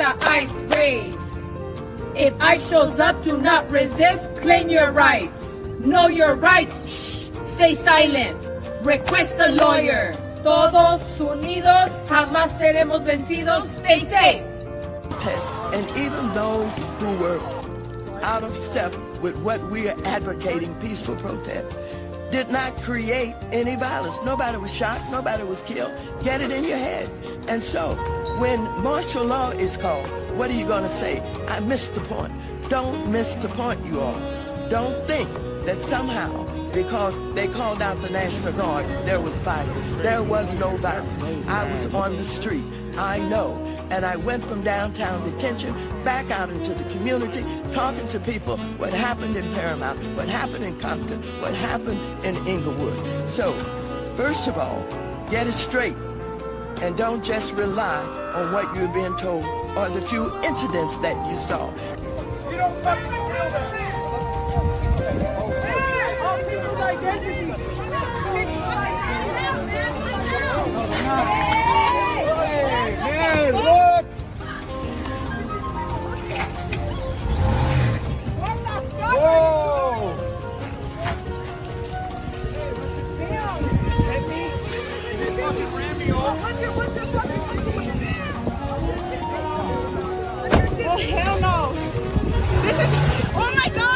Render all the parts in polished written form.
the ICE raids. If ICE shows up, do not resist, claim your rights. Know your rights, shh, stay silent. Request a lawyer. Todos unidos, jamás seremos vencidos. Stay safe. And even those who were out of step with what we are advocating, peaceful protest, did not create any violence. Nobody was shot, nobody was killed. Get it in your head. And so, when martial law is called, what are you going to say? I missed the point. Don't miss the point, you all. Don't think that somehow, because they called out the National Guard, there was violence. There was no violence. I was on the street. I know. And I went from downtown detention back out into the community, talking to people what happened in Paramount, what happened in Compton, what happened in Inglewood. So, first of all, get it straight. And don't just rely on what you're being told or the few incidents that you saw. You don't fucking feel that. People's identity. Hey, look! Whoa! Oh, hell no. This is, oh my God.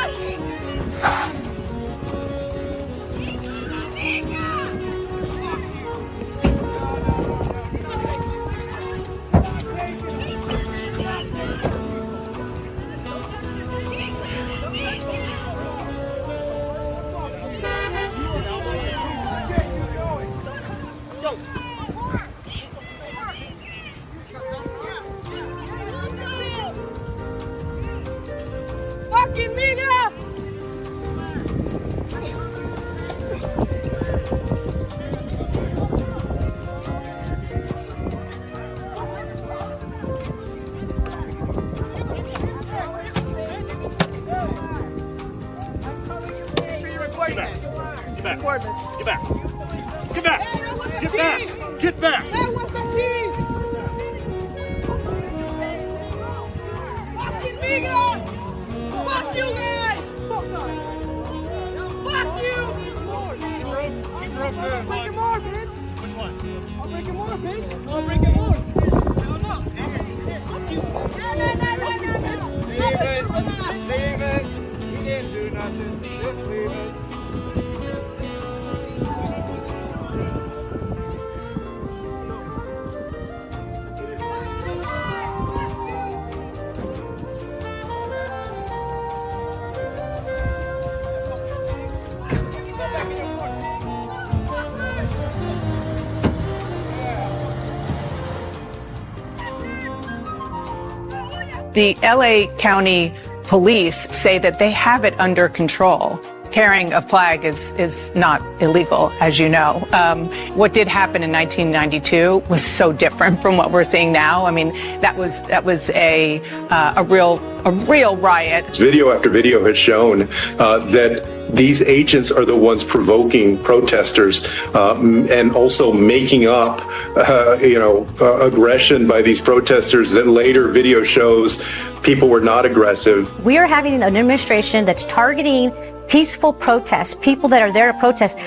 Fucking media! Get back. Get back. Get back. Get back. Get back. That was the key! Fucking media! Fuck you guys! Fuck you! I'll Break him more, bitch! Which one? I'll break him more, bitch! I'll break him more! Leave it. He didn't do nothing. Just leave it. The LA County Police say that they have it under control. Carrying a flag is not illegal, as you know. What did happen in 1992 was so different from what we're seeing now. I mean, that was a real riot. Video after video has shown that these agents are the ones provoking protesters and also making up, aggression by these protesters that later video shows people were not aggressive. We are having an administration that's targeting peaceful protests, people that are there to protest.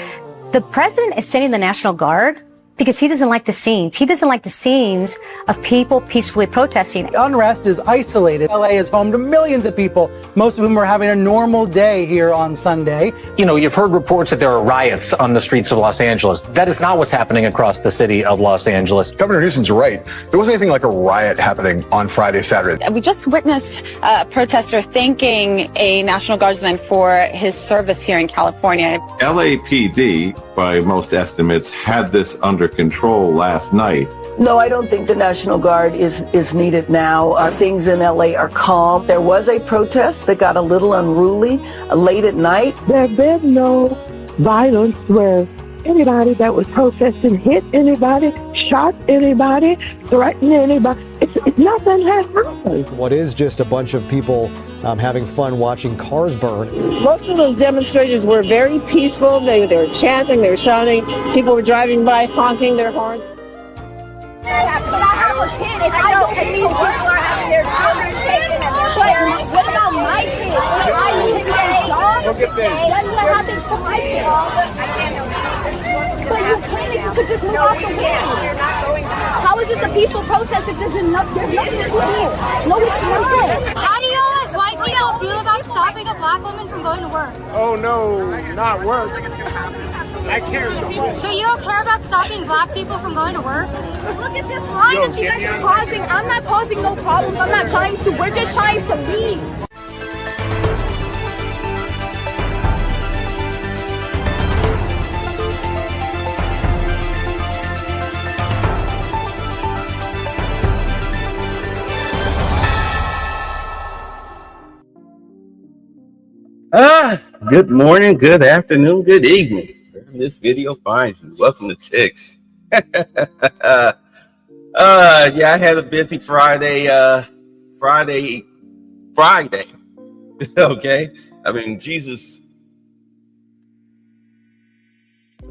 The president is sending the National Guard because he doesn't like the scenes. He doesn't like the scenes of people peacefully protesting. Unrest is isolated. LA is home to millions of people, most of whom are having a normal day here on Sunday. You know, you've heard reports that there are riots on the streets of Los Angeles. That is not what's happening across the city of Los Angeles. Governor Newsom's right. There wasn't anything like a riot happening on Friday, Saturday. We just witnessed a protester thanking a National Guardsman for his service here in California. LAPD, by most estimates, had this under control last night. No, I don't think the National Guard is needed now. Things in LA are calm. There was a protest that got a little unruly late at night. There have been no violence where anybody that was protesting hit anybody, shot anybody, threatened anybody. Nothing has happened. What is just a bunch of people having fun watching cars burn. Most of those demonstrations were very peaceful. They were chanting, they were shouting. People were driving by, honking their horns. I know, and these people are having at this. That's what happens to my kid. But you can if you could just move off the way. You're not going to. How is this a peaceful protest if there's nothing to do? No, it's not. How do you white people feel about stopping a black woman from going to work? Oh no, not work. I care so much. So you don't care about stopping black people from going to work? Look at this line that you guys are causing. I'm not causing no problems. I'm not trying to. We're just trying to leave. Good morning, good afternoon, good evening. Wherever this video finds you, welcome to Tix. Yeah, I had a busy Friday. Okay, I mean, Jesus,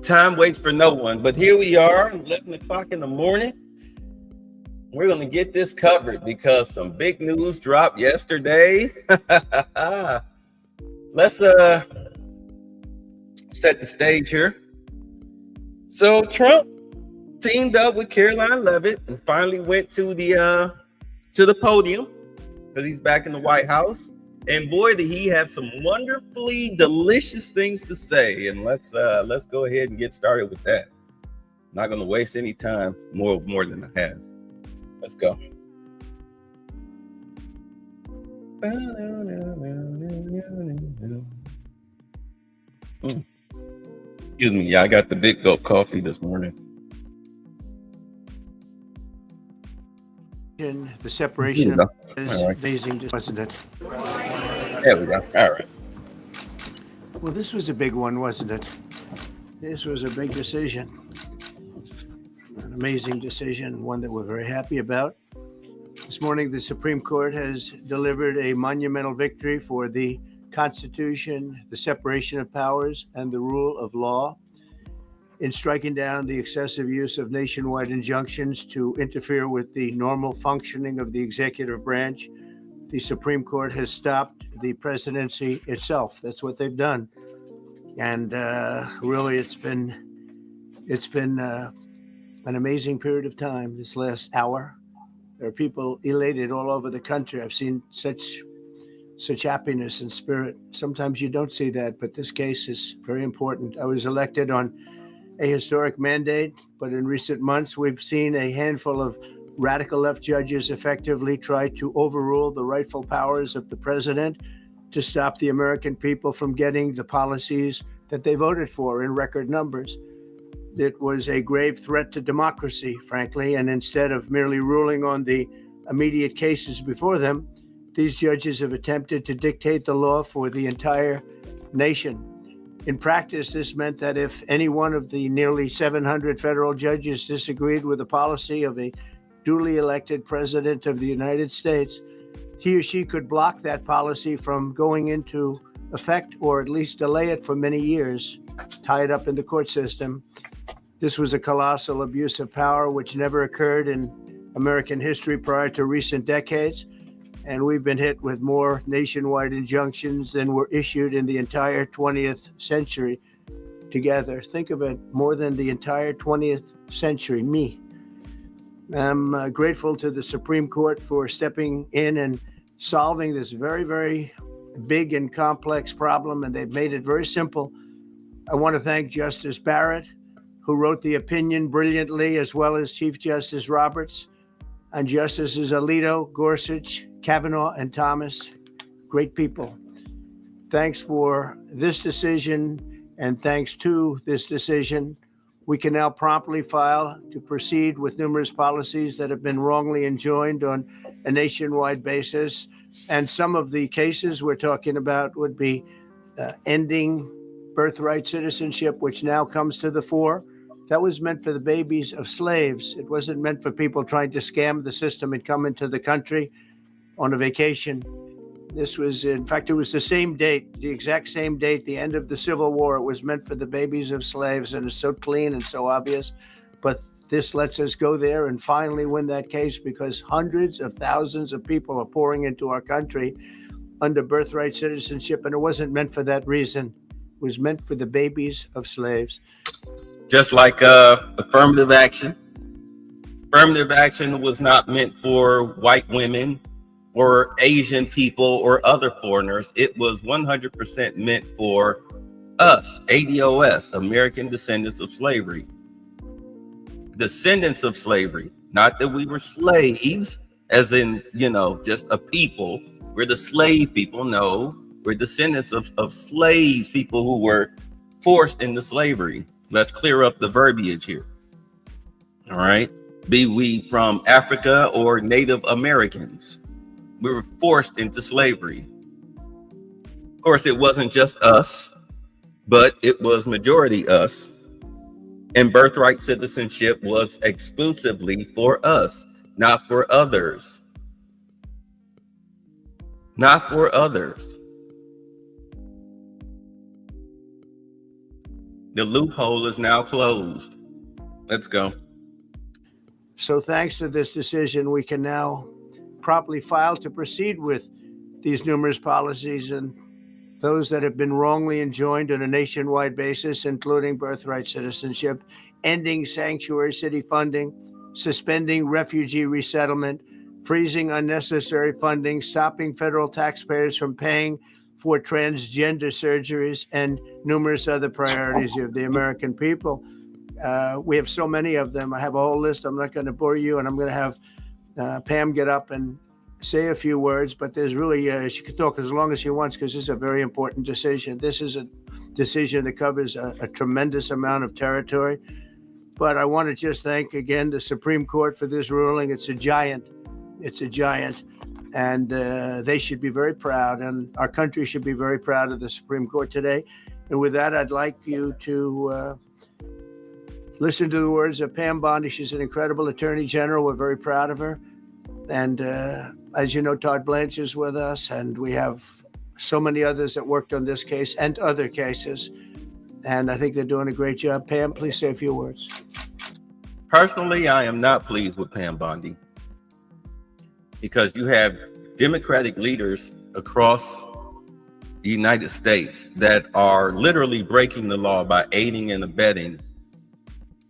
time waits for no one. But here we are, 11 o'clock in the morning. We're gonna get this covered because some big news dropped yesterday. Let's set the stage here. So Trump teamed up with Caroline Leavitt and finally went to the podium because he's back in the White House. And boy, did he have some wonderfully delicious things to say. And let's go ahead and get started with that. Not going to waste any time more than I have. Let's go. Excuse me, yeah, I got the big gulp coffee this morning. The separation of is amazing, wasn't it? There we go. All right. Well, this was a big one, wasn't it? This was a big decision. An amazing decision, one that we're very happy about. This morning, the Supreme Court has delivered a monumental victory for the Constitution, the separation of powers, and the rule of law in striking down the excessive use of nationwide injunctions to interfere with the normal functioning of the executive branch. The Supreme Court has stopped the presidency itself. That's what they've done. And really, it's been an amazing period of time this last hour. There are people elated all over the country. I've seen such happiness and spirit. Sometimes you don't see that, but this case is very important. I was elected on a historic mandate, but in recent months, we've seen a handful of radical left judges effectively try to overrule the rightful powers of the president to stop the American people from getting the policies that they voted for in record numbers. It was a grave threat to democracy, frankly, and instead of merely ruling on the immediate cases before them, these judges have attempted to dictate the law for the entire nation. In practice, this meant that if any one of the nearly 700 federal judges disagreed with the policy of a duly elected president of the United States, he or she could block that policy from going into effect or at least delay it for many years, tie it up in the court system. This was a colossal abuse of power which never occurred in American history prior to recent decades. And we've been hit with more nationwide injunctions than were issued in the entire 20th century together. Think of it, more than the entire 20th century, me. I'm grateful to the Supreme Court for stepping in and solving this very, very big and complex problem, and they've made it very simple. I want to thank Justice Barrett, who wrote the opinion brilliantly, as well as Chief Justice Roberts, and Justices Alito, Gorsuch, Kavanaugh, and Thomas. Great people. Thanks for this decision, and thanks to this decision, we can now promptly file to proceed with numerous policies that have been wrongly enjoined on a nationwide basis. And some of the cases we're talking about would be ending birthright citizenship, which now comes to the fore. That was meant for the babies of slaves. It wasn't meant for people trying to scam the system and come into the country on a vacation. This was, in fact, it was the same date, the exact same date, the end of the Civil War. It was meant for the babies of slaves, and it's so clean and so obvious. But this lets us go there and finally win that case, because hundreds of thousands of people are pouring into our country. under birthright citizenship, and it wasn't meant for that reason. It was meant for the babies of slaves. Just like affirmative action. Affirmative action was not meant for white women or Asian people or other foreigners. It was 100% meant for us, ADOS, American Descendants of Slavery. Descendants of slavery, not that we were slaves, as in, just a people. We're the slave people. No, we're descendants of slaves, people who were forced into slavery. Let's clear up the verbiage here. All right. Be we from Africa or Native Americans, we were forced into slavery. Of course, it wasn't just us, but it was majority us. And birthright citizenship was exclusively for us, not for others. Not for others. The loophole is now closed. Let's go. So thanks to this decision, we can now properly file to proceed with these numerous policies and those that have been wrongly enjoined on a nationwide basis, including birthright citizenship, ending sanctuary city funding, suspending refugee resettlement, freezing unnecessary funding, stopping federal taxpayers from paying for transgender surgeries, and numerous other priorities of the American people. We have so many of them. I have a whole list. I'm not going to bore you, and I'm going to have Pam get up and say a few words, but there's really, she can talk as long as she wants because this is a very important decision. This is a decision that covers a tremendous amount of territory. But I want to just thank again the Supreme Court for this ruling. It's a giant. It's a giant. And they should be very proud, and our country should be very proud of the Supreme Court today. And with that, I'd like you to listen to the words of Pam Bondi. She's an incredible attorney general. We're very proud of her. And as you know, Todd Blanche is with us, and we have so many others that worked on this case and other cases. And I think they're doing a great job. Pam, please say a few words. Personally, I am not pleased with Pam Bondi because you have Democratic leaders across the United States that are literally breaking the law by aiding and abetting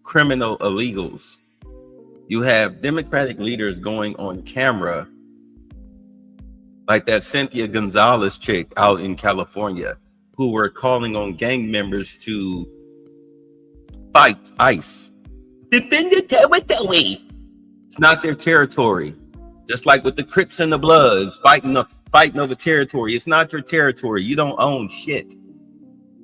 criminal illegals. You have Democratic leaders going on camera, like that Cynthia Gonzalez chick out in California, who were calling on gang members to fight ICE. Defend the territory. It's not their territory. Just like with the Crips and the Bloods fighting over territory. It's not your territory. You don't own shit.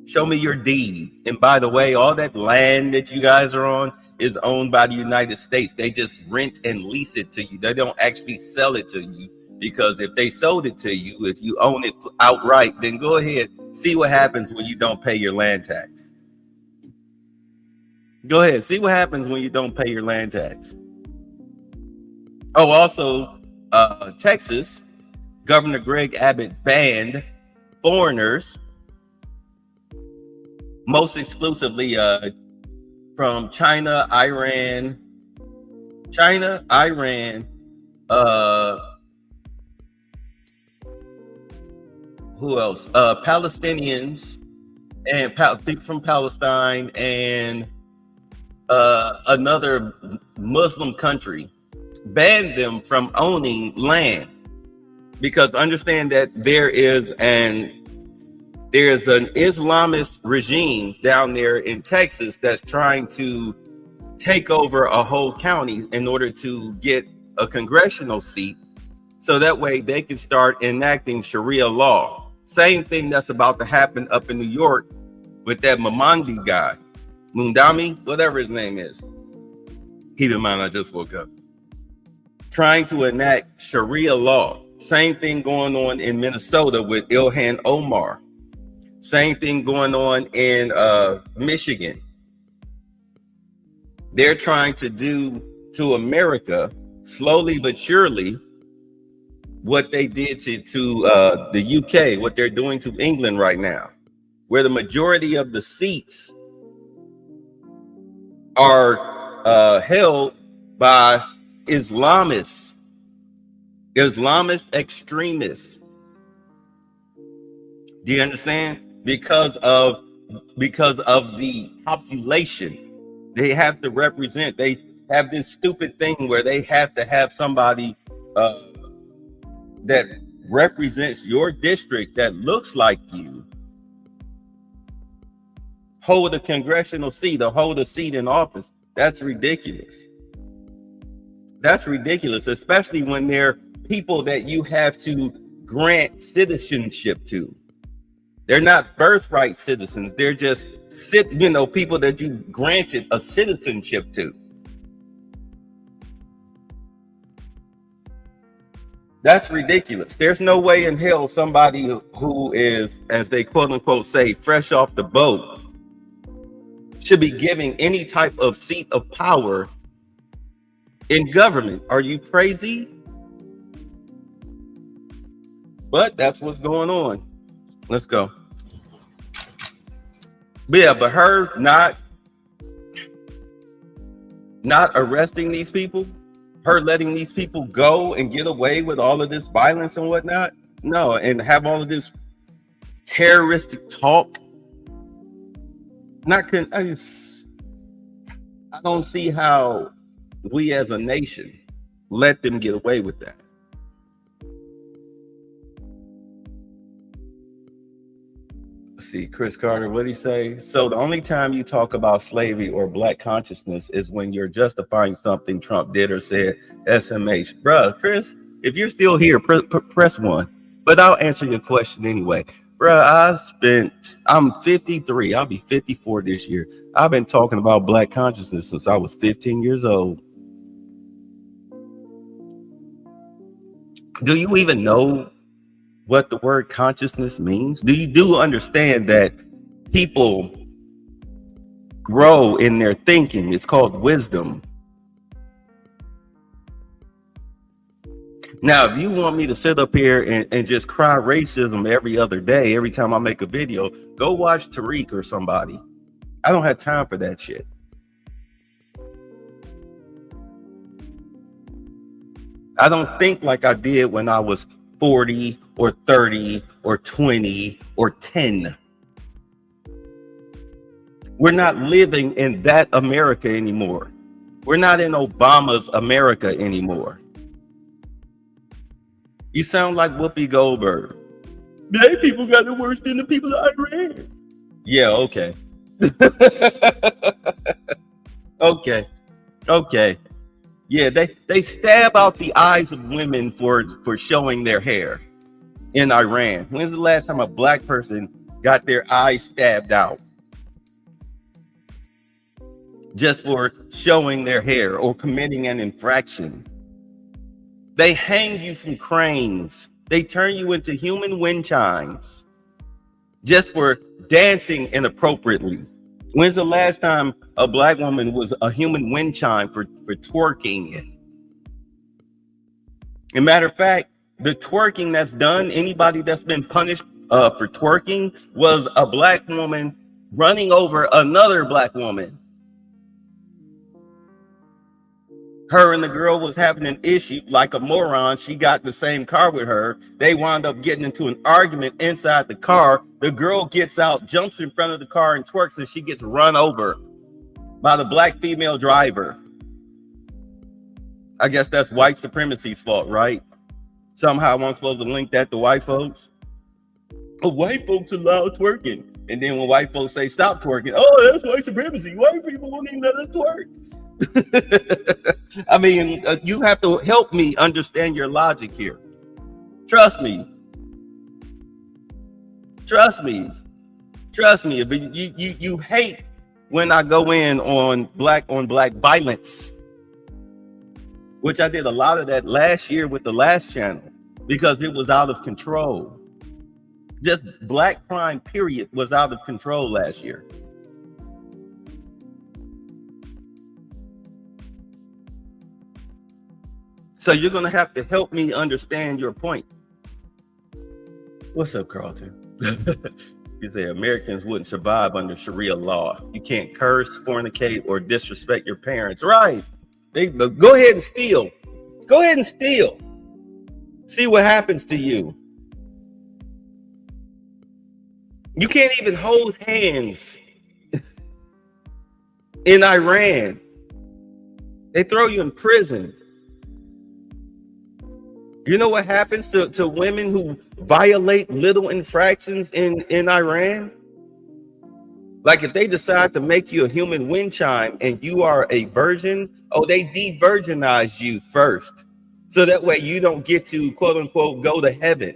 Show me your deed. And by the way, all that land that you guys are on is owned by the United States. They just rent and lease it to you. They don't actually sell it to you, because if they sold it to you, if you own it outright, then go ahead, see what happens when you don't pay your land tax. Go ahead, see what happens when you don't pay your land tax. Oh, also, Texas, Governor Greg Abbott banned foreigners, most exclusively from China, Iran, who else? Palestinians and people from Palestine and another Muslim country, banned them from owning land, because understand that there's an Islamist regime down there in Texas that's trying to take over a whole county in order to get a congressional seat, so that way they can start enacting Sharia law. Same thing that's about to happen up in New York with that Mamandi guy, Mundami, whatever his name is. Keep in mind, I just woke up. Trying to enact Sharia law. Same thing going on in Minnesota with Ilhan Omar. Same thing going on in Michigan. They're trying to do to America, slowly but surely, what they did to the UK, what they're doing to England right now, where the majority of the seats are held by Islamist extremists. Do you understand? Because of the population, they have to represent. They have this stupid thing where they have to have somebody that represents your district that looks like you hold a congressional seat or hold a seat in office. That's ridiculous. That's ridiculous, especially when they're people that you have to grant citizenship to. They're not birthright citizens. They're just people that you granted a citizenship to. That's ridiculous. There's no way in hell somebody who is, as they quote unquote say, fresh off the boat should be giving any type of seat of power in government. Are you crazy? But that's what's going on. Let's go. But yeah, but her not arresting these people, her letting these people go and get away with all of this violence and whatnot, no, and have all of this terroristic talk. I don't see how we as a nation let them get away with that. Let's see, Chris Carter, what did he say? So the only time you talk about slavery or black consciousness is when you're justifying something Trump did or said. SMH. Bruh, Chris, if you're still here, press 1. But I'll answer your question anyway. Bruh, I'm 53. I'll be 54 this year. I've been talking about black consciousness since I was 15 years old. Do you even know what the word consciousness means? Do you understand that people grow in their thinking? It's called wisdom. Now, if you want me to sit up here and just cry racism every other day, every time I make a video, go watch Tariq or somebody. I don't have time for that shit. I don't think like I did when I was 40 or 30 or 20 or 10. We're not living in that America anymore. We're not in Obama's America anymore. You sound like Whoopi Goldberg. Black people got it worse than the people of Iran. Yeah, okay. Okay. Yeah, they stab out the eyes of women for showing their hair in Iran. When's the last time a black person got their eyes stabbed out just for showing their hair or committing an infraction? They hang you from cranes. They turn you into human wind chimes just for dancing inappropriately. When's the last time a black woman was a human wind chime for twerking? As a matter of fact, the twerking that's done, anybody that's been punished for twerking was a black woman running over another black woman. Her and the girl was having an issue like a moron. She got in the same car with her. They wound up getting into an argument inside the car. The girl gets out, jumps in front of the car and twerks, and she gets run over by the black female driver. I guess that's white supremacy's fault, right? Somehow I'm supposed to link that to white folks. Oh, white folks allow twerking. And then when white folks say stop twerking, oh, that's white supremacy. White people won't even let us twerk. I mean, you have to help me understand your logic here. Trust me. If you hate when I go in on black violence, which I did a lot of that last year with the last channel because it was out of control. Just black crime, period, was out of control last year. So you're going to have to help me understand your point. What's up, Carlton? You say Americans wouldn't survive under Sharia law. You can't curse, fornicate, or disrespect your parents. Right. Go ahead and steal. Go ahead and steal. See what happens to you. You can't even hold hands in Iran. They throw you in prison. You know what happens to women who violate little infractions in Iran? Like if they decide to make you a human wind chime and you are a virgin, they de-virginize you first. So that way you don't get to, quote unquote, go to heaven.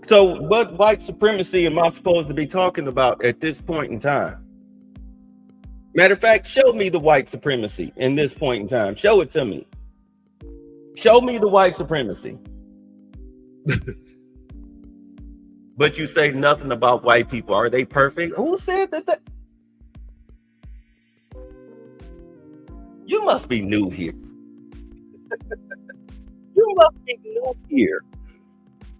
So what white supremacy am I supposed to be talking about at this point in time? Matter of fact, show me the white supremacy in this point in time. Show it to me. Show me the white supremacy. But you say nothing about white people. Are they perfect? Who said that? You must be new here. You must be new here.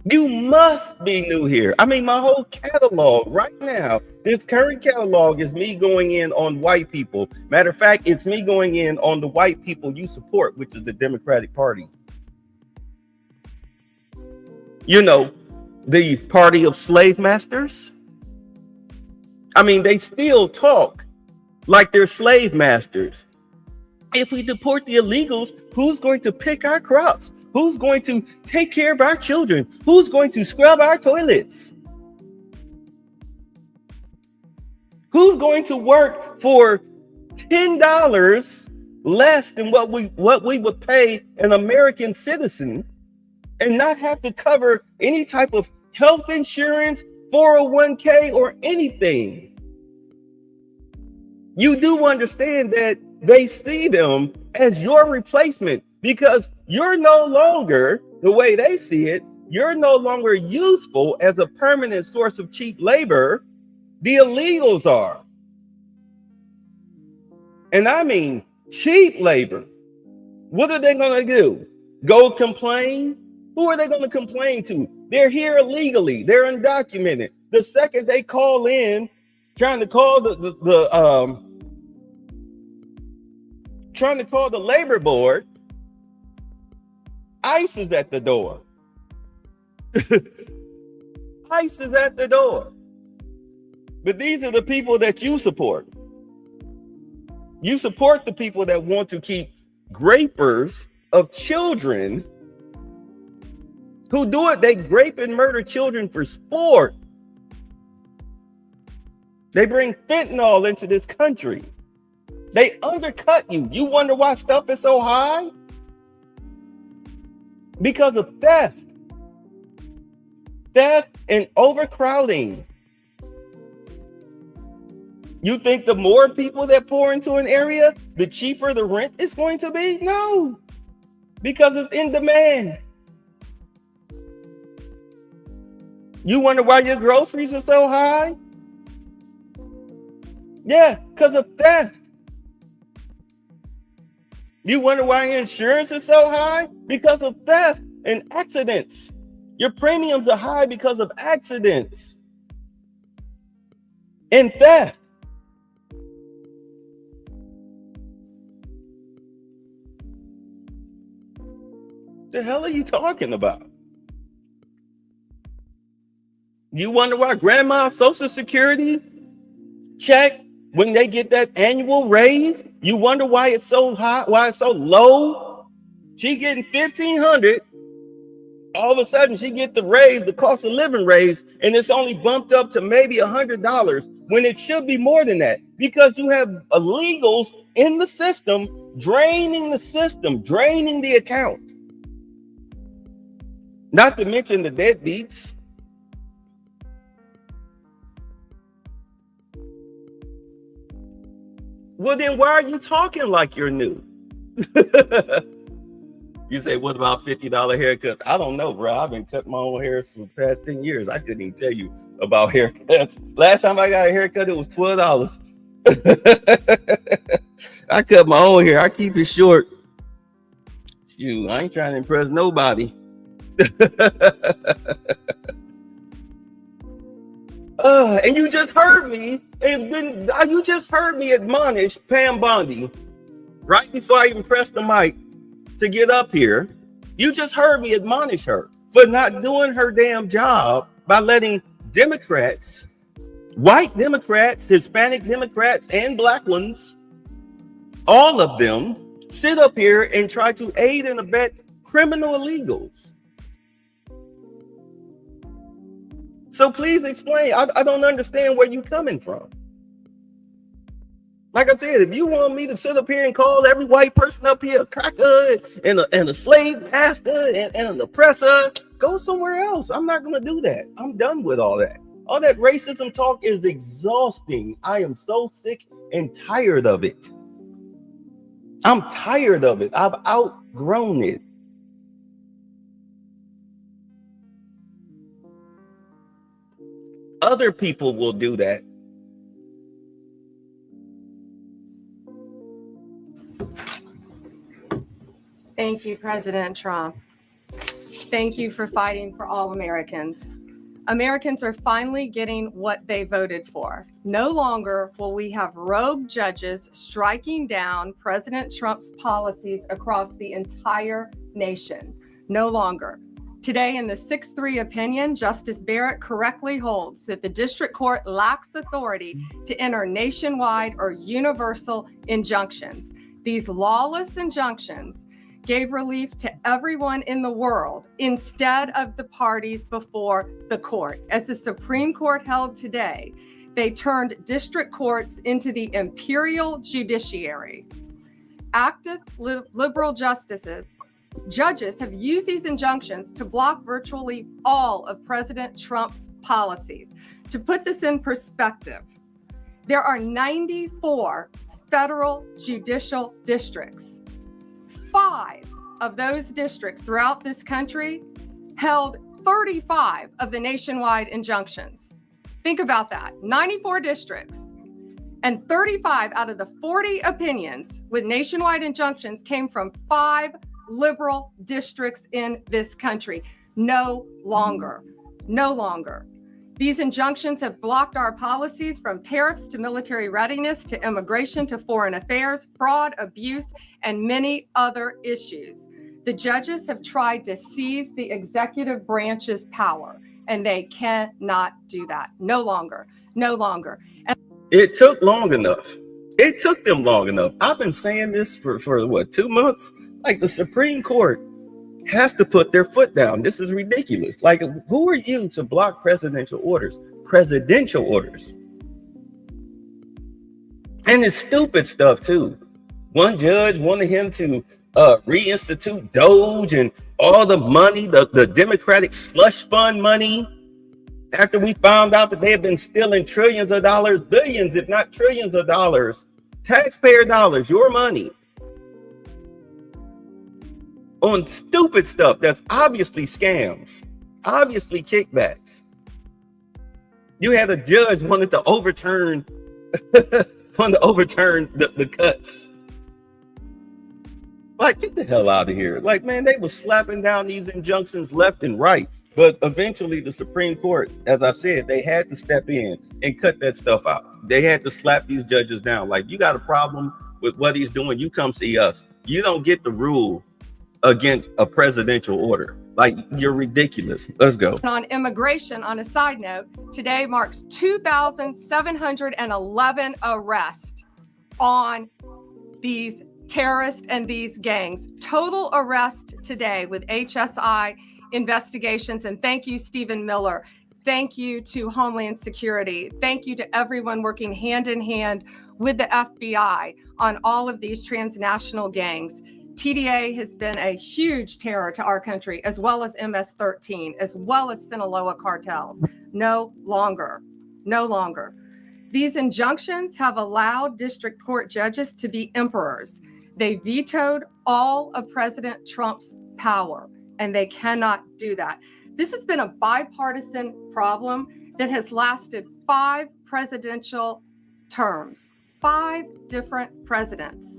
You must be new here. I mean, my whole catalog right now, this current catalog is me going in on white people. Matter of fact, it's me going in on the white people you support, which is the Democratic Party. You know, the party of slave masters. I mean, they still talk like they're slave masters. If we deport the illegals, who's going to pick our crops? Who's going to take care of our children? Who's going to scrub our toilets? Who's going to work for $10 less than what we would pay an American citizen and not have to cover any type of health insurance, 401k, or anything? You do understand that they see them as your replacement because you're no longer, the way they see it, you're no longer useful as a permanent source of cheap labor. The illegals are. And I mean cheap labor. What are they going to do? Go complain? Who are they going to complain to? They're here illegally. They're undocumented. The second they call in, trying to call the labor board, ICE is at the door. ICE is at the door. But these are the people that you support. You support the people that want to keep grapers of children who do it. They grape and murder children for sport. They bring fentanyl into this country. They undercut you. You wonder why stuff is so high? Because of theft. Theft and overcrowding. You think the more people that pour into an area, the cheaper the rent is going to be? No, because it's in demand. You wonder why your groceries are so high? Yeah, because of theft. You wonder why your insurance is so high? Because of theft and accidents. Your premiums are high because of accidents and theft. The hell are you talking about? You wonder why grandma's Social Security check, when they get that annual raise, you wonder why it's so high, why it's so low? She getting $1,500. All of a sudden, she get the raise, the cost of living raise, and it's only bumped up to maybe $100 when it should be more than that, because you have illegals in the system, draining the account. Not to mention the deadbeats. Well, then why are you talking like you're new? You say, what about $50 haircuts? I don't know, bro. I've been cutting my own hair for the past 10 years. I couldn't even tell you about haircuts. Last time I got a haircut, it was $12. I cut my own hair. I keep it short. Shoot, I ain't trying to impress nobody. And you just heard me, and then you just heard me admonish Pam Bondi right before I even pressed the mic to get up here, you just heard me admonish her for not doing her damn job by letting Democrats, white Democrats, Hispanic Democrats, and black ones, all of them, sit up here and try to aid and abet criminal illegals. So please explain. I don't understand where you're coming from. Like I said, if you want me to sit up here and call every white person up here a cracker and a slave master and an oppressor, go somewhere else. I'm not going to do that. I'm done with all that. All that racism talk is exhausting. I am so sick and tired of it. I'm tired of it. I've outgrown it. Other people will do that. Thank you, President Trump. Thank you for fighting for all Americans. Americans are finally getting what they voted for. No longer will we have rogue judges striking down President Trump's policies across the entire nation. No longer. Today, in the 6-3 opinion, Justice Barrett correctly holds that the district court lacks authority to enter nationwide or universal injunctions. These lawless injunctions gave relief to everyone in the world instead of the parties before the court. As the Supreme Court held today, they turned district courts into the imperial judiciary. Active liberal judges have used these injunctions to block virtually all of President Trump's policies. To put this in perspective, there are 94 federal judicial districts. 5 of those districts throughout this country held 35 of the nationwide injunctions. Think about that, 94 districts. And 35 out of the 40 opinions with nationwide injunctions came from 5 liberal districts in this country. No longer. These injunctions have blocked our policies from tariffs to military readiness to immigration to foreign affairs, fraud, abuse, and many other issues. The judges have tried to seize the executive branch's power, and they cannot do that. No longer. It took long enough. It took them long enough. I've been saying this for what, 2 months? Like, the Supreme Court has to put their foot down. This is ridiculous. Like, who are you to block presidential orders? Presidential orders. And it's stupid stuff too. One judge wanted him to reinstitute Doge and all the money, the Democratic slush fund money, after we found out that they have been stealing trillions of dollars, billions, if not trillions of dollars, taxpayer dollars, your money, on stupid stuff that's obviously scams, obviously kickbacks. You had a judge wanted to overturn the cuts. Like, get the hell out of here. Like, man, they were slapping down these injunctions left and right. But eventually the Supreme Court, as I said, they had to step in and cut that stuff out. They had to slap these judges down. Like, you got a problem with what he's doing, you come see us. You don't get the rule against a presidential order. Like, you're ridiculous. Let's go. On immigration, on a side note, today marks 2,711 arrests on these terrorists and these gangs. Total arrest today with HSI investigations. And thank you, Stephen Miller. Thank you to Homeland Security. Thank you to everyone working hand in hand with the FBI on all of these transnational gangs. TDA has been a huge terror to our country, as well as MS-13, as well as Sinaloa cartels. No longer. These injunctions have allowed district court judges to be emperors. They vetoed all of President Trump's power, and they cannot do that. This has been a bipartisan problem that has lasted 5 presidential terms, 5 different presidents.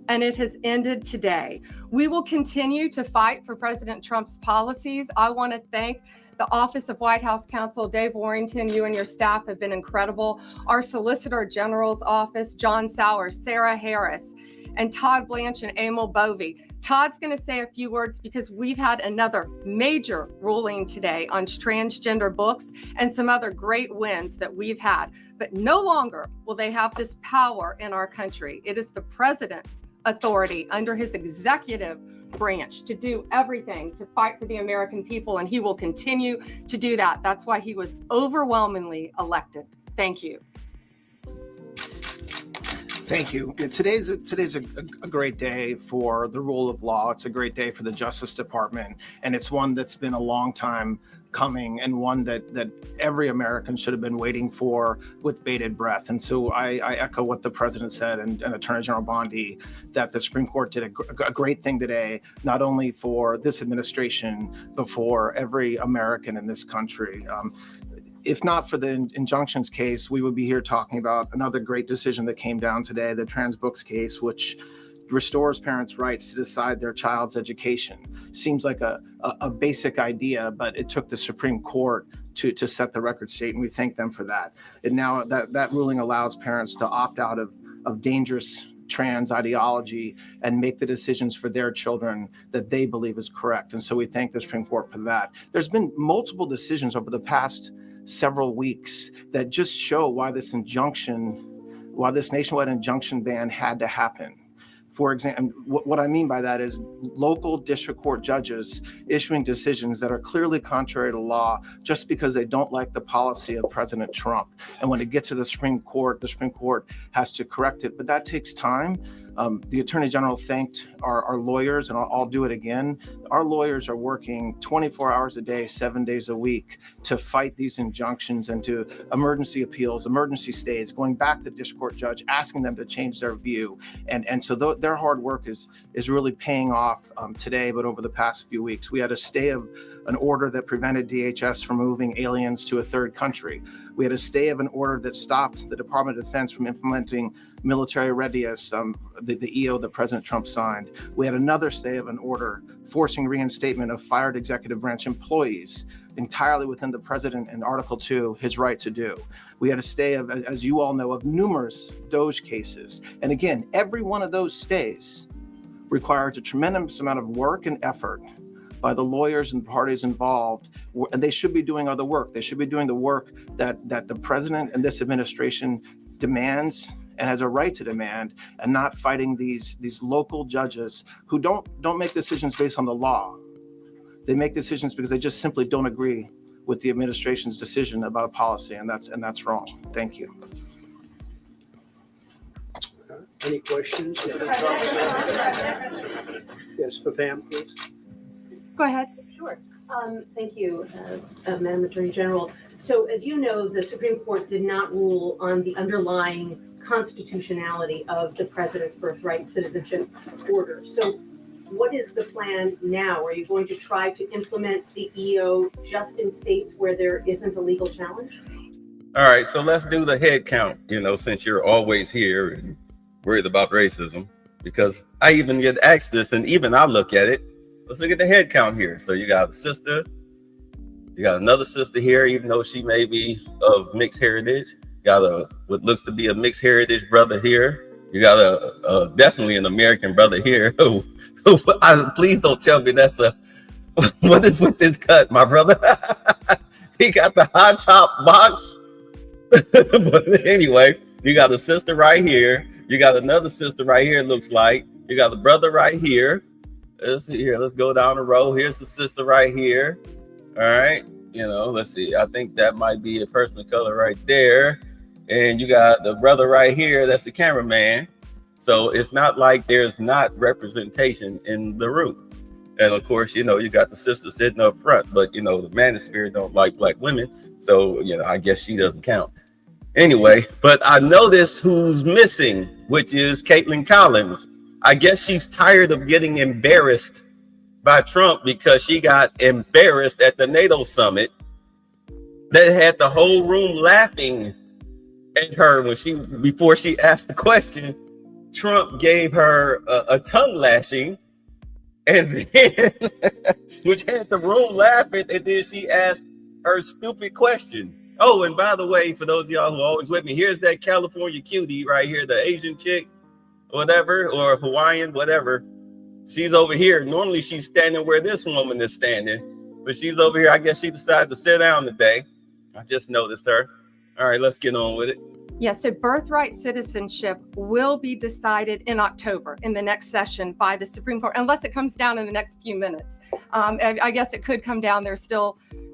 And it has ended today. We will continue to fight for President Trump's policies. I want to thank the Office of White House Counsel, Dave Warrington. You and your staff have been incredible. Our Solicitor General's office, John Sowers, Sarah Harris, and Todd Blanche and Emil Bovey. Todd's going to say a few words because we've had another major ruling today on transgender books and some other great wins that we've had. But no longer will they have this power in our country. It is the president's authority under his executive branch to do everything to fight for the American people, and he will continue to do that. That's why he was overwhelmingly elected. Thank you. Thank you. Today's a great day for the rule of law. It's a great day for the Justice Department, and it's one that's been a long time coming, and one that every American should have been waiting for with bated breath. And so I echo what the president said and Attorney General Bondi, that the Supreme Court did a great thing today, not only for this administration, but for every American in this country. If not for the injunctions case, we would be here talking about another great decision that came down today, the trans books case, which restores parents' rights to decide their child's education. Seems like a basic idea, but it took the Supreme Court to set the record straight, and we thank them for that. And now that ruling allows parents to opt out of dangerous trans ideology and make the decisions for their children that they believe is correct. And so we thank the Supreme Court for that. There's been multiple decisions over the past several weeks that just show why this nationwide injunction ban had to happen. For example, what I mean by that is local district court judges issuing decisions that are clearly contrary to law just because they don't like the policy of President Trump. And when it gets to the Supreme Court has to correct it. But that takes time. The Attorney General thanked our lawyers, and I'll do it again. Our lawyers are working 24 hours a day, 7 days a week to fight these injunctions and to emergency appeals, emergency stays, going back to the district court judge, asking them to change their view. And so their hard work is really paying off today, but over the past few weeks. We had a stay of an order that prevented DHS from moving aliens to a third country. We had a stay of an order that stopped the Department of Defense from implementing military readiness, the EO that President Trump signed. We had another stay of an order forcing reinstatement of fired executive branch employees, entirely within the president in Article 2, his right to do. We had a stay of, as you all know, of numerous DOJ cases. And again, every one of those stays requires a tremendous amount of work and effort by the lawyers and parties involved, and they should be doing other work. They should be doing the work that the president and this administration demands and has a right to demand, and not fighting these local judges who don't make decisions based on the law. They make decisions because they just simply don't agree with the administration's decision about a policy, and that's wrong. Thank you. Any questions? Yes, for Pam, please. Go ahead. Sure. Thank you, Madam Attorney General. So as you know, the Supreme Court did not rule on the underlying constitutionality of the president's birthright citizenship order. So what is the plan now? Are you going to try to implement the EO just in states where there isn't a legal challenge? All right, so let's do the head count, since you're always here and worried about racism, because I even get asked this, and even I look at it. Let's look at the head count here. So you got a sister, you got another sister here, even though she may be of mixed heritage. You got what looks to be a mixed heritage brother here. You got a definitely an American brother here. Please don't tell me that's what is with this cut, my brother? He got the high top box. But anyway, you got a sister right here. You got another sister right here, it looks like. You got the brother right here. Let's see here. Let's go down the row. Here's the sister right here. All right. Let's see. I think that might be a person of color right there. And you got the brother right here. That's the cameraman. So it's not like there's not representation in the room. And of course, you got the sister sitting up front, but the manosphere don't like black women. So, I guess she doesn't count. Anyway, but I noticed who's missing, which is Caitlin Collins. I guess she's tired of getting embarrassed by Trump because she got embarrassed at the NATO summit that had the whole room laughing at her before she asked the question. Trump gave her a tongue lashing, and then which had the room laughing, and then she asked her stupid question. Oh, and by the way, for those of y'all who are always with me, here's that California cutie right here, the Asian chick. whatever, or Hawaiian, whatever. She's over here. Normally she's standing where this woman is standing, but she's over here. I guess she decided to sit down today. I just noticed her. All right, let's get on with it. Yes, so birthright citizenship will be decided in October in the next session by the Supreme Court, unless it comes down in the next few minutes. I guess it could come down.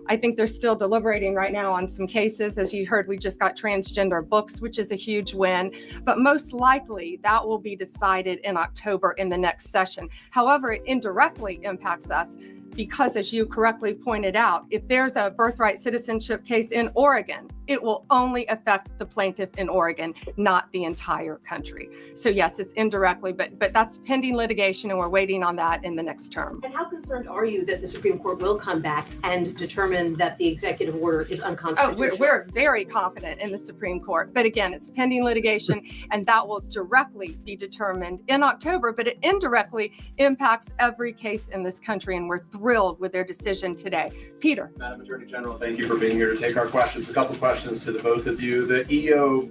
I think they're still deliberating right now on some cases. As you heard, we just got transgender books, which is a huge win, but most likely that will be decided in October in the next session. However, it indirectly impacts us because, as you correctly pointed out, if there's a birthright citizenship case in Oregon, it will only affect the plaintiff in Oregon, not the entire country. So yes, it's indirectly, but that's pending litigation, and we're waiting on that in the next term. And how concerned are you that the Supreme Court will come back and determine that the executive order is unconstitutional? Oh, we're very confident in the Supreme Court, but again, it's pending litigation, and that will directly be determined in October, but it indirectly impacts every case in this country, and we're thrilled with their decision today. Peter. Madam Attorney General, thank you for being here to take our questions. A couple questions to the both of you. The EO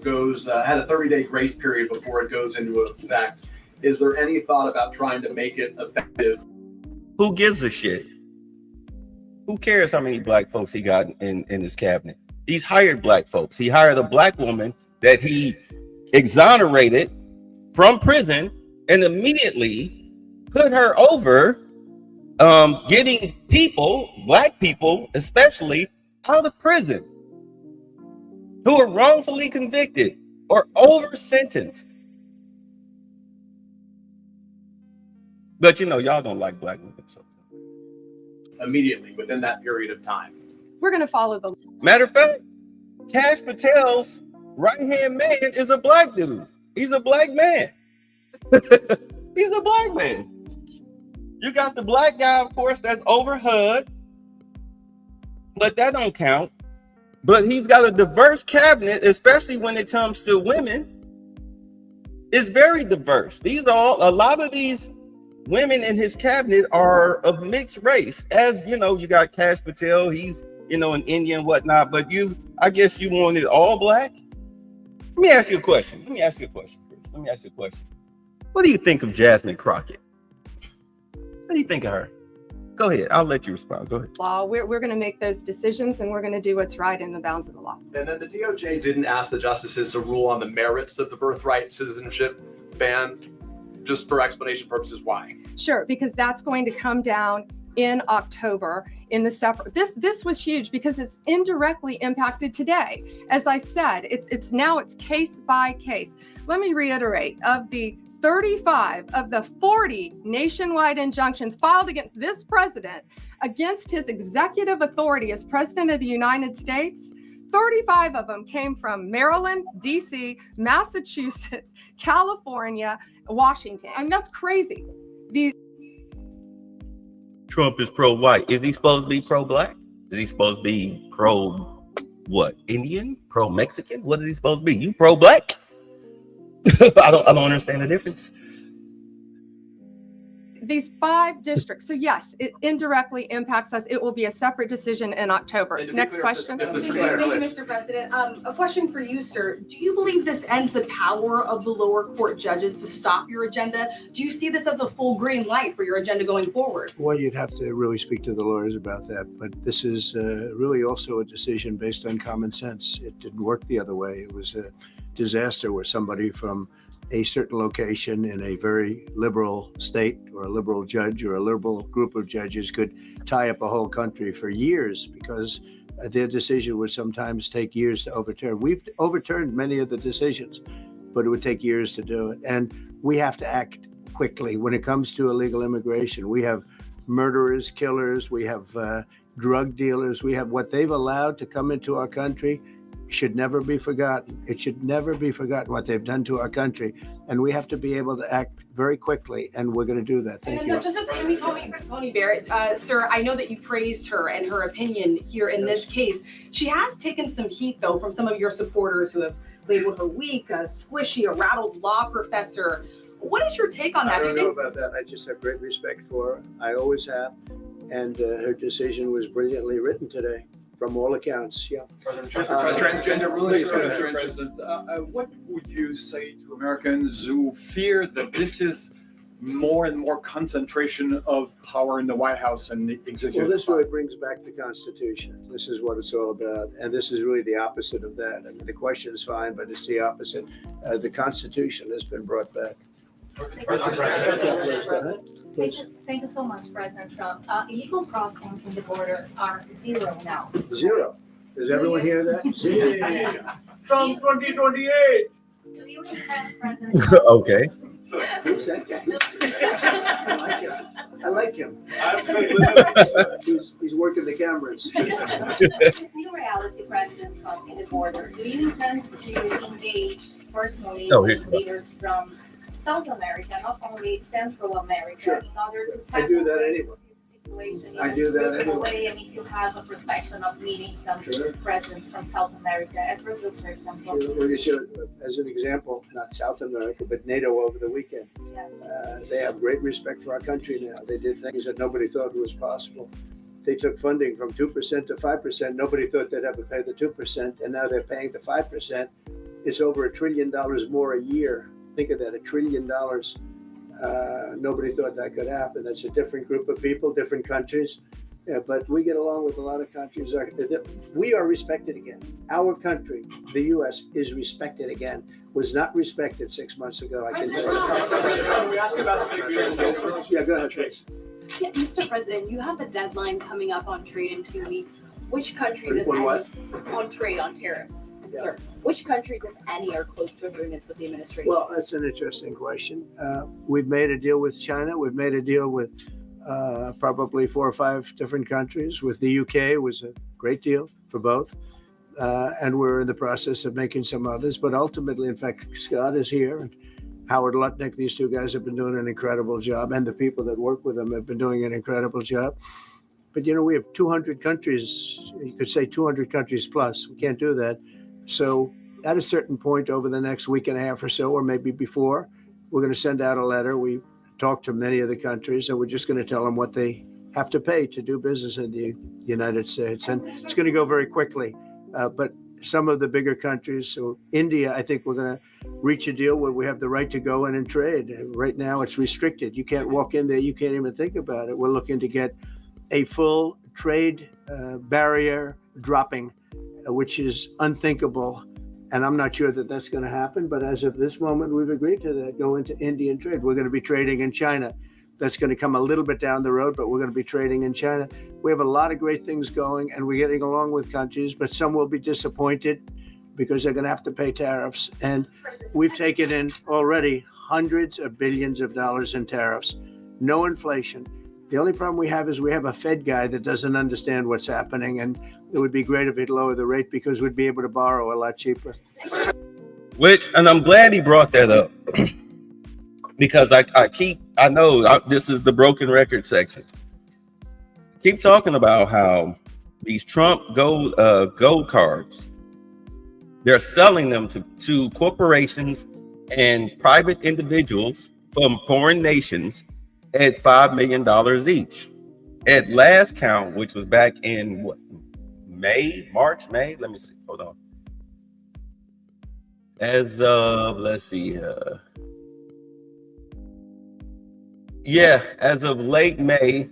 had a 30-day grace period before it goes into effect. Is there any thought about trying to make it effective? Who gives a shit? Who cares how many black folks he got in his cabinet? He's hired black folks. He hired a black woman that he exonerated from prison and immediately put her over getting people, black people especially, out of prison who are wrongfully convicted or over sentenced. But y'all don't like black women. So Immediately within that period of time. We're going to follow the. Matter of fact, Kash Patel's right-hand man is a black dude. He's a black man. He's a black man. You got the black guy, of course, that's over HUD, but that don't count. But he's got a diverse cabinet, especially when it comes to women. It's very diverse. A lot of these women in his cabinet are of mixed race. As you know, you got Kash Patel, he's an Indian and whatnot, but I guess you wanted all black. Let me ask you a question, Chris. Let me ask you a question. What do you think of Jasmine Crockett? What do you think of her? Go ahead. I'll let you respond. Go ahead. Law. We're going to make those decisions, and we're going to do what's right in the bounds of the law. And then the DOJ didn't ask the justices to rule on the merits of the birthright citizenship ban. Just for explanation purposes, why? Sure, because that's going to come down in October in the separate. This was huge because it's indirectly impacted today. As I said, it's case by case. Let me reiterate, of the 35 of the 40 nationwide injunctions filed against this president, against his executive authority as president of the United States, 35 of them came from Maryland, DC, Massachusetts, California, Washington. I mean, that's crazy. Trump is pro-white. Is he supposed to be pro-black? Is he supposed to be pro-what? Indian? Pro-Mexican? What is he supposed to be? You pro-black? I don't understand the difference. These 5 districts. So yes, it indirectly impacts us. It will be a separate decision in October. Next question. Thank you, Mr. President. A question for you, sir. Do you believe this ends the power of the lower court judges to stop your agenda? Do you see this as a full green light for your agenda going forward? Well, you'd have to really speak to the lawyers about that. But this is really also a decision based on common sense. It didn't work the other way. It was a disaster where somebody from a certain location in a very liberal state or a liberal judge or a liberal group of judges could tie up a whole country for years because their decision would sometimes take years to overturn. We've overturned many of the decisions, but it would take years to do it. And we have to act quickly when it comes to illegal immigration. We have murderers, killers, we have drug dealers, we have what they've allowed to come into our country. Should never be forgotten. It should never be forgotten what they've done to our country. And we have to be able to act very quickly, and we're going to do that. Thank you. Just as Tony Barrett, sir, I know that you praised her and her opinion here in this case. She has taken some heat, though, from some of your supporters who have labeled her weak, a squishy, a rattled law professor. What is your take on that? I don't know about that. I just have great respect for her. I always have. And her decision was brilliantly written today. from all accounts. Yeah. Transgender rulings. Mr. President, what would you say to Americans who fear that this is more and more concentration of power in the White House and the executive? Well, this really brings back the Constitution. This is what it's all about. And this is really the opposite of that. I mean, the question is fine, but it's the opposite. The Constitution has been brought back. Thank you so much, President Trump. Illegal crossings in the border are 0 now. 0. Does everyone hear that? 0. Trump 2028. Do you intend, President Trump? Okay. Who's that guy? I like him. He's working the cameras. This new reality, President Trump, in the border, do you intend to engage personally with leaders from South America, not only Central America, in order to tackle I do that this anyway. situation? I do that anyway. And if you have a perspective of meeting some presidents from South America, as Brazil, for example. Well, you should, as an example, not South America, but NATO over the weekend. They have great respect for our country now. They did things that nobody thought was possible. They took funding from 2% to 5%. Nobody thought they'd ever pay the 2%, and now they're paying the 5%. It's over $1 trillion more a year. Think of that, $1 trillion. Nobody thought that could happen. That's a different group of people, different countries. But we get along with a lot of countries. We are respected again. Our country, the U.S., is respected again. Was not respected 6 months ago. I can tell you. We ask about the Yeah, go ahead, please. Yeah, Mr. President, you have a deadline coming up on trade in 2 weeks. Which countries, if On any, what? on trade, on tariffs? Yeah. Sir, which countries, if any, are close to agreements with the administration? Well, that's an interesting question. We've made a deal with China. We've made a deal with probably 4 or 5 different countries. With the UK, it was a great deal for both. And we're in the process of making some others. But ultimately, in fact, Scott is here. And Howard Lutnick, these 2 guys have been doing an incredible job. And the people that work with them have been doing an incredible job. But, you know, we have 200 countries. You could say 200 countries plus. We can't do that. So at a certain point over the next week and a half or so, or maybe before, we're going to send out a letter. We talked to many of the countries, and we're just going to tell them what they have to pay to do business in the United States. And it's going to go very quickly. But some of the bigger countries, so India, I think we're going to reach a deal where we have the right to go in and trade. Right now, it's restricted. You can't walk in there. You can't even think about it. We're looking to get a full trade barrier dropping, which is unthinkable. And I'm not sure that that's going to happen. But as of this moment, we've agreed to that, go into Indian trade. We're going to be trading in China. That's going to come a little bit down the road, but we're going to be trading in China. We have a lot of great things going, and we're getting along with countries, but some will be disappointed because they're going to have to pay tariffs. And we've taken in already hundreds of billions of dollars in tariffs. No inflation. The only problem we have is we have a Fed guy that doesn't understand what's happening, and it would be great if he'd lower the rate because we'd be able to borrow a lot cheaper. And I'm glad he brought that up because I know this is the broken record section. Keep talking about how these Trump gold cards, they're selling them to corporations and private individuals from foreign nations at $5 million each. At last count, which was back in March, May. Let me see. Hold on. As of, let's see. As of late May,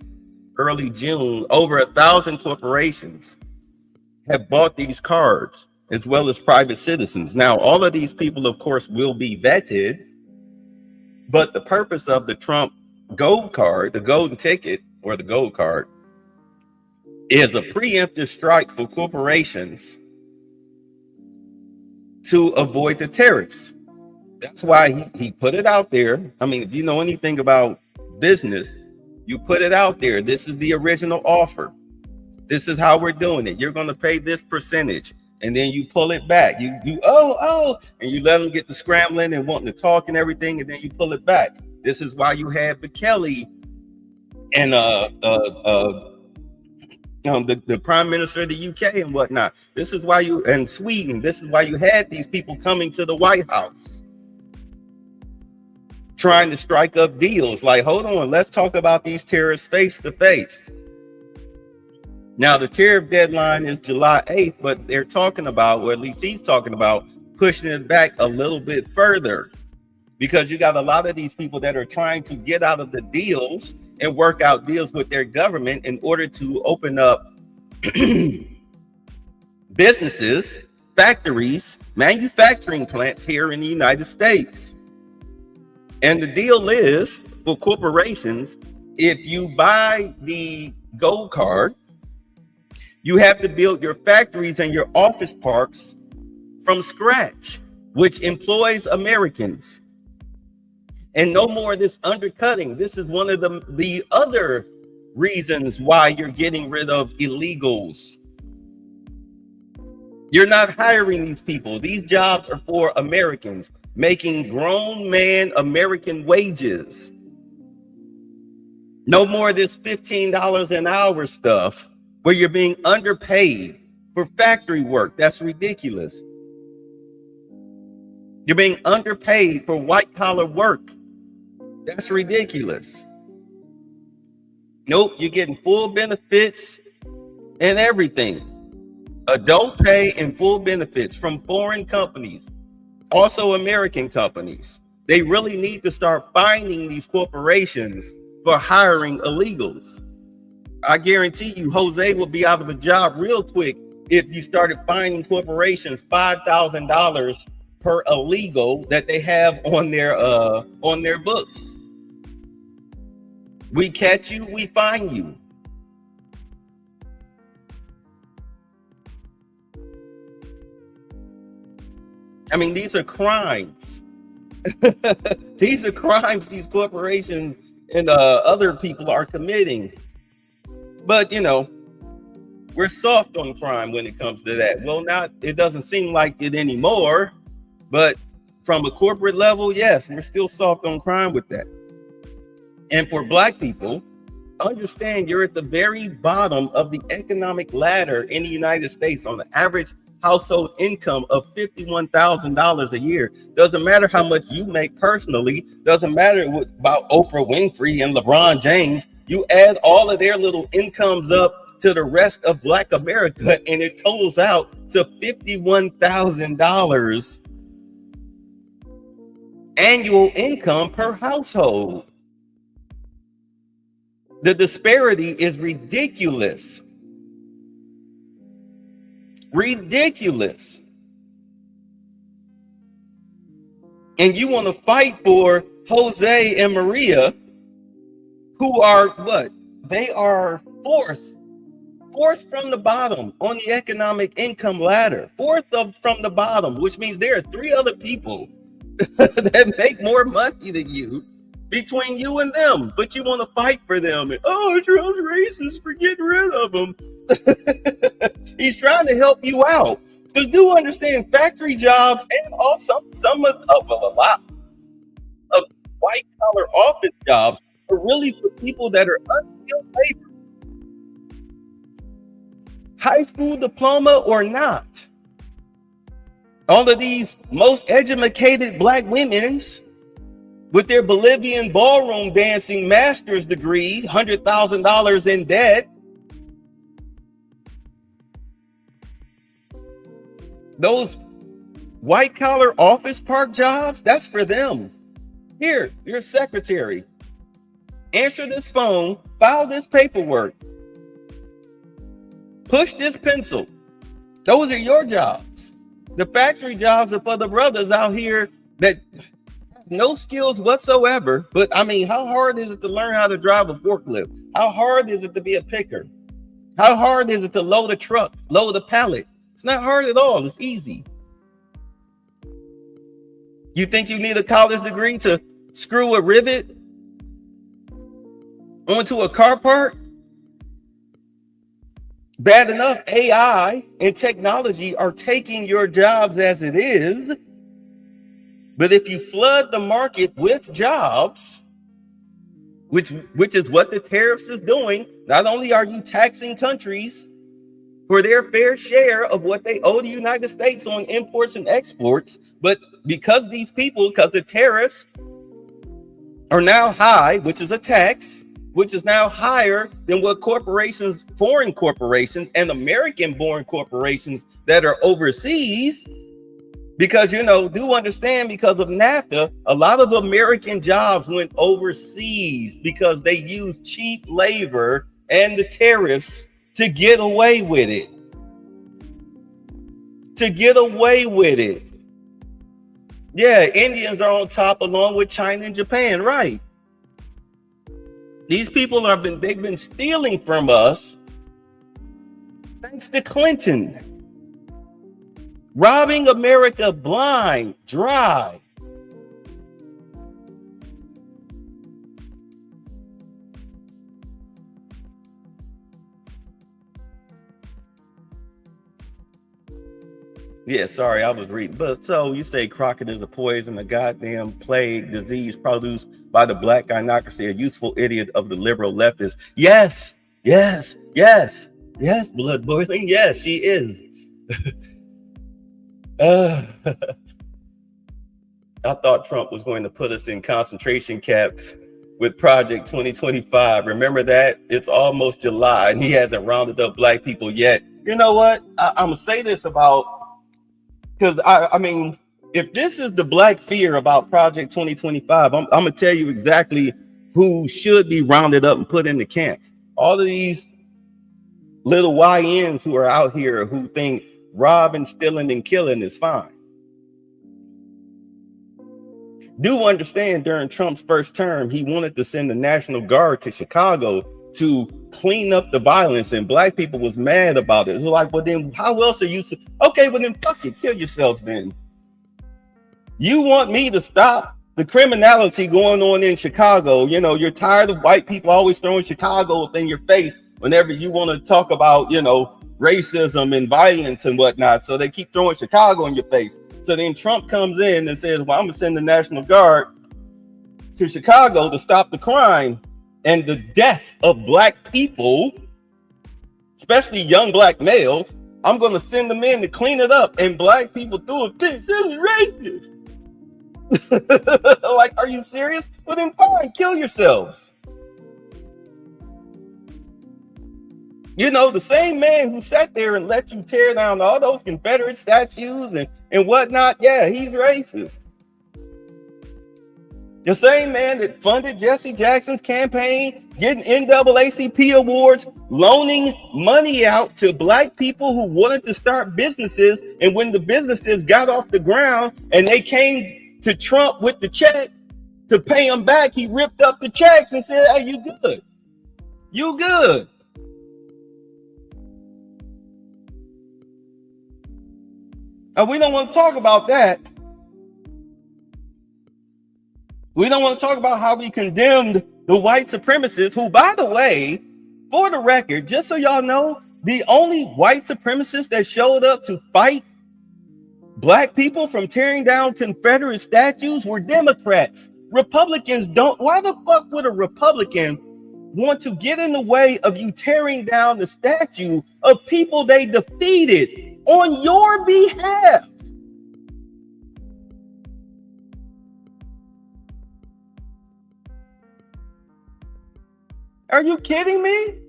early June, over 1,000 corporations have bought these cards, as well as private citizens. Now, all of these people, of course, will be vetted, but the purpose of the Trump gold card, the golden ticket or the gold card, is a preemptive strike for corporations to avoid the tariffs. That's why he put it out there. I mean, if you know anything about business, you put it out there. This is the original offer. This is how we're doing it. You're going to pay this percentage, and then you pull it back. You and you let them get the scrambling and wanting to talk and everything, and then you pull it back. This is why you have Kelly and the prime minister of the UK and whatnot. This is why and Sweden. This is why you had these people coming to the White House, trying to strike up deals. Like, hold on, let's talk about these terrorists face to face. Now, the tariff deadline is July 8th, but they're talking about, or at least he's talking about, pushing it back a little bit further, because you got a lot of these people that are trying to get out of the deals and work out deals with their government in order to open up businesses, factories, manufacturing plants here in the United States. And the deal is, for corporations, if you buy the gold card, you have to build your factories and your office parks from scratch, which employs Americans. And no more of this undercutting. This is one of the other reasons why you're getting rid of illegals. You're not hiring these people. These jobs are for Americans, making grown man American wages. No more of this $15 an hour stuff where you're being underpaid for factory work. That's ridiculous. You're being underpaid for white collar work. That's ridiculous. Nope, you're getting full benefits and everything. Adult pay and full benefits from foreign companies, also American companies. They really need to start fining these corporations for hiring illegals. I guarantee you, Jose will be out of a job real quick if you started fining corporations $5,000 per illegal that they have on their books. We catch you, we fine you. I mean, these are crimes. These are crimes these corporations and other people are committing. But, you know, we're soft on crime when it comes to that. Well, it doesn't seem like it anymore, but from a corporate level, yes, we're still soft on crime with that. And for Black people, understand you're at the very bottom of the economic ladder in the United States on the average household income of $51,000 a year. Doesn't matter how much you make personally, doesn't matter about Oprah Winfrey and LeBron James. You add all of their little incomes up to the rest of Black America, and it totals out to $51,000 annual income per household. The disparity is ridiculous. Ridiculous. And you want to fight for Jose and Maria, who are what? They are fourth from the bottom on the economic income ladder. From the bottom, which means there are three other people that make more money than you between you and them, but you want to fight for them. And, oh, Trump's racist for getting rid of them. He's trying to help you out. Because do understand, factory jobs and also some of a lot of white collar office jobs are really for people that are unskilled labor. High school diploma or not. All of these most educated Black women's with their Bolivian ballroom dancing master's degree, $100,000 in debt. Those white collar office park jobs, that's for them. Here, you're a secretary. Answer this phone, file this paperwork, push this pencil. Those are your jobs. The factory jobs are for the brothers out here that no skills whatsoever. But I mean, how hard is it to learn how to drive a forklift? How hard is it to be a picker? How hard is it to load a truck, load a pallet? It's not hard at all. It's easy. You think you need a college degree to screw a rivet onto a car part? Bad enough AI and technology are taking your jobs as it is. But if you flood the market with jobs, which is what the tariffs is doing, not only are you taxing countries for their fair share of what they owe the United States on imports and exports, but because the tariffs are now high, which is a tax, which is now higher than what corporations, foreign corporations and American-born corporations that are overseas. Because, you know, do understand, because of NAFTA, a lot of American jobs went overseas because they used cheap labor and the tariffs to get away with it. To get away with it. Yeah, Indians are on top along with China and Japan, right? These people they've been stealing from us thanks to Clinton. Robbing America blind, dry. Yeah, sorry, I was reading. But so you say crockett is a poison, a goddamn plague, disease produced by the black gynocracy, a useful idiot of the liberal leftists. Yes, yes, yes, yes, blood boiling. Yes, she is. I thought Trump was going to put us in concentration camps with Project 2025. Remember that? It's almost July and he hasn't rounded up black people yet. You know what? I'm going to say this about, because I mean, if this is the black fear about Project 2025, I'm going to tell you exactly who should be rounded up and put in the camps. All of these little YNs who are out here who think robbing, stealing, and killing is fine. Do understand, during Trump's first term, he wanted to send the National Guard to Chicago to clean up the violence, and black people was mad about it. It was like, well, then how else are you? Okay, well then fuck it, kill yourselves then. You want me to stop the criminality going on in Chicago? You know, you're tired of white people always throwing Chicago up in your face whenever you want to talk about, you know, racism and violence and whatnot. So they keep throwing Chicago in your face. So then Trump comes in and says, well, I'm gonna send the National Guard to Chicago to stop the crime and the death of black people, especially young black males. I'm going to send them in to clean it up. And black people do it. This is racist. Like, are you serious? Well, then fine, kill yourselves. You know, the same man who sat there and let you tear down all those Confederate statues and whatnot, yeah, he's racist. The same man that funded Jesse Jackson's campaign, getting NAACP awards, loaning money out to black people who wanted to start businesses. And when the businesses got off the ground and they came to Trump with the check to pay them back, he ripped up the checks and said, hey, you good. You good. And we don't want to talk about that. We don't want to talk about how we condemned the white supremacists who, by the way, for the record, just so y'all know, the only white supremacists that showed up to fight black people from tearing down Confederate statues were Democrats. Republicans don't. Why the fuck would a Republican want to get in the way of you tearing down the statue of people they defeated on your behalf? Are you kidding me?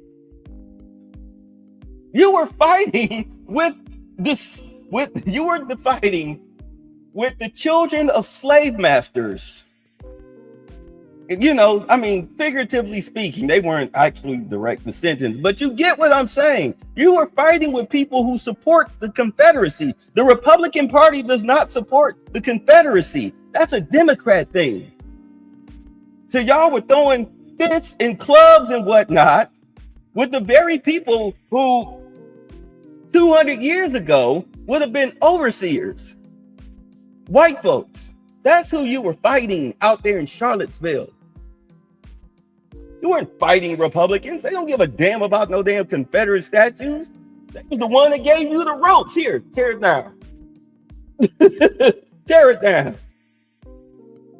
You were fighting with this, you were fighting with the children of slave masters. You know, I mean, figuratively speaking, they weren't actually direct descendants, but you get what I'm saying. You were fighting with people who support the Confederacy. The Republican Party does not support the Confederacy. That's a Democrat thing. So y'all were throwing fists and clubs and whatnot with the very people who 200 years ago would have been overseers. White folks. That's who you were fighting out there in Charlottesville. You weren't fighting Republicans. They don't give a damn about no damn Confederate statues. That was the one that gave you the ropes. Here, tear it down. Tear it down.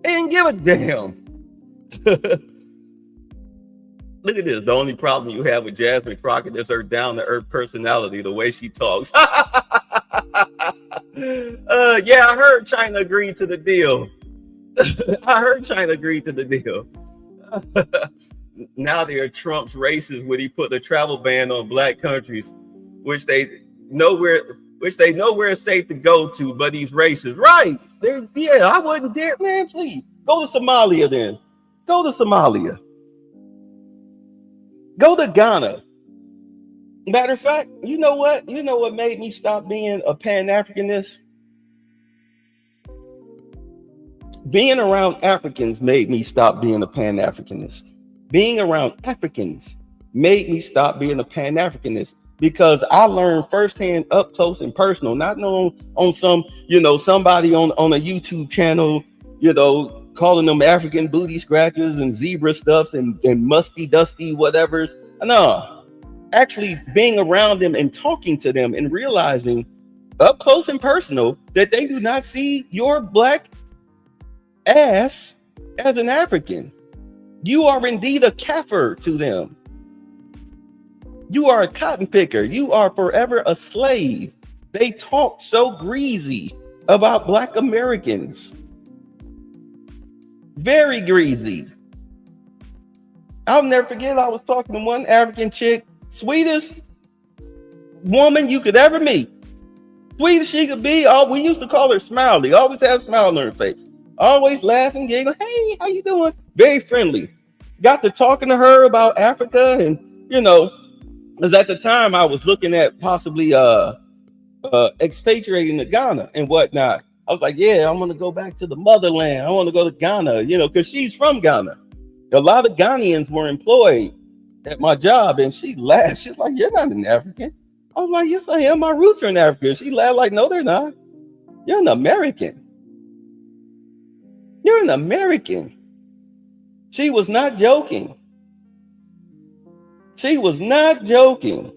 They didn't give a damn. Look at this. The only problem you have with Jasmine Crockett is her down-to-earth personality, the way she talks. Yeah, I heard China agreed to the deal. I heard China agreed to the deal. now they're Trump's racist when he put the travel ban on black countries, which they know where it's safe to go to, but he's racist. Right. I wouldn't dare, man, please. Go to Somalia then. Go to Somalia. Go to Ghana. Matter of fact, you know what? You know what made me stop being a Pan-Africanist? Being around Africans made me stop being a Pan-Africanist. Being around Africans made me stop being a Pan-Africanist because I learned firsthand, up close and personal, not on some, somebody on a YouTube channel, calling them African booty scratchers and zebra stuffs and musty, dusty, whatevers. No, actually being around them and talking to them and realizing up close and personal that they do not see your black ass as an African. You are indeed a kafir to them. You are a cotton picker. You are forever a slave. They talk so greasy about black Americans. Very greasy. I'll never forget, I was talking to one African chick, sweetest woman you could ever meet. Sweet as she could be. We used to call her Smiley. Always have a smile on her face. Always laughing, giggling. Hey, how you doing? Very friendly. Got to talking to her about Africa, and because at the time I was looking at possibly expatriating to Ghana and whatnot. I was like, yeah, I'm gonna go back to the motherland. I want to go to Ghana, because she's from Ghana. A lot of Ghanaians were employed at my job, and she laughed. She's like, "You're not an African." I was like, "Yes, I am. My roots are in Africa." She laughed like, "No, they're not. You're an American. You're an American." She was not joking. She was not joking.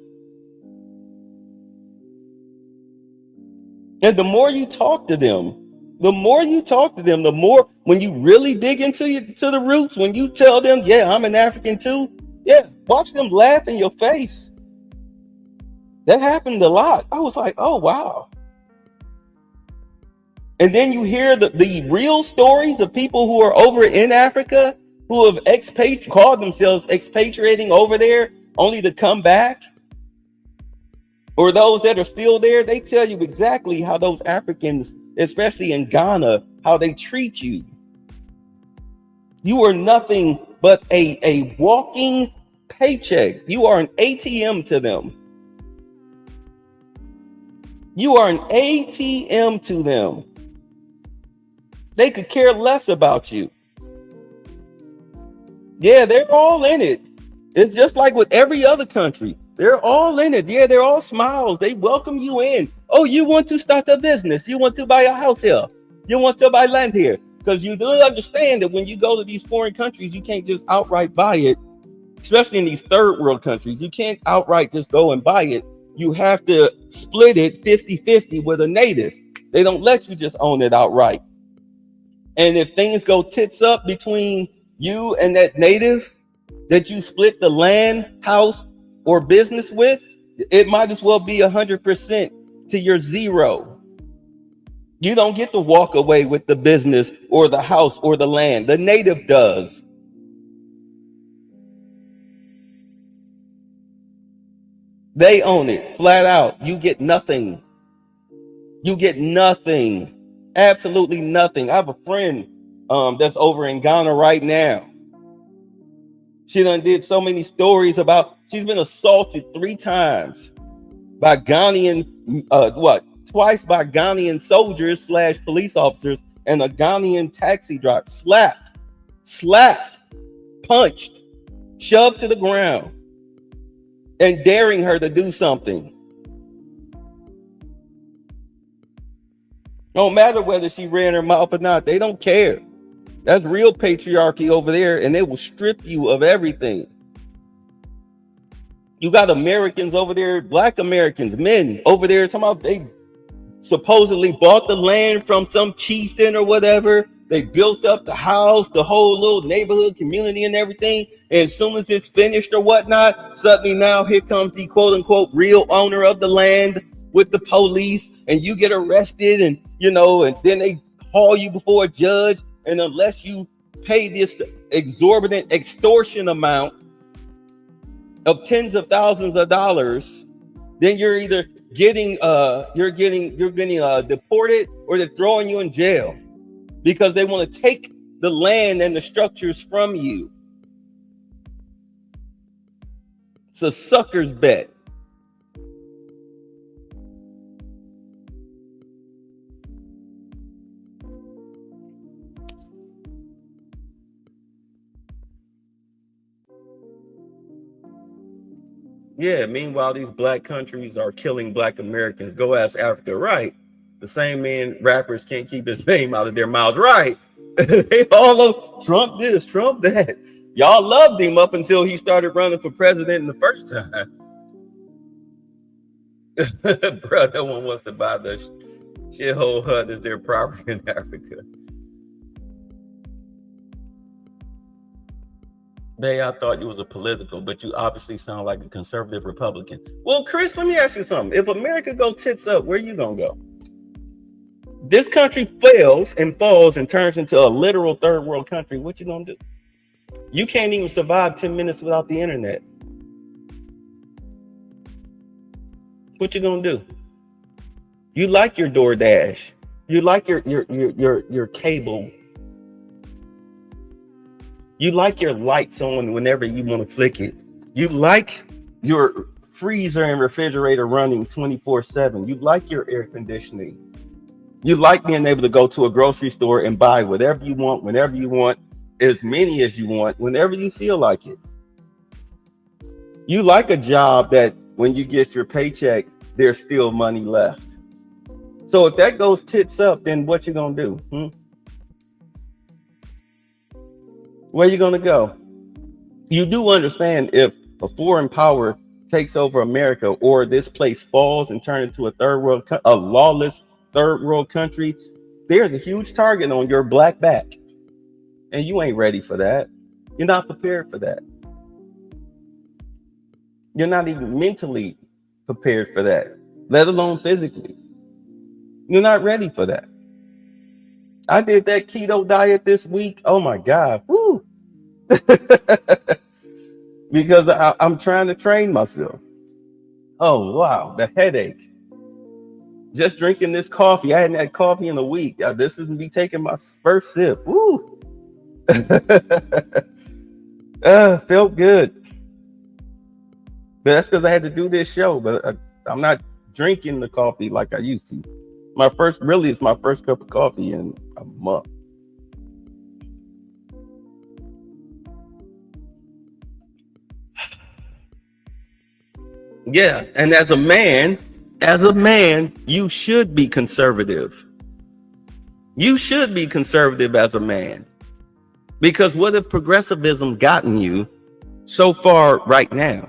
And the more you talk to them, the more when you really dig into the roots, when you tell them, yeah, I'm an African too, yeah, watch them laugh in your face. That happened a lot. I was like, oh, wow. And then you hear the real stories of people who are over in Africa who have called themselves expatriating over there only to come back. Or those that are still there, they tell you exactly how those Africans, especially in Ghana, how they treat you. You are nothing but a walking paycheck. You are an ATM to them. You are an ATM to them. They could care less about you. Yeah, they're all in it. It's just like with every other country. They're all in it. Yeah, they're all smiles. They welcome you in. Oh, you want to start a business? You want to buy a house here? You want to buy land here? Because you do understand that when you go to these foreign countries, you can't just outright buy it, especially in these third world countries. You can't outright just go and buy it. You have to split it 50-50 with a native. They don't let you just own it outright. And if things go tits up between you and that native that you split the land, house, or business with, it might as well be 100% to your zero. You don't get to walk away with the business or the house or the land. The native does. They own it flat out. You get nothing. You get nothing. Absolutely nothing. I have a friend that's over in Ghana right now. She done did so many stories about she's been assaulted 3 times by Ghanaian, twice by Ghanaian soldiers / police officers and a Ghanaian taxi driver. Slapped, punched, shoved to the ground, and daring her to do something. No matter whether she ran her mouth or not, they don't care. That's real patriarchy over there, and they will strip you of everything. You got Americans over there, black Americans, men over there talking about they supposedly bought the land from some chieftain or whatever. They built up the house, the whole little neighborhood community and everything. And as soon as it's finished or whatnot, suddenly now here comes the quote unquote real owner of the land with the police, and you get arrested, and and then they haul you before a judge. And unless you pay this exorbitant extortion amount of tens of thousands of dollars, then you're either getting deported, or they're throwing you in jail because they want to take the land and the structures from you. It's a sucker's bet. Yeah, meanwhile, these black countries are killing black Americans. Go ask Africa, right? The same man, rappers can't keep his name out of their mouths, right? They all love Trump this, Trump that. Y'all loved him up until he started running for president the first time. Bro, no one wants to buy the shithole hut as their property in Africa. Bay, I thought you was a political, but you obviously sound like a conservative Republican. Well, Chris, let me ask you something. If America go tits up, where you gonna go? This country fails and falls and turns into a literal third world country. What you gonna do? You can't even survive 10 minutes without the internet. What you gonna do? You like your DoorDash. You like your cable. You like your lights on whenever you want to flick it. You like your freezer and refrigerator running 24/7. You like your air conditioning. You like being able to go to a grocery store and buy whatever you want, whenever you want, as many as you want, whenever you feel like it. You like a job that when you get your paycheck, there's still money left. So if that goes tits up, then what you gonna do? Where you gonna go? You do understand if a foreign power takes over America, or this place falls and turns into a lawless third world country, there's a huge target on your black back, and you ain't ready for that. You're not prepared for that. You're not even mentally prepared for that, let alone physically. You're not ready for that. I did that keto diet this week. Oh my God. Woo. Because I'm trying to train myself. Oh, wow. The headache. Just drinking this coffee. I hadn't had coffee in a week. This is me taking my first sip. Woo. Felt good. But that's because I had to do this show. But I'm not drinking the coffee like I used to. It's my first cup of coffee in a month. Yeah, and as a man, you should be conservative. You should be conservative as a man. Because what have progressivism gotten you so far right now?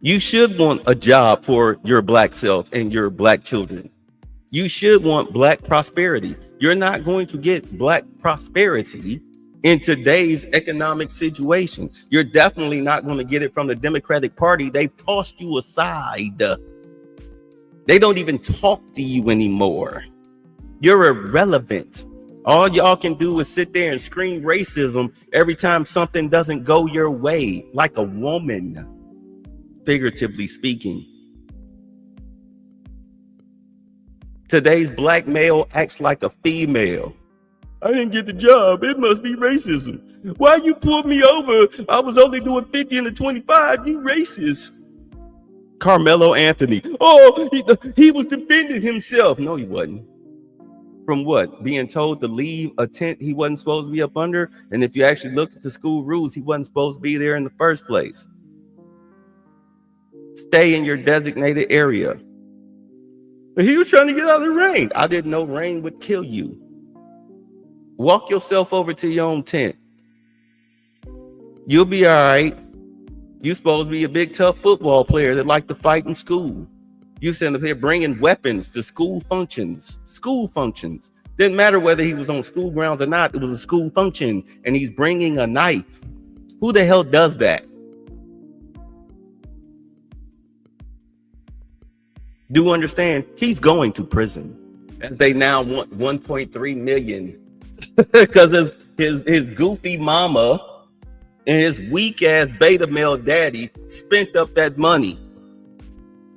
You should want a job for your black self and your black children. You should want black prosperity. You're not going to get black prosperity in today's economic situation. You're definitely not going to get it from the Democratic Party. They've tossed you aside. They don't even talk to you anymore. You're irrelevant. All y'all can do is sit there and scream racism every time something doesn't go your way, like a woman. Figuratively speaking. Today's black male acts like a female. I didn't get the job. It must be racism. Why you pulled me over? I was only doing 50 and a 25. You racist. Carmelo Anthony. Oh, he was defending himself. No, he wasn't. From what? Being told to leave a tent he wasn't supposed to be up under. And if you actually look at the school rules, he wasn't supposed to be there in the first place. Stay in your designated area. He was trying to get out of the rain. I didn't know rain would kill you. Walk yourself over to your own tent. You'll be all right. You're supposed to be a big, tough football player that like to fight in school. You sitting up here bringing weapons to school functions. School functions. Didn't matter whether he was on school grounds or not. It was a school function, and he's bringing a knife. Who the hell does that? Do understand he's going to prison, as they now want 1.3 million because of his goofy mama and his weak ass beta male daddy spent up that money.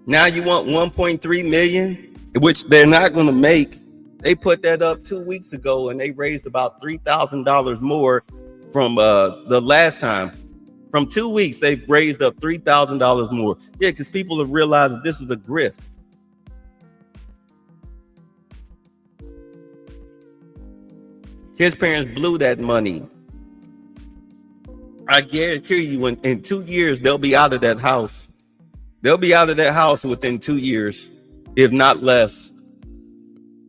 Now you want 1.3 million, which they're not going to make. They put that up 2 weeks ago and they raised about $3,000 more from the last time. From 2 weeks, they've raised up $3,000 more. Yeah, because people have realized that this is a grift. His parents blew that money. I guarantee you in 2 years, they'll be out of that house. They'll be out of that house within 2 years, if not less,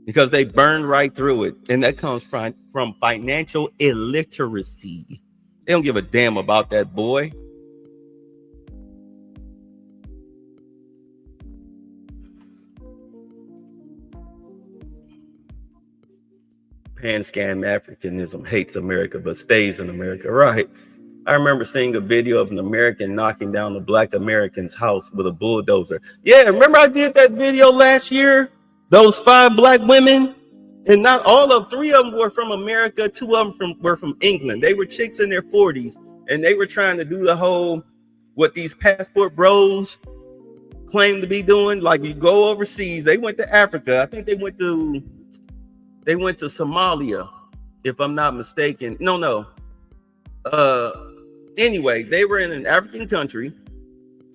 because they burned right through it. And that comes from financial illiteracy. They don't give a damn about that boy. Pan-scam Africanism hates America but stays in America. Right. I remember seeing a video of an American knocking down a black American's house with a bulldozer. Yeah, remember I did that video last year? Those 5 black women? And not all of 3 of them were from America. 2 of them were from England. They were chicks in their 40s. And they were trying to do the whole, what these passport bros claim to be doing. Like you go overseas. They went to Africa. I think they went to Somalia, if I'm not mistaken. No. Anyway, they were in an African country.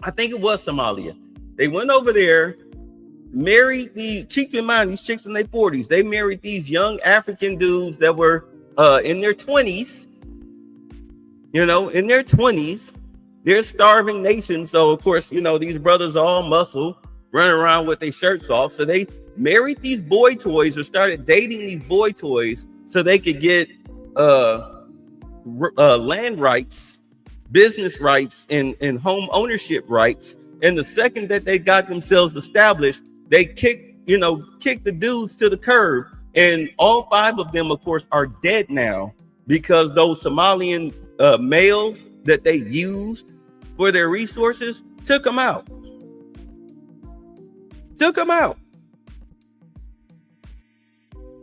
I think it was Somalia. They went over there, married these, keep in mind, these chicks in their 40s. They married these young African dudes that were in their 20s. You know, in their 20s. They're a starving nation. So, of course, you know, these brothers are all muscle, running around with their shirts off. So they married these boy toys or started dating these boy toys so they could get land rights, business rights, and home ownership rights. And the second that they got themselves established, they kicked the dudes to the curb. And all 5 of them, of course, are dead now because those Somalian males that they used for their resources took them out.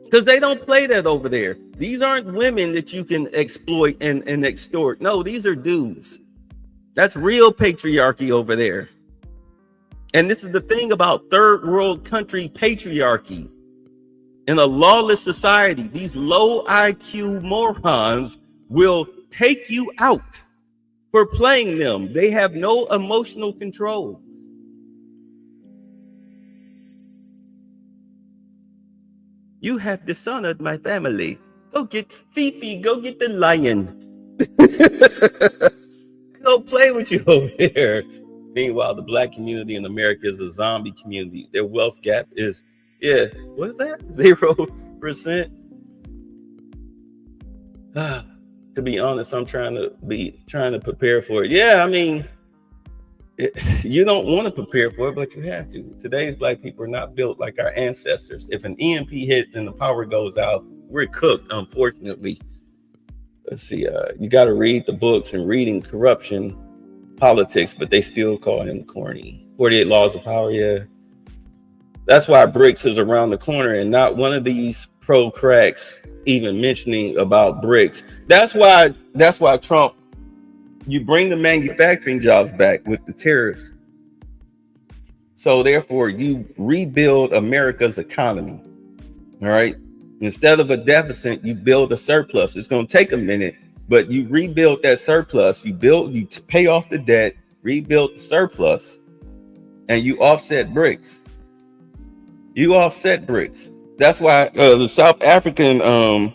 Because they don't play that over there. These aren't women that you can exploit and extort. No, these are dudes. That's real patriarchy over there. And this is the thing about third world country patriarchy. In a lawless society, these low IQ morons will take you out for playing them. They have no emotional control. You have dishonored my family. Go get Fifi, go get the lion. Don't play with you over here. Meanwhile, the black community in America is a zombie community. Their wealth gap is, what is that? 0%. To be honest, I'm trying to prepare for it. Yeah, I mean, you don't want to prepare for it, but you have to. Today's black people are not built like our ancestors. If an EMP hits and the power goes out, we're cooked, unfortunately. Let's see, you got to read the books and reading corruption, politics, but they still call him corny. 48 Laws of Power, yeah. That's why BRICS is around the corner and not one of these pro cracks even mentioning about BRICS. That's why Trump, you bring the manufacturing jobs back with the tariffs. So therefore, you rebuild America's economy. All right. Instead of a deficit, you build a surplus. It's going to take a minute, but you rebuild that surplus. You pay off the debt, rebuild the surplus, and you offset BRICS. That's why the South African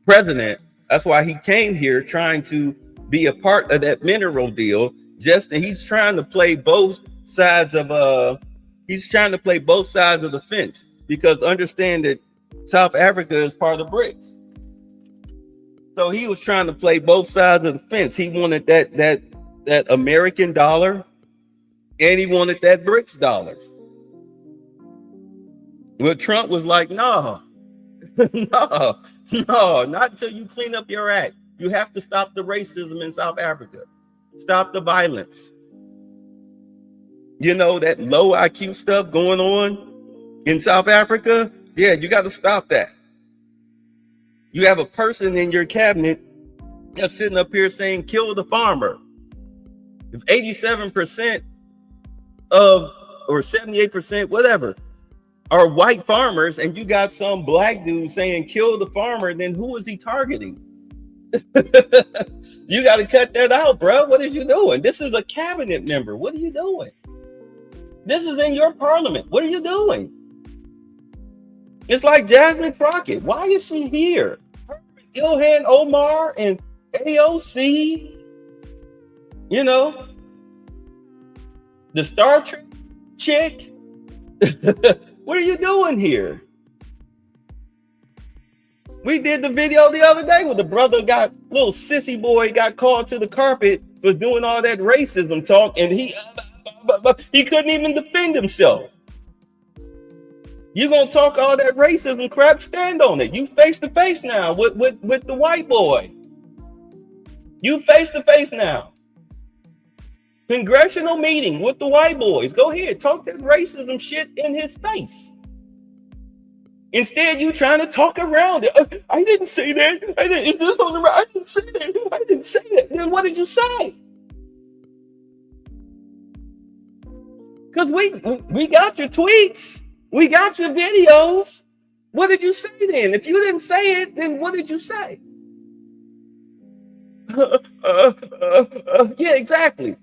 president, that's why he came here trying to be a part of that mineral deal. He's trying to play both sides of the fence, because understand that South Africa is part of BRICS. So he was trying to play both sides of the fence. He wanted that American dollar, and he wanted that BRICS dollar. Well, Trump was like, no, not until you clean up your act. You have to stop the racism in South Africa. Stop the violence. You know, that low IQ stuff going on in South Africa? Yeah, you got to stop that. You have a person in your cabinet that's sitting up here saying, kill the farmer. If 87% of, or 78%, whatever, are white farmers, and you got some black dude saying, kill the farmer, then who is he targeting? You got to cut that out, bro. What is you doing? This is a cabinet member. What are you doing? This is in your parliament. What are you doing? It's like Jasmine Crockett. Why is she here? Ilhan Omar and AOC, you know, the Star Trek chick. What are you doing here? We did the video the other day where the brother little sissy boy got called to the carpet for doing all that racism talk, and he couldn't even defend himself. You gonna talk all that racism crap? Stand on it. You face to face now with the white boy. You face to face now. Congressional meeting with the white boys. Go ahead, talk that racism shit in his face. Instead, you trying to talk around it. I didn't say that. I didn't. Is this on the right? I didn't say that. I didn't say that. Then what did you say? Because we got your tweets. We got your videos. What did you say then? If you didn't say it, then what did you say? Yeah, exactly.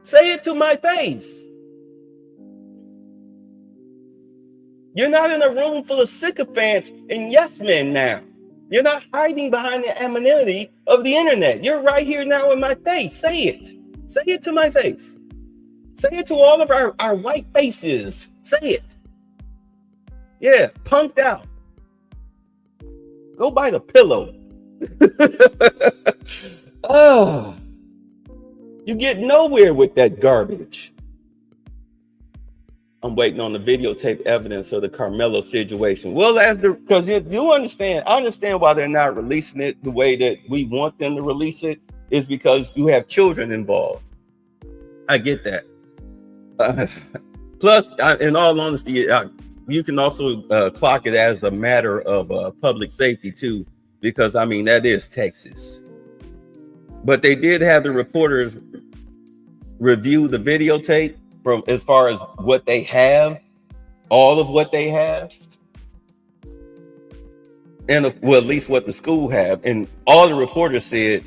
Say it to my face. You're not in a room full of sycophants and yes men now. You're not hiding behind the anonymity of the internet. You're right here now in my face. Say it. Say it to my face. Say it to all of our white faces. Say it. Yeah, punked out. Go buy the pillow. Oh, you get nowhere with that garbage. I'm waiting on the videotape evidence of the Carmelo situation. Well, because you understand, I understand why they're not releasing it the way that we want them to release it, is because you have children involved. I get that. Plus, in all honesty, you can also clock it as a matter of public safety too, because I mean, that is Texas. But they did have the reporters review the videotape from as far as what they have, all of what they have, and well, at least what the school have. And all the reporters said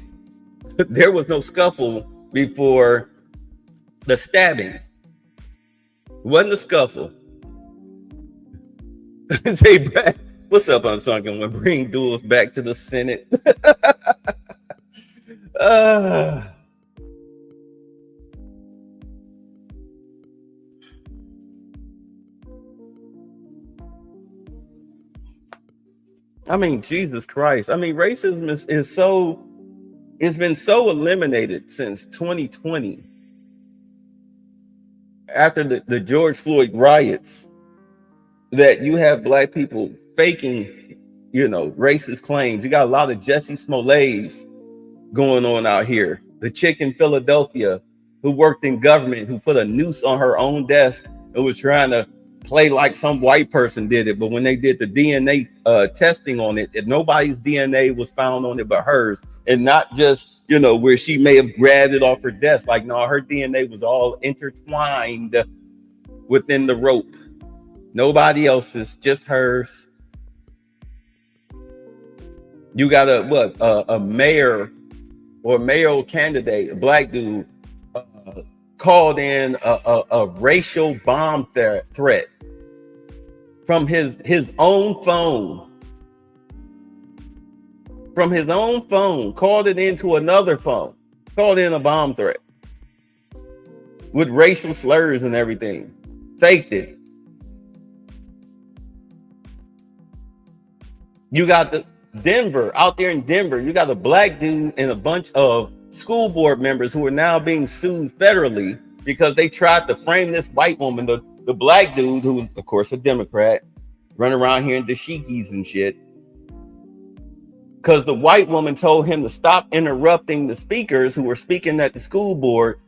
there was no scuffle before the stabbing. It wasn't a scuffle. Say back. What's up, Unsunken One? Bring duels back to the Senate. I mean, Jesus Christ. I mean, racism it's been so eliminated since 2020. After the George Floyd riots, that you have black people faking, racist claims. You got a lot of Jussie Smollett's going on out here. The chick in Philadelphia who worked in government, who put a noose on her own desk and was trying to play like some white person did it. But when they did the DNA testing on it, nobody's DNA was found on it but hers. And not just, where she may have grabbed it off her desk. Like, no, her DNA was all intertwined within the rope. Nobody else's, just hers. You got a mayor or mayoral candidate, a black dude, called in a racial bomb threat from his own phone. From his own phone, called it into another phone, called in a bomb threat with racial slurs and everything, faked it. You got out there in Denver, you got a black dude and a bunch of school board members who are now being sued federally because they tried to frame this white woman, the black dude, who's of course a Democrat, running around here in dashikis and shit, because the white woman told him to stop interrupting the speakers who were speaking at the school board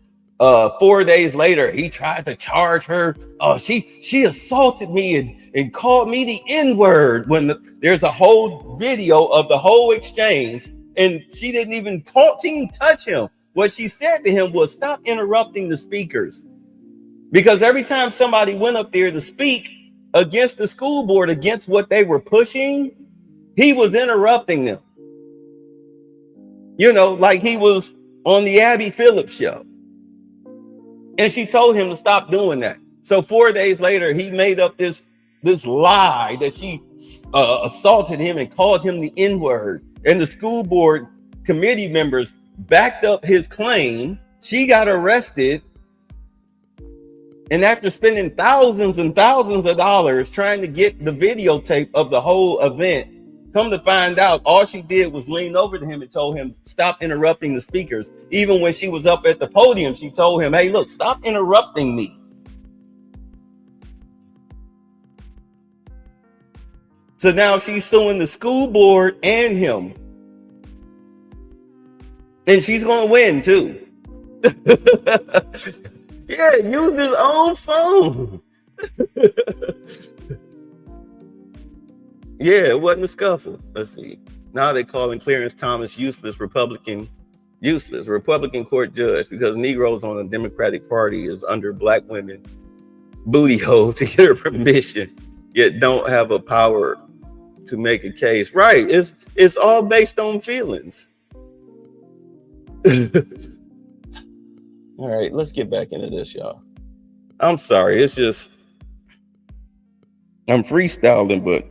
4 days later, he tried to charge her. She assaulted me and called me the N-word when there's a whole video of the whole exchange, and she didn't even touch him. What she said to him was, stop interrupting the speakers. Because every time somebody went up there to speak against the school board, against what they were pushing, he was interrupting them. You know, like he was on the Abby Phillips show. And she told him to stop doing that. So 4 days later, he made up this lie that she assaulted him and called him the N-word. And the school board committee members backed up his claim. She got arrested. And after spending thousands and thousands of dollars trying to get the videotape of the whole event, come to find out, all she did was lean over to him and told him, stop interrupting the speakers. Even when she was up at the podium, she told him, hey, look, stop interrupting me. So now she's suing the school board and him. And she's going to win too. Yeah, use his own phone. Yeah, it wasn't a scuffle. Let's see. Now they're calling Clarence Thomas Republican court judge because Negroes on the Democratic Party is under black women booty hole to get her permission, yet don't have a power to make a case. Right. It's all based on feelings. All right, let's get back into this, y'all. I'm sorry. It's just I'm freestyling, but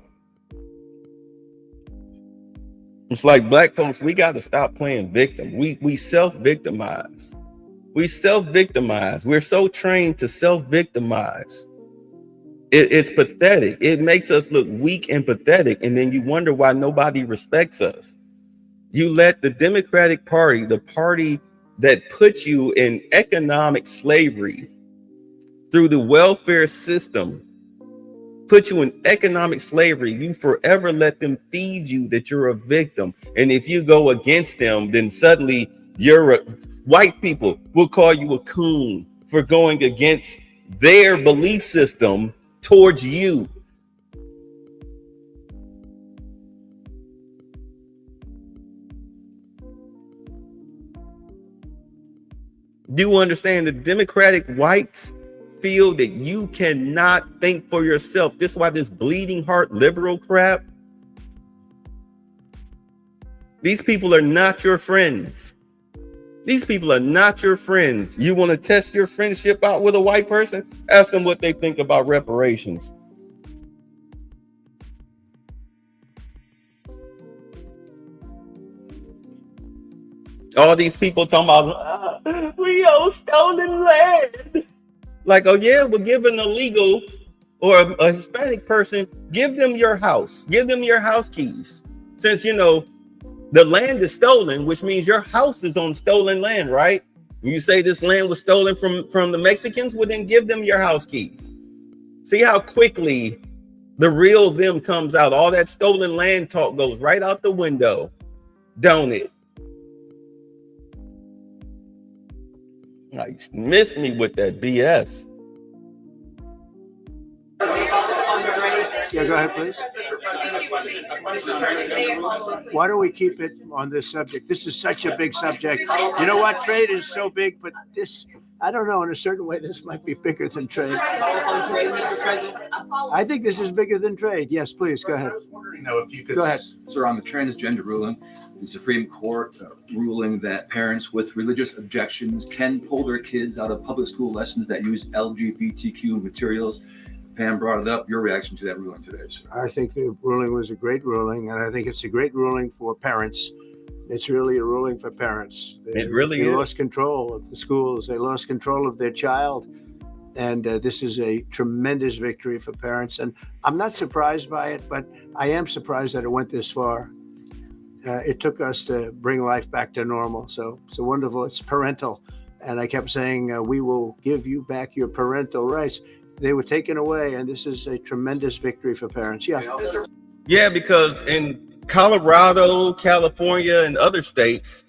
it's like black folks, we got to stop playing victim. We self-victimize. We self-victimize. We're so trained to self-victimize. It's pathetic. It makes us look weak and pathetic. And then you wonder why nobody respects us. You let the Democratic Party, the party that put you in economic slavery through the welfare system, put you in economic slavery, you forever let them feed you that you're a victim. And if you go against them, then suddenly white people will call you a coon for going against their belief system towards you. Do you understand? The Democratic whites feel that you cannot think for yourself. This is why this bleeding heart liberal crap. These people are not your friends. These people are not your friends. You want to test your friendship out with a white person? Ask them what they think about reparations. All these people talking about, we own stolen land. Like, oh yeah, we'll give an illegal or a Hispanic person, give them your house. Give them your house keys. Since, you know, the land is stolen, which means your house is on stolen land, right? You say this land was stolen from the Mexicans, well then give them your house keys. See how quickly the real them comes out. All that stolen land talk goes right out the window, don't it? You miss me with that BS. Yeah, go ahead, please. Why don't we keep it on this subject? This is such a big subject. You know what? Trade is so big, but this, I don't know, in a certain way, this might be bigger than trade. I think this is bigger than trade. Yes, please, go ahead. I was wondering, though, if you could, go ahead. Sir, on the transgender ruling, the Supreme Court ruling that parents with religious objections can pull their kids out of public school lessons that use LGBTQ materials. Pam brought it up. Your reaction to that ruling today, sir? I think the ruling was a great ruling, and I think it's a great ruling for parents. It's really a ruling for parents. They lost control of the schools. They lost control of their child. And this is a tremendous victory for parents. And I'm not surprised by it, but I am surprised that it went this far. It took us to bring life back to normal. So it's wonderful. It's parental. And I kept saying, we will give you back your parental rights. They were taken away. And this is a tremendous victory for parents. Yeah. Yeah, because in Colorado, California, and other states,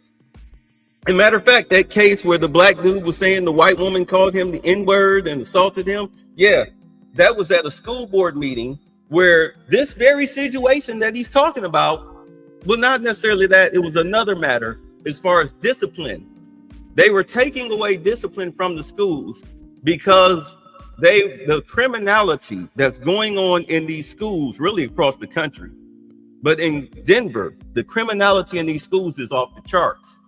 As a matter of fact, that case where the black dude was saying the white woman called him the N-word and assaulted him, yeah, that was at a school board meeting where this very situation that he's talking about, well, not necessarily that, it was another matter as far as discipline. They were taking away discipline from the schools because the criminality that's going on in these schools, really across the country, but in Denver, the criminality in these schools is off the charts.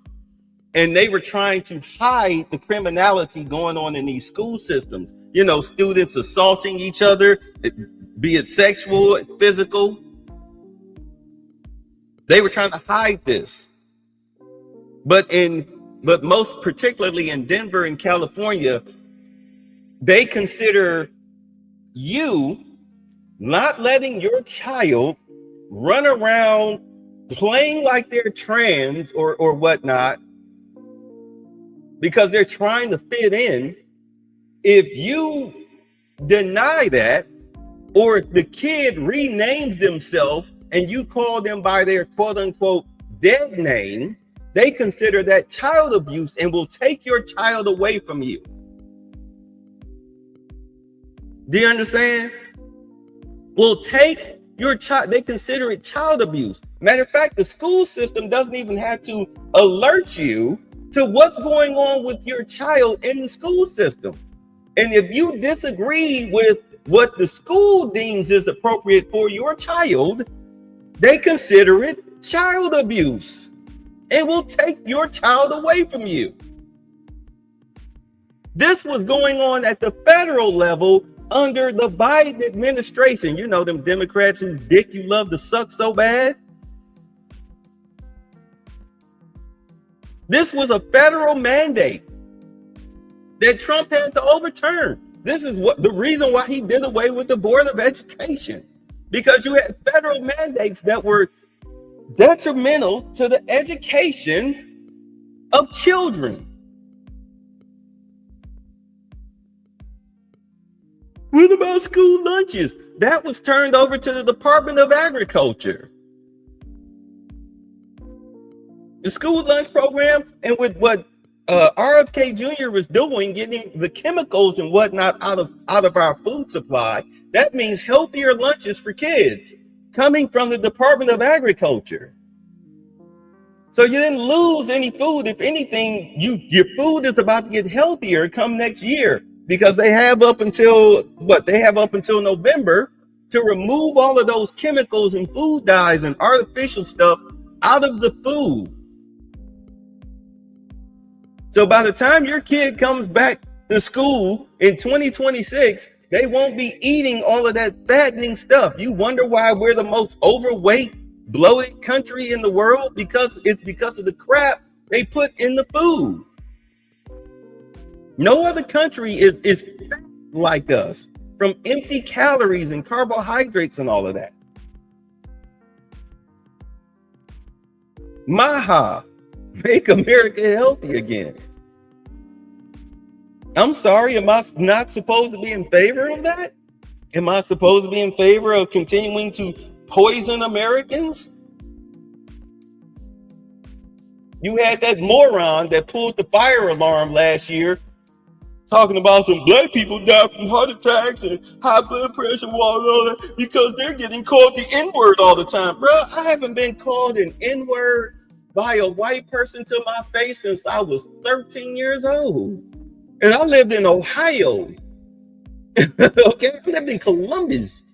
And they were trying to hide the criminality going on in these school systems. You know, students assaulting each other, be it sexual, physical. They were trying to hide this. But most particularly in Denver and California, they consider you not letting your child run around playing like they're trans or whatnot, because they're trying to fit in. If you deny that, or if the kid renames themselves and you call them by their quote unquote dead name, they consider that child abuse and will take your child away from you. Do you understand? Will take your child, they consider it child abuse. Matter of fact, the school system doesn't even have to alert you to what's going on with your child in the school system. And if you disagree with what the school deems is appropriate for your child, they consider it child abuse and will take your child away from you. This was going on at the federal level under the Biden administration. You know, them Democrats whose dick you love to suck so bad. This was a federal mandate that Trump had to overturn. This is what the reason why he did away with the Board of Education, because you had federal mandates that were detrimental to the education of children. What about school lunches? That was turned over to the Department of Agriculture. The school lunch program, and with what RFK Jr. was doing, getting the chemicals and whatnot out of our food supply, that means healthier lunches for kids coming from the Department of Agriculture. So you didn't lose any food. If anything, your food is about to get healthier come next year, because they have up until November to remove all of those chemicals and food dyes and artificial stuff out of the food. So by the time your kid comes back to school in 2026, they won't be eating all of that fattening stuff. You wonder why we're the most overweight, bloated country in the world? Because it's because of the crap they put in the food. No other country is fat like us, from empty calories and carbohydrates and all of that. Maha, make America healthy again. I'm sorry, am I not supposed to be in favor of that? Am I supposed to be in favor of continuing to poison Americans? You had that moron that pulled the fire alarm last year talking about some black people die from heart attacks and high blood pressure and all that because they're getting called the N-word all the time. Bro, I haven't been called an N-word by a white person to my face since I was 13 years old. And I lived in Ohio. Okay, I lived in Columbus,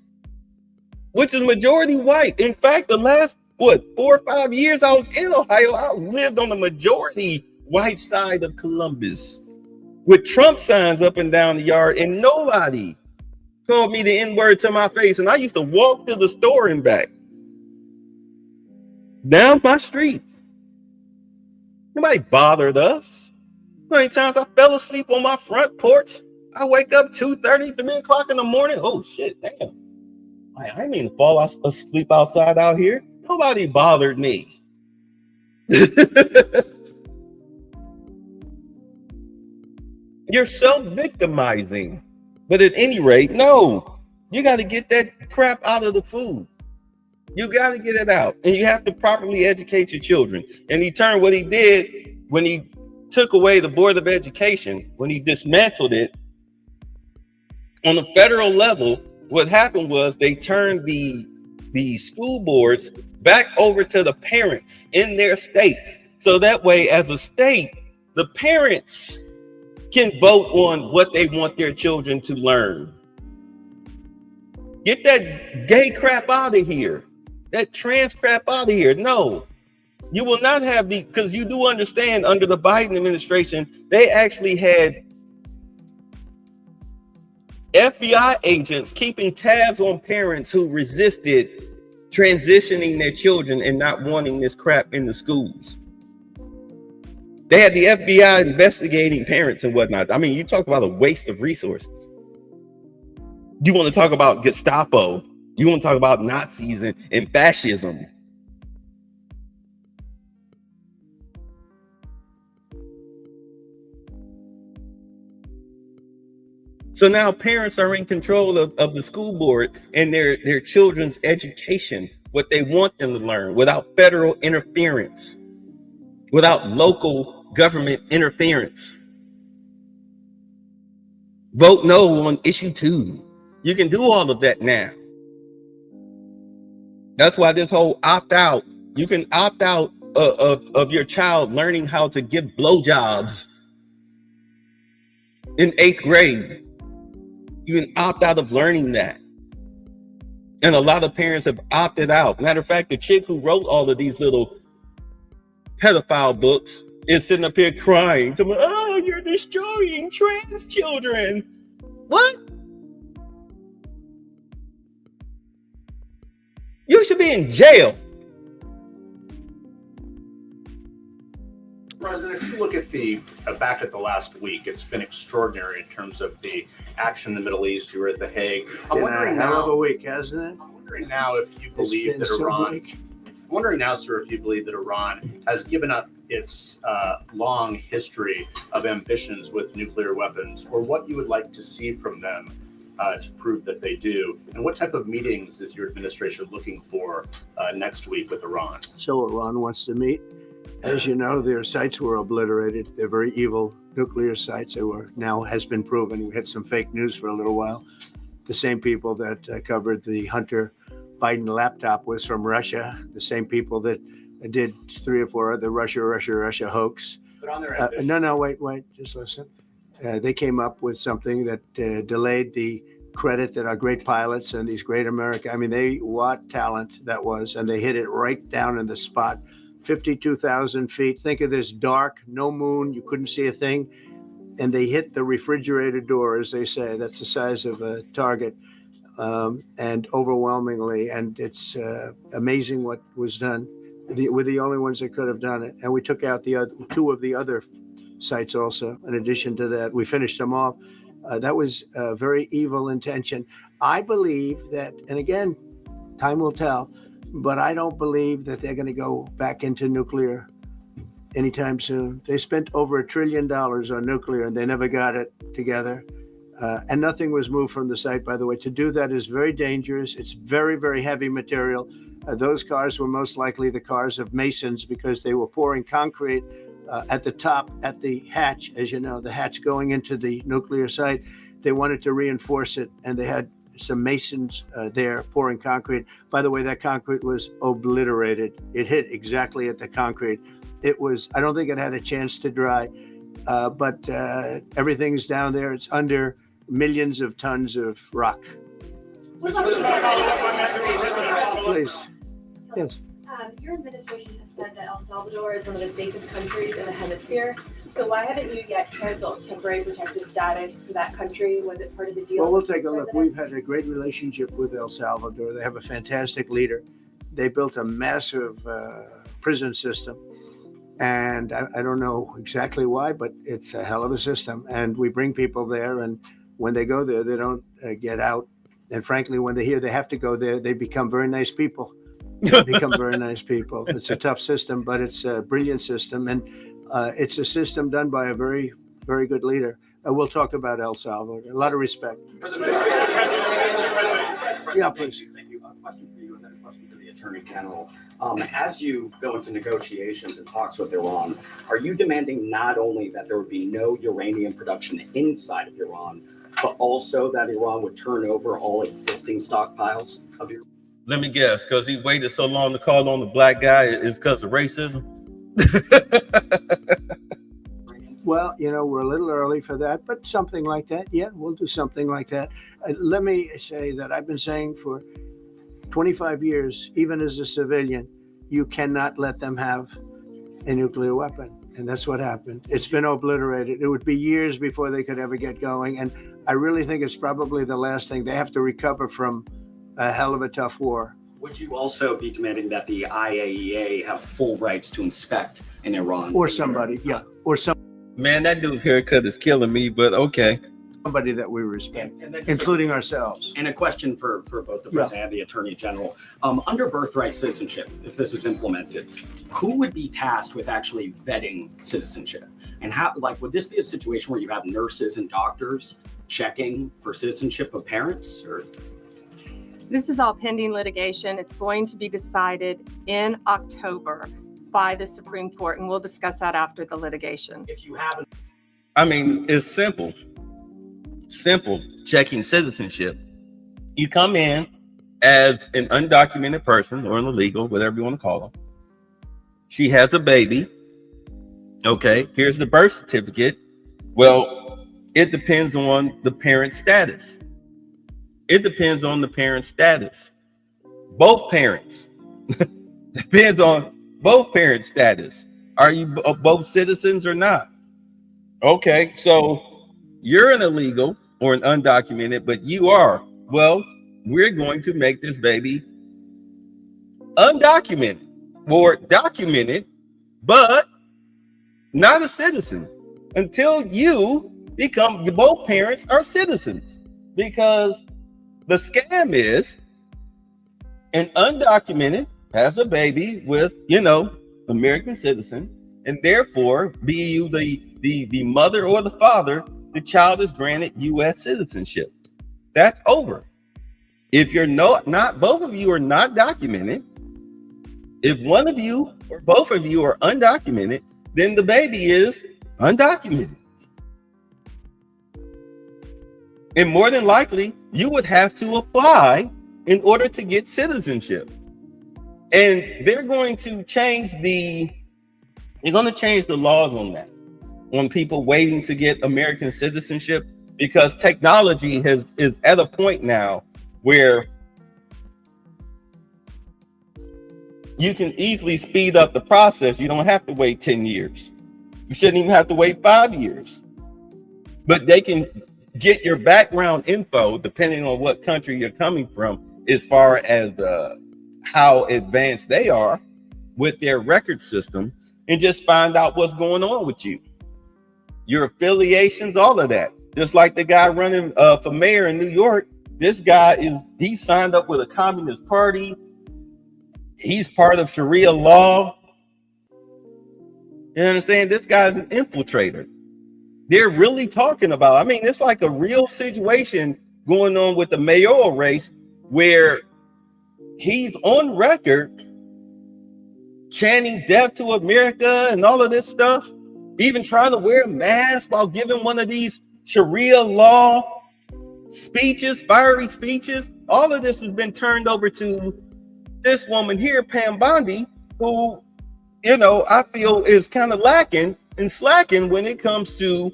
which is majority white. In fact, the last, 4 or 5 years I was in Ohio, I lived on the majority white side of Columbus with Trump signs up and down the yard, and nobody called me the N-word to my face. And I used to walk to the store and back down my street. Nobody bothered us. How many times I fell asleep on my front porch? I wake up 2:30, 3 o'clock in the morning. Oh shit, damn. I didn't mean to fall asleep outside out here. Nobody bothered me. You're self-victimizing. But at any rate, no. You got to get that crap out of the food. You got to get it out. And you have to properly educate your children. And he turned what he did when he took away the Board of Education, when he dismantled it, on the federal level, what happened was they turned the school boards back over to the parents in their states. So that way, as a state, the parents can vote on what they want their children to learn. Get that gay crap out of here. That trans crap out of here. No, you will not have because you do understand under the Biden administration, they actually had FBI agents keeping tabs on parents who resisted transitioning their children and not wanting this crap in the schools. They had the FBI investigating parents and whatnot. I mean, you talk about a waste of resources. You want to talk about Gestapo. You want to talk about Nazis and fascism. So now parents are in control of the school board and their children's education, what they want them to learn without federal interference, without local government interference. Vote no on issue 2. You can do all of that now. That's why this whole opt out, you can opt out of your child learning how to give blowjobs in 8th grade. You can opt out of learning that. And a lot of parents have opted out. Matter of fact, the chick who wrote all of these little pedophile books is sitting up here crying to me, oh, you're destroying trans children. What? You should be in jail. President, if you look at the back at the last week, it's been extraordinary in terms of the action in the Middle East. You were at The Hague. I'm wondering hell now, of a week, hasn't it? I'm wondering now if you believe that so Iran. bleak. I'm wondering now, sir, if you believe that Iran has given up its long history of ambitions with nuclear weapons, or what you would like to see from them to prove that they do, and what type of meetings is your administration looking for next week with Iran? So Iran wants to meet. As you know, their sites were obliterated. They're very evil nuclear sites. They were now has been proven. We had some fake news for a little while. The same people that covered the Hunter Biden laptop was from Russia. The same people that did 3 or 4 other Russia hoax. But on their No, wait, just listen. They came up with something that delayed the credit that our great pilots and these great what talent that was, and they hit it right down in the spot. 52,000 feet. Think of this dark, no moon, you couldn't see a thing. And they hit the refrigerator door, as they say. That's the size of a target. And overwhelmingly, and it's amazing what was done. We're the only ones that could have done it. And we took out the 2 of the other sites also. In addition to that, we finished them off. That was a very evil intention. I believe that, and again, time will tell, but I don't believe that they're going to go back into nuclear anytime soon. They spent over $1 trillion on nuclear and they never got it together. And nothing was moved from the site, by the way. To do that is very dangerous. It's very, very heavy material. Those cars were most likely the cars of Masons because they were pouring concrete at the top, at the hatch, as you know, the hatch going into the nuclear site. They wanted to reinforce it, and they had some Masons there pouring concrete. By the way, that concrete was obliterated. It hit exactly at the concrete. It was, I don't think it had a chance to dry, but everything's down there. It's under millions of tons of rock. Please. Yes. Your administration has said that El Salvador is one of the safest countries in the hemisphere. So why haven't you yet canceled temporary protected status for that country? Was it part of the deal? Well, we'll take a look. We've had a great relationship with El Salvador. They have a fantastic leader. They built a massive prison system. And I don't know exactly why, but it's a hell of a system. And we bring people there, and when they go there, they don't get out. And frankly, when they hear they have to go there, they become very nice people. They become very nice people. It's a tough system, but it's a brilliant system. And it's a system done by a very, very good leader. We'll talk about El Salvador. A lot of respect. Yeah, please. Thank you. A question for you and then a question for the Attorney General. As you go into negotiations and talks with Iran, are you demanding not only that there would be no uranium production inside of Iran, but also that Iran would turn over all existing stockpiles of uranium? Let me guess, because he waited so long to call on the black guy is because of racism? Well, we're a little early for that, but something like that. Yeah, we'll do something like that. Let me say that I've been saying for 25 years, even as a civilian, you cannot let them have a nuclear weapon. And that's what happened. It's been obliterated. It would be years before they could ever get going. And I really think it's probably the last thing. They have to recover from a hell of a tough war. Would you also be demanding that the IAEA have full rights to inspect in Iran? Or somebody, yeah. Or Man, that dude's haircut is killing me, but okay. Somebody that we respect, including ourselves. And a question for both the President and the Attorney General. Under Birthright Citizenship, if this is implemented, who would be tasked with actually vetting citizenship? And how, would this be a situation where you have nurses and doctors checking for citizenship of parents? Or This is all pending litigation. It's going to be decided in October by the Supreme Court, and we'll discuss that after the litigation. If you haven't, I mean, it's simple checking citizenship. You come in as an undocumented person or an illegal, whatever you want to call them. She has a baby. Okay, here's the birth certificate. Well, it depends on the parent status. Both parents. Depends on both parents' status. Are you both citizens or not? Okay, so you're an illegal or an undocumented, but you are. Well, we're going to make this baby undocumented or documented, but not a citizen until both parents are citizens. Because the scam is an undocumented has a baby with, American citizen, and therefore, be you the mother or the father, the child is granted U.S. citizenship. That's over. If you're not both of you are not documented, if one of you or both of you are undocumented, then the baby is undocumented. And more than likely, you would have to apply in order to get citizenship. And they're going to change the laws on that, on people waiting to get American citizenship, because technology is at a point now where you can easily speed up the process. You don't have to wait 10 years. You shouldn't even have to wait 5 years. But they can get your background info depending on what country you're coming from, as far as how advanced they are with their record system, and just find out what's going on with you, your affiliations, all of that. Just like the guy running for mayor in New York, this guy he signed up with a communist party. He's part of Sharia law. You understand? This guy's an infiltrator. They're really talking about, it's like a real situation going on with the mayoral race, where he's on record chanting death to America and all of this stuff, even trying to wear a mask while giving one of these Sharia law speeches, fiery speeches. All of this has been turned over to this woman here, Pam Bondi, who, I feel is kind of lacking and slacking when it comes to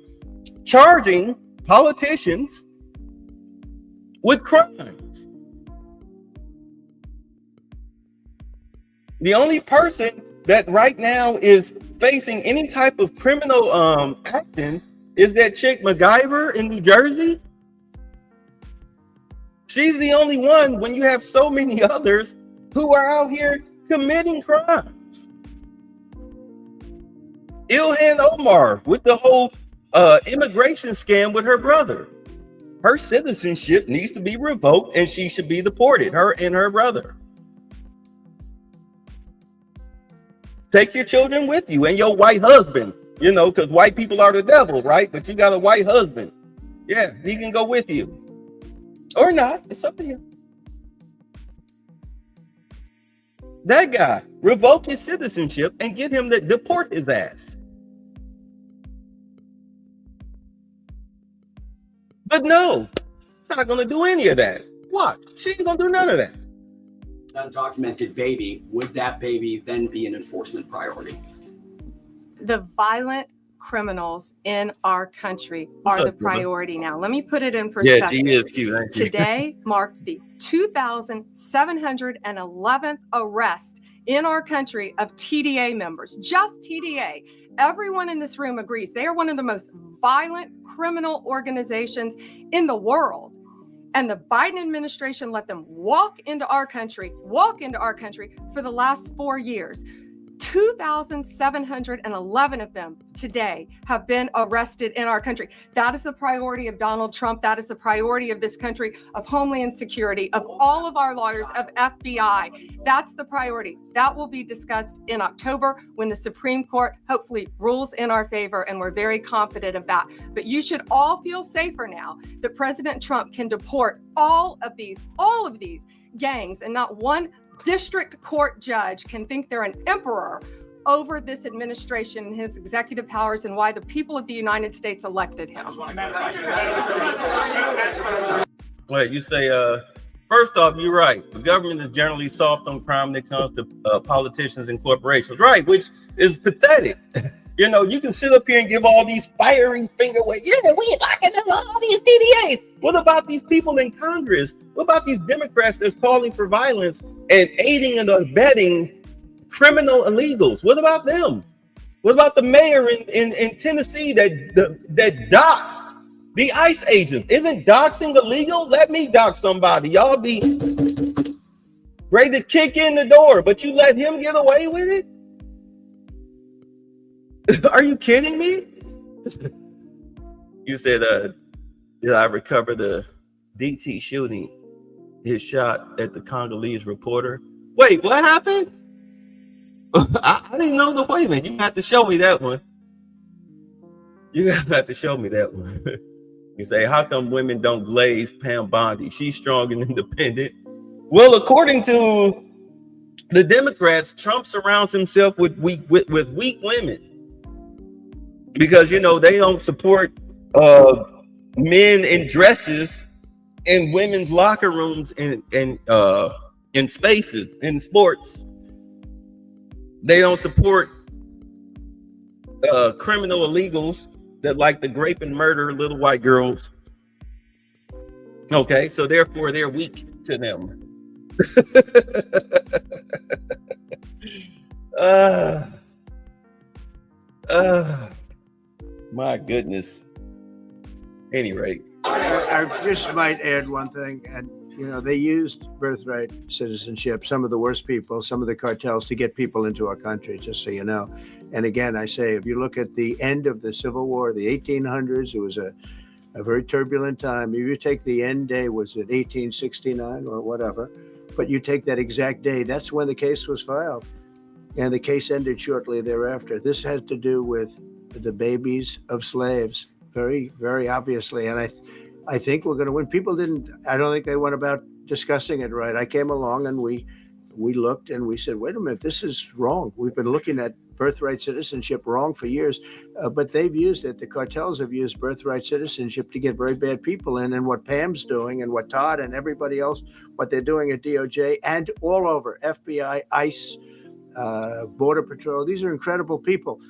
charging politicians with crimes. The only person that right now is facing any type of criminal action is that chick MacGyver in New Jersey. She's the only one, when you have so many others who are out here committing crimes. Ilhan Omar with the whole immigration scam with her brother. Her citizenship needs to be revoked and she should be deported, her and her brother. Take your children with you and your white husband, because white people are the devil, right? But you got a white husband. Yeah, he can go with you. Or not. It's up to you. That guy, revoke his citizenship and get him to deport his ass. But no, not gonna do any of that. What? She ain't gonna do none of that. Undocumented baby, would that baby then be an enforcement priority? The violent criminals in our country are the priority now. Let me put it in perspective. Yeah, she is cute, ain't she? Today marked the 2,711th arrest in our country of TDA members, just TDA. Everyone in this room agrees they are one of the most violent criminal organizations in the world. And the Biden administration let them walk into our country for the last 4 years. 2,711 of them today have been arrested in our country. That is the priority of Donald Trump. That is the priority of this country, of Homeland Security, of all of our lawyers, of FBI. That's the priority. That will be discussed in October when the Supreme Court hopefully rules in our favor, and we're very confident of that. But you should all feel safer now that President Trump can deport all of these gangs, and not one district court judge can think they're an emperor over this administration and his executive powers and why the people of the United States elected him. Wait, you say, first off, you're right. The government is generally soft on crime when it comes to politicians and corporations, right? Which is pathetic. You know, you can sit up here and give all these fiery finger waves. Yeah, we ain't talking about all these DDAs. What about these people in Congress? What about these Democrats that's calling for violence and aiding and abetting criminal illegals? What about them? What about the mayor in Tennessee that doxed the ICE agents? Isn't doxing illegal? Let me dox somebody. Y'all be ready to kick in the door, but you let him get away with it? Are you kidding me? You said, did I recover the DT shooting, his shot at the Congolese reporter? Wait, what happened? I didn't know the way, man. You have to show me that one. You have to show me that one. You say, how come women don't glaze Pam Bondi? She's strong and independent. Well, according to the Democrats, Trump surrounds himself with weak women. Because, you know, they don't support men in dresses in women's locker rooms in spaces, in sports. They don't support criminal illegals that like to grape and murder little white girls. Okay, so therefore they're weak to them. My goodness. Any rate, I just might add one thing, and you know, they used birthright citizenship, some of the worst people, some of the cartels, to get people into our country, just so you know. And again, I say, if you look at the end of the Civil War, the 1800s, it was a very turbulent time. If you take the end day, was it 1869 or whatever, but you take that exact day, that's when the case was filed. And the case ended shortly thereafter. This has to do with the babies of slaves, very, very obviously. And I think we're going to win. People I don't think they went about discussing it right. I came along and we looked and we said, wait a minute, this is wrong. We've been looking at birthright citizenship wrong for years, but they've used it. The cartels have used birthright citizenship to get very bad people in. And what Pam's doing and what Todd and everybody else, what they're doing at DOJ and all over, FBI, ICE, Border Patrol, these are incredible people.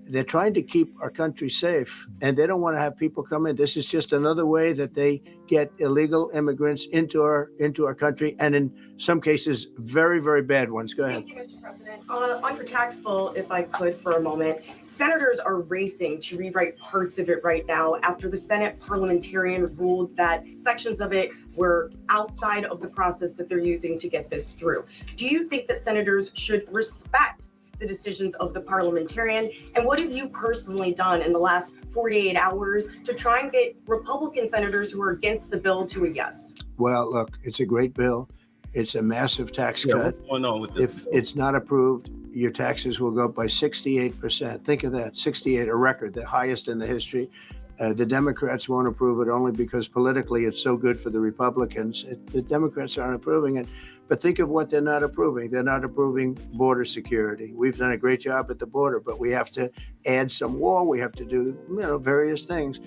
They're trying to keep our country safe, and they don't want to have people come in. This is just another way that they get illegal immigrants into our country, and in some cases, very, very bad ones. Go ahead. Thank you, Mr. President. On your tax bill, if I could for a moment, senators are racing to rewrite parts of it right now after the Senate parliamentarian ruled that sections of it were outside of the process that they're using to get this through. Do you think that senators should respect the decisions of the parliamentarian? And what have you personally done in the last 48 hours to try and get Republican senators who are against the bill to a yes? Well, look, it's a great bill. It's a massive tax cut. What's going on with this? If it's not approved, your taxes will go up by 68%. Think of that, 68, a record, the highest in the history. The Democrats won't approve it only because politically it's so good for the Republicans. The Democrats aren't approving it. But think of what they're not approving. They're not approving border security. We've done a great job at the border, but we have to add some wall. We have to do, various things.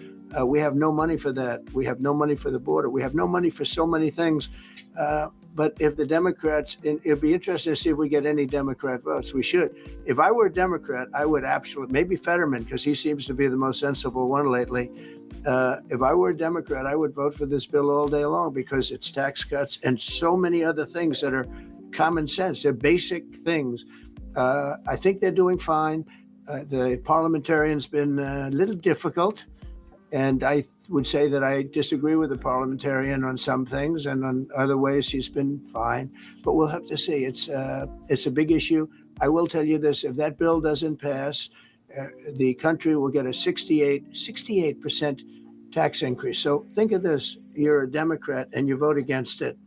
We have no money for that. We have no money for the border. We have no money for so many things. But if the Democrats, it'd be interesting to see if we get any Democrat votes. We should. If I were a Democrat, I would absolutely, maybe Fetterman, because he seems to be the most sensible one lately. If I were a Democrat, I would vote for this bill all day long because it's tax cuts and so many other things that are common sense. They're basic things. I think they're doing fine. The parliamentarian's been a little difficult. And I would say that I disagree with the parliamentarian on some things, and on other ways he's been fine. But we'll have to see. It's a big issue. I will tell you this: if that bill doesn't pass, the country will get a 68% tax increase. So think of this: you're a Democrat and you vote against it.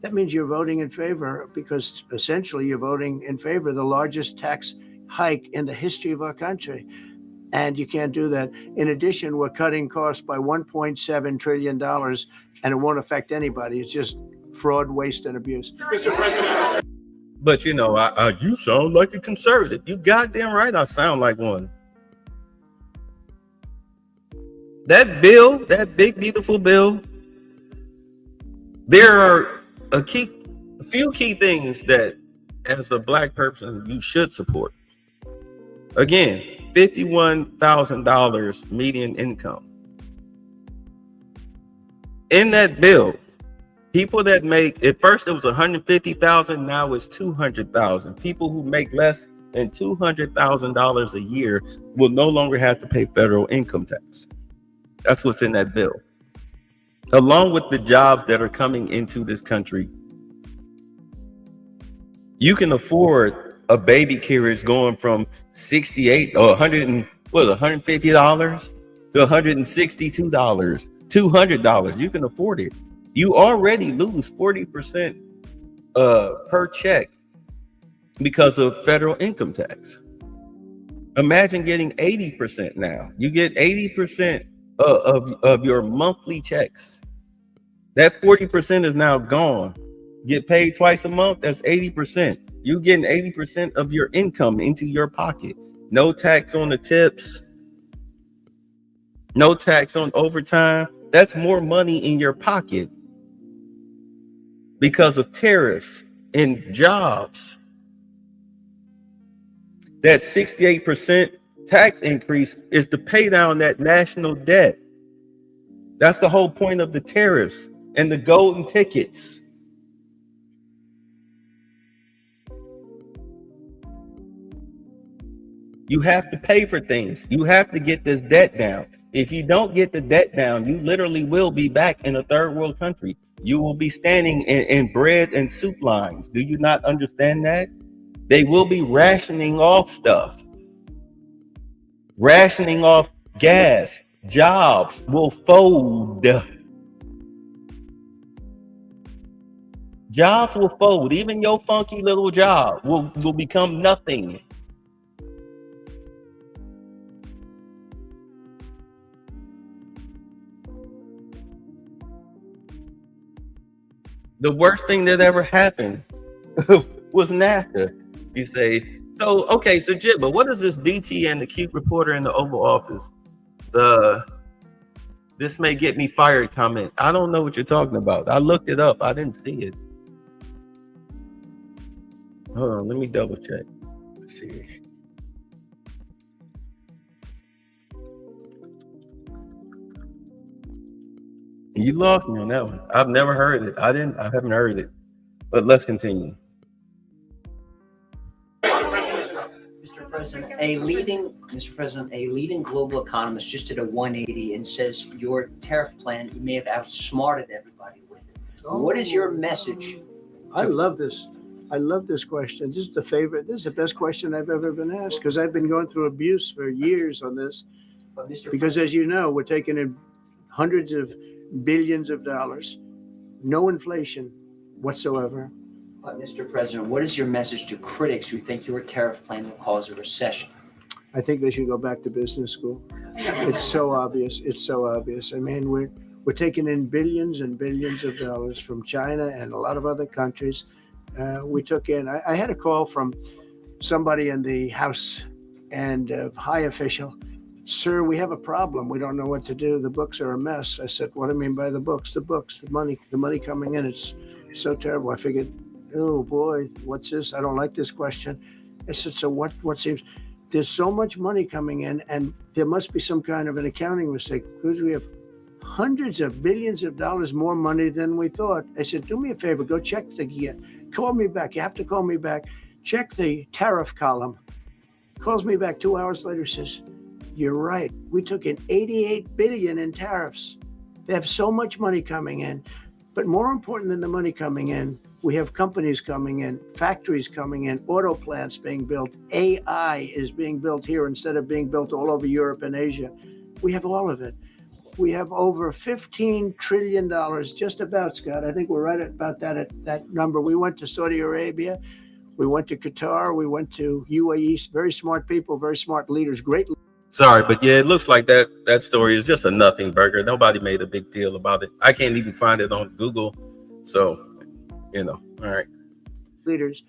That means you're voting in favor, because essentially you're voting in favor of the largest tax hike in the history of our country. And you can't do that. In addition, we're cutting costs by $1.7 trillion, and it won't affect anybody. It's just fraud, waste, and abuse. Mr. President. But you sound like a conservative. You goddamn right I sound like one. That bill, that big, beautiful bill, there are a few key things that, as a black person, you should support. Again, $51,000 median income. In that bill, people that make, at first it was $150,000, now it's $200,000. People who make less than $200,000 a year will no longer have to pay federal income tax. That's what's in that bill. Along with the jobs that are coming into this country, you can afford a baby carriage going from $68 or $150 to $162, $200. You can afford it. You already lose 40% per check because of federal income tax. Imagine getting 80% now. You get 80% of your monthly checks. That 40% is now gone. Get paid twice a month, that's 80%. You're getting 80% of your income into your pocket. No tax on the tips. No tax on overtime. That's more money in your pocket because of tariffs and jobs. That 68% tax increase is to pay down that national debt. That's the whole point of the tariffs and the golden tickets. You have to pay for things. You have to get this debt down. If you don't get the debt down, you literally will be back in a third world country. You will be standing in bread and soup lines. Do you not understand that? They will be rationing off stuff. Rationing off gas. Jobs will fold. Jobs will fold. Even your funky little job will become nothing. The worst thing that ever happened was NAFTA. You say, so Jibba, what is this DT and the cute reporter in the Oval Office? This may get me fired comment. I don't know what you're talking about. I looked it up. I didn't see it. Hold on, let me double check. Let's see. You lost me on that one. I've never heard it. I haven't heard it. But let's continue. Mr. President, a leading global economist just did a 180 and says your tariff plan, you may have outsmarted everybody with it. What is your message? I love this. I love this question. This is the favorite. This is the best question I've ever been asked, because I've been going through abuse for years on this. Because as you know, we're taking in hundreds of billions of dollars, no inflation whatsoever. Mr. President, what is your message to critics who think your tariff plan will cause a recession? I think they should go back to business school. It's so obvious. It's so obvious. I mean, we're taking in billions and billions of dollars from China and a lot of other countries, We took in, I had a call from somebody in the House and a high official. Sir, we have a problem. We don't know what to do. The books are a mess. I said, what do you mean by the books? The books, the money coming in. It's so terrible. I figured, oh boy, what's this? I don't like this question. I said, so what seems, there's so much money coming in and there must be some kind of an accounting mistake because we have hundreds of billions of dollars more money than we thought. I said, do me a favor, go check call me back. You have to call me back. Check the tariff column. Calls me back 2 hours later, says, you're right. We took in 88 billion in tariffs. They have so much money coming in. But more important than the money coming in, we have companies coming in, factories coming in, auto plants being built. AI is being built here instead of being built all over Europe and Asia. We have all of it. We have over $15 trillion, just about, Scott. I think we're right at about that number. We went to Saudi Arabia. We went to Qatar. We went to UAE. Very smart people, very smart leaders, great. Sorry, but yeah, it looks like that story is just a nothing burger. Nobody made a big deal about it. I can't even find it on Google. So, all right. Leaders.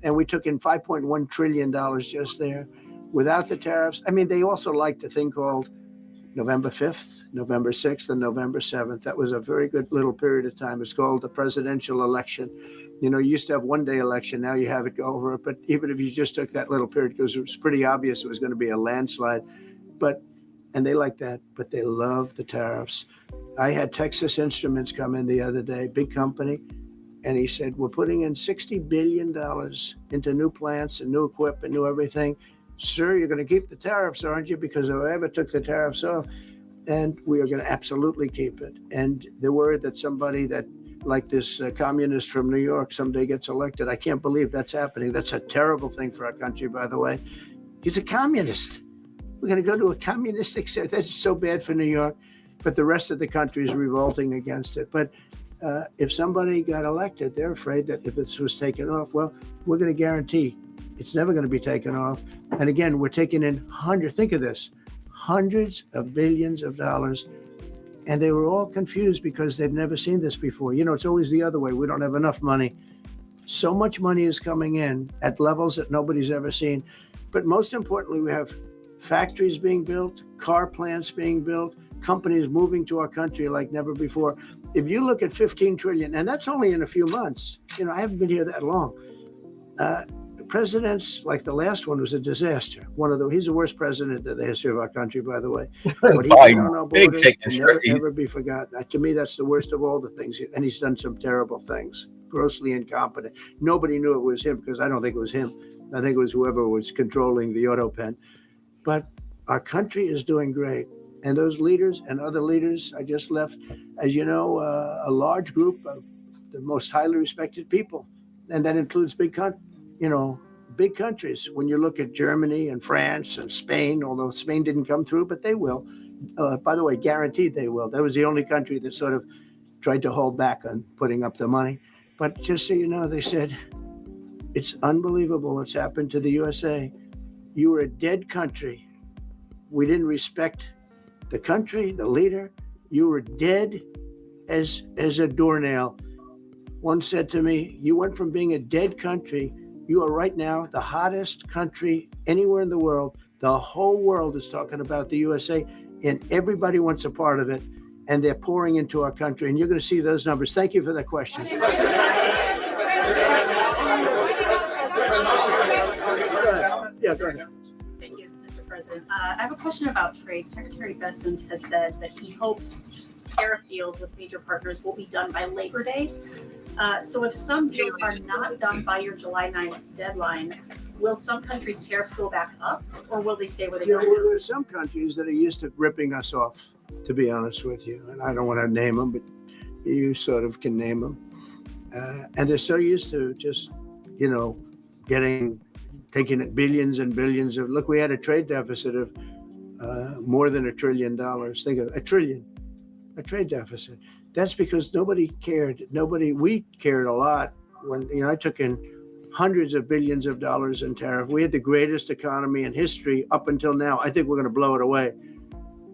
And we took in $5.1 trillion just there without the tariffs. I mean, they also liked a thing called November 5th, November 6th, and November 7th. That was a very good little period of time. It's called the presidential election. You used to have one-day election. Now you have it go over it. But even if you just took that little period, because it was pretty obvious it was going to be a landslide. And they like that, but they love the tariffs. I had Texas Instruments come in the other day, big company, and he said, we're putting in $60 billion into new plants and new equipment, new everything. Sir, you're going to keep the tariffs, aren't you? Because if I ever took the tariffs off, and we are going to absolutely keep it. And they're worried that somebody that, like this communist from New York, someday gets elected. I can't believe that's happening. That's a terrible thing for our country, by the way. He's a communist. We're going to go to a communistic state. That's so bad for New York, but the rest of the country is revolting against it. But if somebody got elected, they're afraid that if this was taken off, well, we're going to guarantee it's never going to be taken off. And again, we're taking in think of this, hundreds of billions of dollars. And they were all confused because they've never seen this before. It's always the other way. We don't have enough money. So much money is coming in at levels that nobody's ever seen. But most importantly, we have factories being built, car plants being built, companies moving to our country like never before. If you look at 15 trillion, and that's only in a few months, I haven't been here that long. Presidents like the last one was a disaster. He's the worst president in the history of our country, by the way. What he did on our border will never be forgotten. To me, that's the worst of all the things. And he's done some terrible things, grossly incompetent. Nobody knew it was him because I don't think it was him. I think it was whoever was controlling the auto pen. But our country is doing great. And those leaders and other leaders, I just left, as you know, a large group of the most highly respected people. And that includes big countries. When you look at Germany and France and Spain, although Spain didn't come through, but they will. By the way, guaranteed they will. That was the only country that sort of tried to hold back on putting up the money. But just so you know, they said, it's unbelievable what's happened to the USA. You were a dead country. We didn't respect the country, the leader. You were dead as a doornail. One said to me, you went from being a dead country. You are right now the hottest country anywhere in the world. The whole world is talking about the USA, and everybody wants a part of it, and they're pouring into our country, and you're going to see those numbers. Thank you for that question. Yeah, go ahead. Thank you, Mr. President. I have a question about trade. Secretary Bessent has said that he hopes tariff deals with major partners will be done by Labor Day. So if some deals are not done by your July 9th deadline, will some countries' tariffs go back up, or will they stay where they are? Well, there are some countries that are used to ripping us off, to be honest with you. And I don't want to name them, but you sort of can name them. And they're so used to just, taking it billions and billions of, look, we had a trade deficit of more than $1 trillion. Think of a trade deficit. That's because nobody cared. We cared a lot when, I took in hundreds of billions of dollars in tariff. We had the greatest economy in history up until now. I think we're going to blow it away.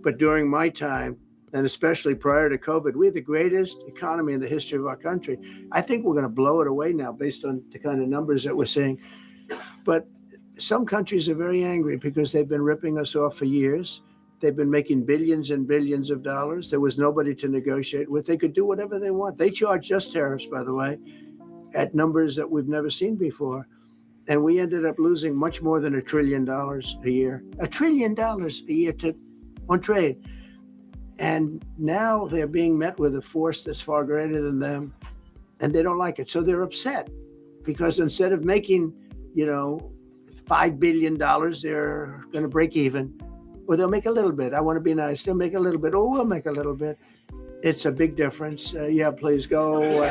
But during my time, and especially prior to COVID, we had the greatest economy in the history of our country. I think we're going to blow it away now based on the kind of numbers that we're seeing. But some countries are very angry because they've been ripping us off for years. They've been making billions and billions of dollars. There was nobody to negotiate with. They could do whatever they want. They charged us tariffs, by the way, at numbers that we've never seen before. And we ended up losing much more than $1 trillion a year. $1 trillion a year on trade. And now they're being met with a force that's far greater than them, and they don't like it. So they're upset because instead of making, $5 billion, they're going to break even, or they'll make a little bit. I want to be nice. They'll make a little bit, or we'll make a little bit. It's a big difference. Yeah, please go.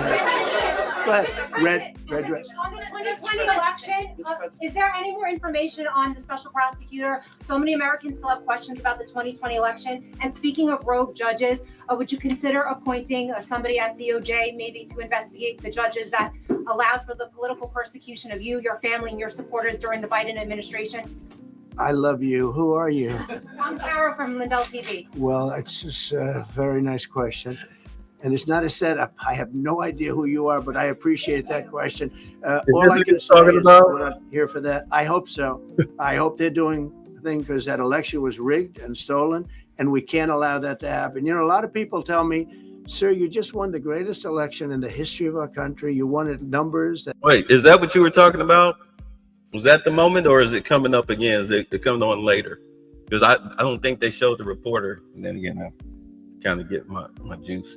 But red dress. On the 2020 election, is there any more information on the special prosecutor? So many Americans still have questions about the 2020 election. And speaking of rogue judges, would you consider appointing somebody at DOJ maybe to investigate the judges that allowed for the political persecution of you, your family, and your supporters during the Biden administration? I love you. Who are you? I'm Farah from Lindell TV. Well, it's just a very nice question. And it's not a setup. I have no idea who you are, but I appreciate that question. All I can say is we're not here for that. I hope so. I hope they're doing the thing because that election was rigged and stolen, and we can't allow that to happen. A lot of people tell me, sir, you just won the greatest election in the history of our country. You won it numbers. Wait, is that what you were talking about? Was that the moment, or is it coming up again? Is it coming on later? Because I don't think they showed the reporter. And then again, I kind of get my juice.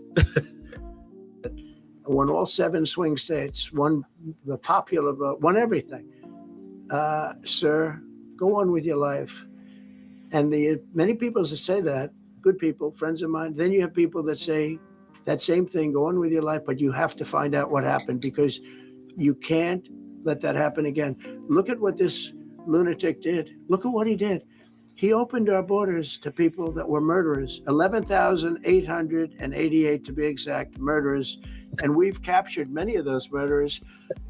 Won all 7 swing states, won the popular vote, won everything. Sir, go on with your life. And many people that say that, good people, friends of mine. Then you have people that say that same thing, go on with your life, but you have to find out what happened because you can't let that happen again. Look at what this lunatic did. Look at what he did. He opened our borders to people that were murderers, 11,888 to be exact, murderers. And we've captured many of those murderers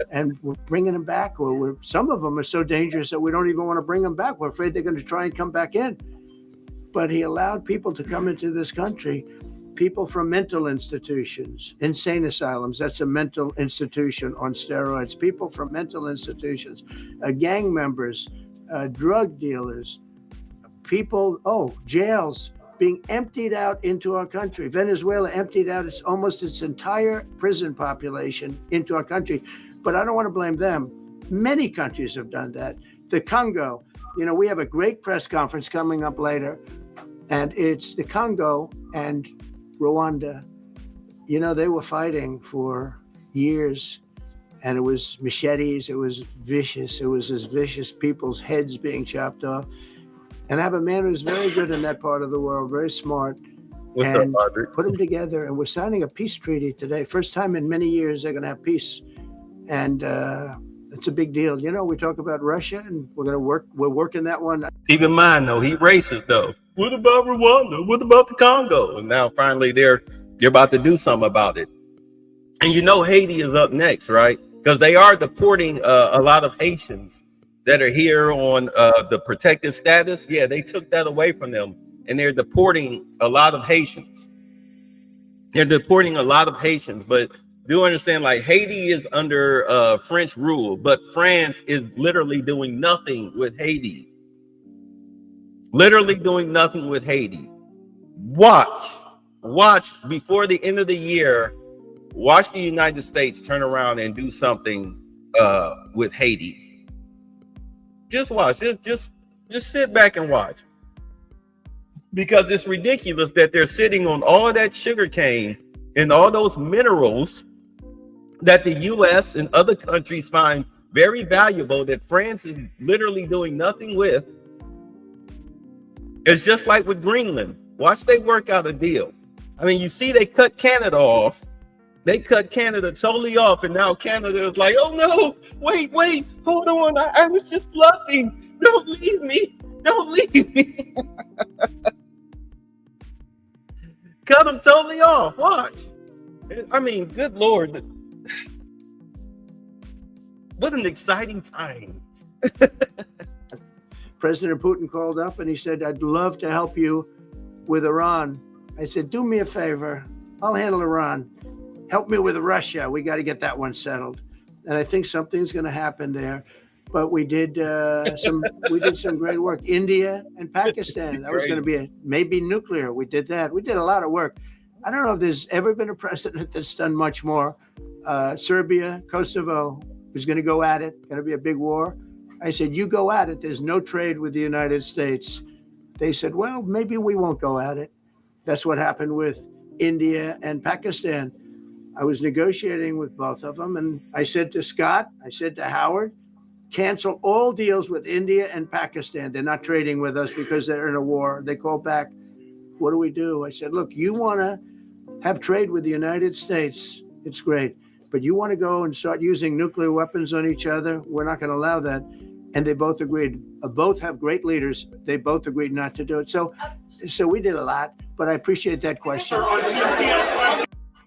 and we're bringing them back. Or some of them are so dangerous that we don't even want to bring them back. We're afraid they're going to try and come back in. But he allowed people to come into this country, people from mental institutions, insane asylums. That's a mental institution on steroids. People from mental institutions, gang members, drug dealers, people, jails being emptied out into our country. Venezuela emptied out almost its entire prison population into our country. But I don't want to blame them. Many countries have done that. The Congo, we have a great press conference coming up later, and it's the Congo and Rwanda. They were fighting for years, and it was machetes, it was vicious. It was as vicious, people's heads being chopped off. And I have a man who's very good in that part of the world, very smart. What's up, Margaret? Put them together, and we're signing a peace treaty today. First time in many years they're going to have peace, and it's a big deal. We talk about Russia, and we're working that one. Keep in mind, though, he racist, though. What about Rwanda? What about the Congo? And now finally they're about to do something about it. And Haiti is up next, right? Because they are deporting a lot of Haitians that are here on the protective status. Yeah, they took that away from them, and they're deporting a lot of Haitians. But do understand, like, Haiti is under French rule, but France is literally doing nothing with Haiti. Literally doing nothing with Haiti. Watch before the end of the year. Watch the United States turn around and do something with Haiti. Just watch. Just sit back and watch. Because it's ridiculous that they're sitting on all of that sugar cane and all those minerals that the U.S. and other countries find very valuable that France is literally doing nothing with. It's just like with Greenland. Watch they work out a deal. I mean, you see, they cut Canada off. They cut Canada totally off, and now Canada is like, oh no, wait, hold on, I was just bluffing. Don't leave me. Cut them totally off. Watch. I mean, good Lord. What an exciting time. President Putin called up and he said, I'd love to help you with Iran. I said, do me a favor. I'll handle Iran. Help me with Russia. We got to get that one settled. And I think something's going to happen there. But we did some great work. India and Pakistan. That was going to be maybe nuclear. We did that. We did a lot of work. I don't know if there's ever been a president that's done much more. Serbia, Kosovo was going to go at it. Going to be a big war. I said, you go at it. There's no trade with the United States. They said, well, maybe we won't go at it. That's what happened with India and Pakistan. I was negotiating with both of them. And I said to Scott, I said to Howard, cancel all deals with India and Pakistan. They're not trading with us because they're in a war. They called back, what do we do? I said, look, you want to have trade with the United States. It's great. But you want to go and start using nuclear weapons on each other? We're not going to allow that. And they both agreed. Both have great leaders. They both agreed not to do it. So we did a lot, but I appreciate that question.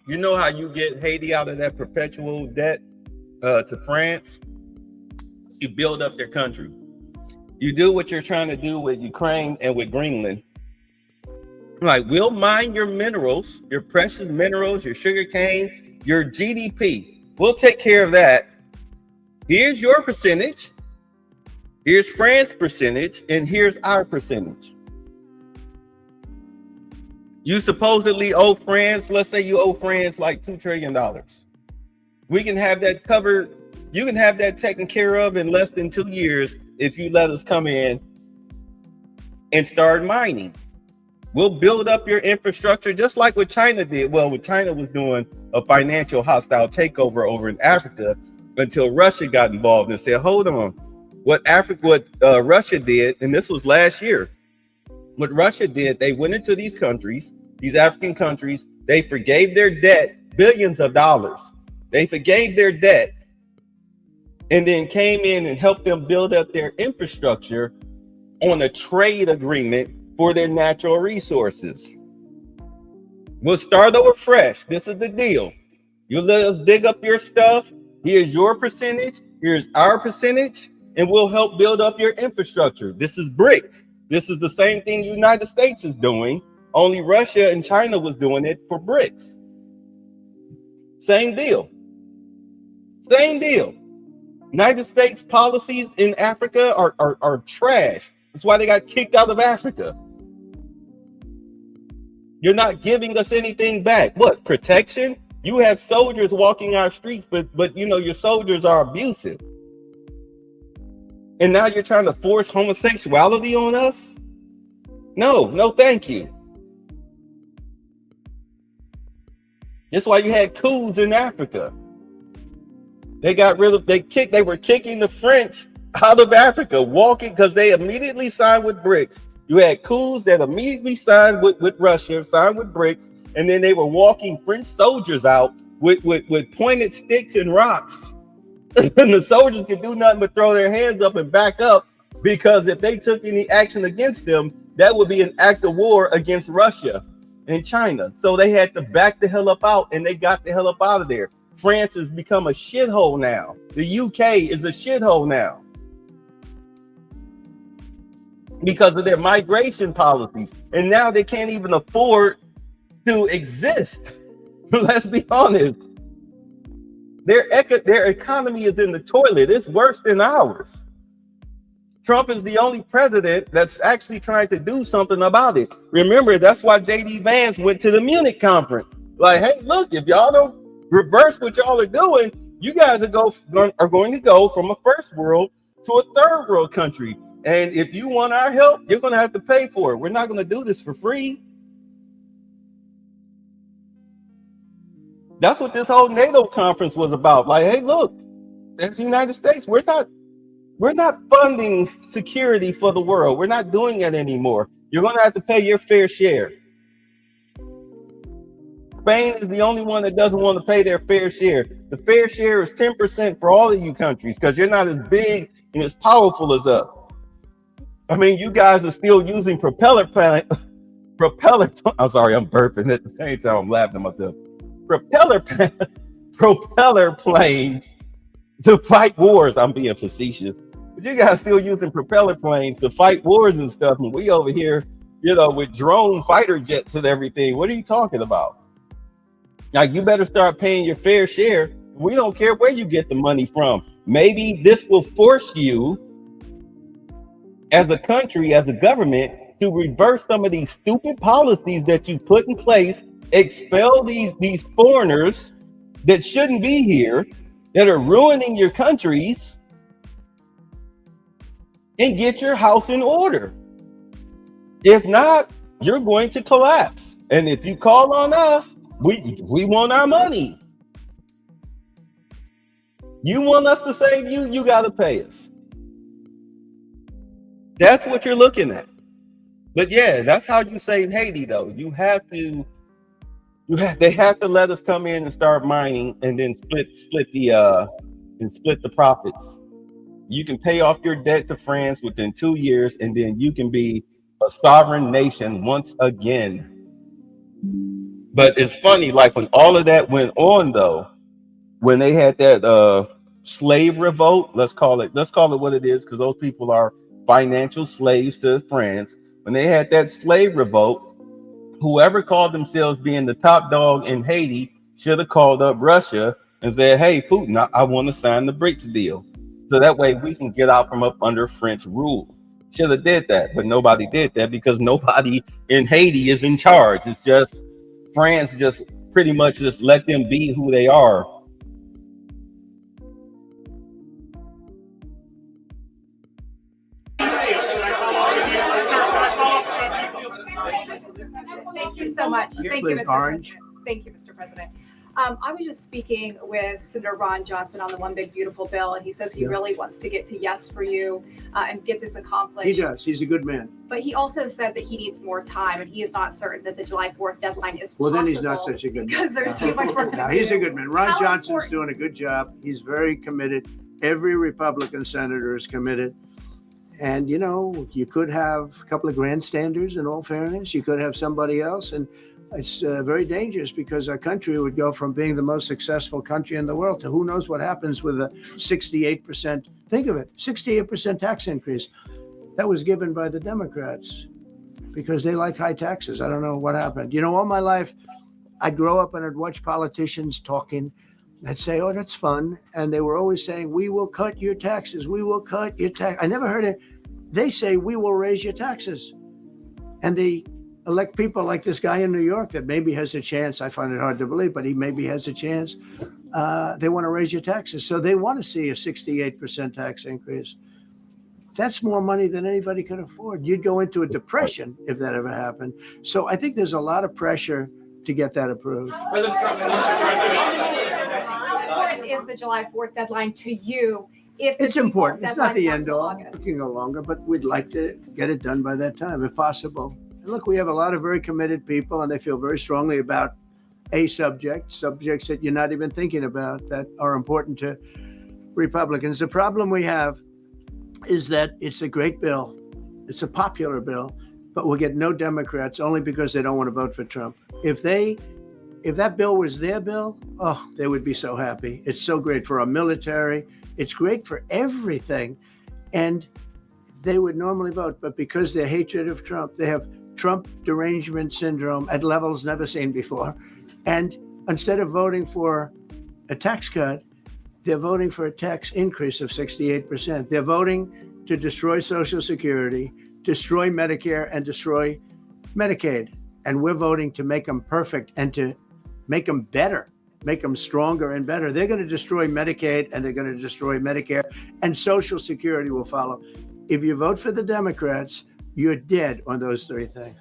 You know how you get Haiti out of that perpetual debt to France? You build up their country. You do what you're trying to do with Ukraine and with Greenland. Like, we'll mine your minerals, your precious minerals, your sugar cane, your GDP. We'll take care of that. Here's your percentage. Here's France's percentage, and here's our percentage. You supposedly owe France, let's say you owe France like $2 trillion. We can have that covered. You can have that taken care of in less than 2 years if you let us come in and start mining. We'll build up your infrastructure just like what China did. Well, what China was doing a financial hostile takeover over in Africa until Russia got involved and said, hold on. What Russia did, and this was last year, what Russia did, they went into these countries, these African countries, they forgave their debt, billions of dollars. They forgave their debt and then came in and helped them build up their infrastructure on a trade agreement for their natural resources. We'll start over fresh. This is the deal. You let us dig up your stuff. Here's your percentage. Here's our percentage. And we'll help build up your infrastructure. This is BRICS. This is the same thing the United States is doing, only Russia and China was doing it for BRICS. Same deal. Same deal. United States policies in Africa are trash. That's why they got kicked out of Africa. You're not giving us anything back. What, protection? You have soldiers walking our streets, but you know your soldiers are abusive. And now you're trying to force homosexuality on us? No, thank you. That's why you had coups in Africa. They were kicking the French out of Africa, walking, because they immediately signed with BRICS. You had coups that immediately signed with Russia, signed with BRICS, and then they were walking French soldiers out with pointed sticks and rocks. And the soldiers could do nothing but throw their hands up and back up, because if they took any action against them, that would be an act of war against Russia and China. So they had to back the hell up out, and they got the hell up out of there. France has become a shithole now. The UK is a shithole now because of their migration policies. And now they can't even afford to exist. Let's be honest. Their economy is in the toilet. It's worse than ours. Trump is the only president that's actually trying to do something about it. Remember, that's why J.D. Vance went to the Munich conference. Like, hey, look, if y'all don't reverse what y'all are doing, you guys are going to go from a first world to a third world country. And if you want our help, you're going to have to pay for it. We're not going to do this for free. That's what this whole NATO conference was about. Like, hey, look, that's the United States. We're not funding security for the world. We're not doing it anymore. You're going to have to pay your fair share. Spain is the only one that doesn't want to pay their fair share. The fair share is 10% for all of you countries, because you're not as big and as powerful as us. I mean, you guys are still using propeller. I'm sorry, I'm burping at the same time. I'm laughing at myself. Propeller planes to fight wars. I'm being facetious, but you guys still using propeller planes to fight wars and stuff, and we over here with drone fighter jets and everything. What are you talking about? Like, you better start paying your fair share. We don't care where you get the money from. Maybe this will force you as a country, as a government, to reverse some of these stupid policies that you put in place, expel these foreigners that shouldn't be here, that are ruining your countries, and get your house in order. If not, you're going to collapse. And if you call on us, we want our money. You want us to save you, you got to pay us. That's what you're looking at. But yeah, that's how you save Haiti, though. They have to let us come in and start mining, and then split the profits. You can pay off your debt to France within 2 years, and then you can be a sovereign nation once again. But it's funny, like when all of that went on, though, when they had that slave revolt, let's call it what it is, because those people are financial slaves to France. When they had that slave revolt, whoever called themselves being the top dog in Haiti should have called up Russia and said, hey, Putin, I want to sign the BRICS deal. So that way we can get out from up under French rule. Should have did that, but nobody did that because nobody in Haiti is in charge. It's just France just pretty much just let them be who they are. Thank you so much. Thank you, Mr. Orange. President. Thank you, Mr. President. I was just speaking with Senator Ron Johnson on the One Big Beautiful Bill, and he says he really wants to get to yes for you and get this accomplished. He does. He's a good man. But he also said that he needs more time, and he is not certain that the July 4th deadline is Well, then he's not such a good man. because there's too much work to No, do. he's a good man. Ron How Johnson's important- doing a good job. He's very committed. Every Republican senator is committed. And, you could have a couple of grandstanders, in all fairness. You could have somebody else. And it's very dangerous because our country would go from being the most successful country in the world to who knows what happens with a 68%. Think of it, 68% tax increase. That was given by the Democrats because they like high taxes. I don't know what happened. All my life, I'd grow up and I'd watch politicians talking. I'd say, oh, that's fun. And they were always saying, we will cut your taxes. We will cut your tax. I never heard it. They say, we will raise your taxes. And they elect people like this guy in New York that maybe has a chance. I find it hard to believe, but he maybe has a chance. They want to raise your taxes. So they want to see a 68% tax increase. That's more money than anybody could afford. You'd go into a depression if that ever happened. So I think there's a lot of pressure to get that approved. How important is the July 4th deadline to you? If the It's important. It's not the deadline end all. comes in It can go longer, but we'd like to get it done by that time if possible. And look, we have a lot of very committed people and they feel very strongly about subjects that you're not even thinking about that are important to Republicans. The problem we have is that it's a great bill. It's a popular bill, but we'll get no Democrats only because they don't want to vote for Trump. If that bill was their bill, oh, they would be so happy. It's so great for our military. It's great for everything. And they would normally vote, but because their hatred of Trump, they have Trump derangement syndrome at levels never seen before. And instead of voting for a tax cut, they're voting for a tax increase of 68%. They're voting to destroy Social Security, destroy Medicare, and destroy Medicaid. And we're voting to make them perfect and to make them better, make them stronger and better. They're going to destroy Medicaid and they're going to destroy Medicare, and Social Security will follow. If you vote for the Democrats, you're dead on those three things.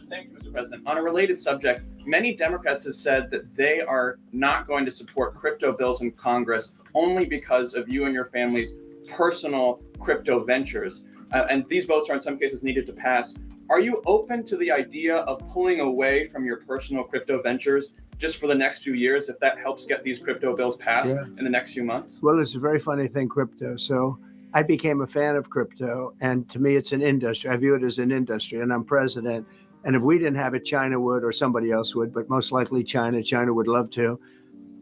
Thank you, Mr. President. On a related subject, many Democrats have said that they are not going to support crypto bills in Congress only because of you and your family's personal crypto ventures. And these votes are in some cases needed to pass. Are you open to the idea of pulling away from your personal crypto ventures just for the next few years if that helps get these crypto bills passed in the next few months? Well, it's a very funny thing, crypto. So I became a fan of crypto, and to me, it's an industry. I view it as an industry, and I'm president. And if we didn't have it, China would, or somebody else would, but most likely China. China would love to.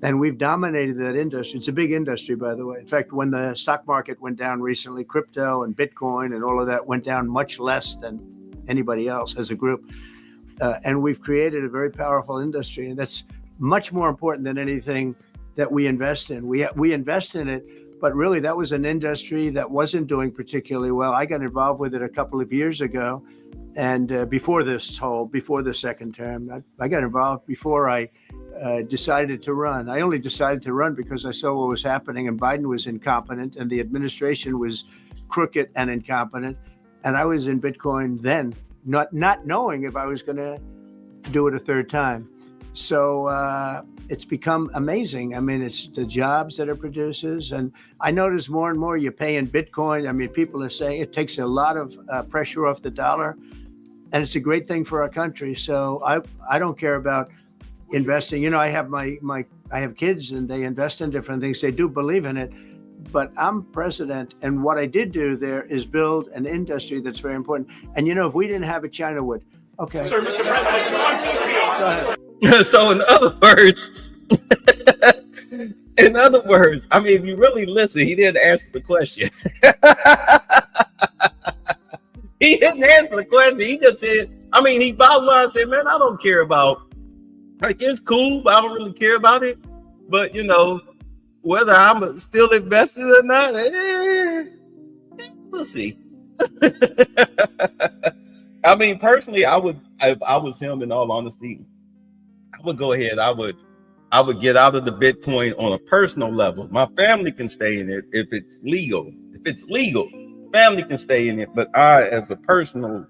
And we've dominated that industry. It's a big industry, by the way. In fact, when the stock market went down recently, crypto and Bitcoin and all of that went down much less than anybody else as a group. And we've created a very powerful industry. And that's much more important than anything that we invest in. We invest in it, but really that was an industry that wasn't doing particularly well. I got involved with it a couple of years ago. And before the second term, I got involved before I decided to run. I only decided to run because I saw what was happening, and Biden was incompetent and the administration was crooked and incompetent. And I was in Bitcoin then, not knowing if I was going to do it a third time. So it's become amazing. I mean, it's the jobs that it produces. And I notice more and more you pay in Bitcoin. I mean, people are saying it takes a lot of pressure off the dollar, and it's a great thing for our country. So I don't care about investing. You know, I have I have kids and they invest in different things. They do believe in it, but I'm president. And what I did do there is build an industry that's very important. And, you know, if we didn't have it, China would. Okay. Sir, Mr. President, Go ahead. So in other words, I mean, if you really listen, he didn't answer the question. He didn't answer the question. He just said, I mean, he bowed down and said, man, I don't care about, like, it's cool, but I don't really care about it. But, you know, whether I'm still invested or not, we'll see. I mean, personally, I would, if I was him, in all honesty, I would go ahead. I would get out of the Bitcoin on a personal level. My family can stay in it if it's legal. If it's legal, family can stay in it. But I, as the president,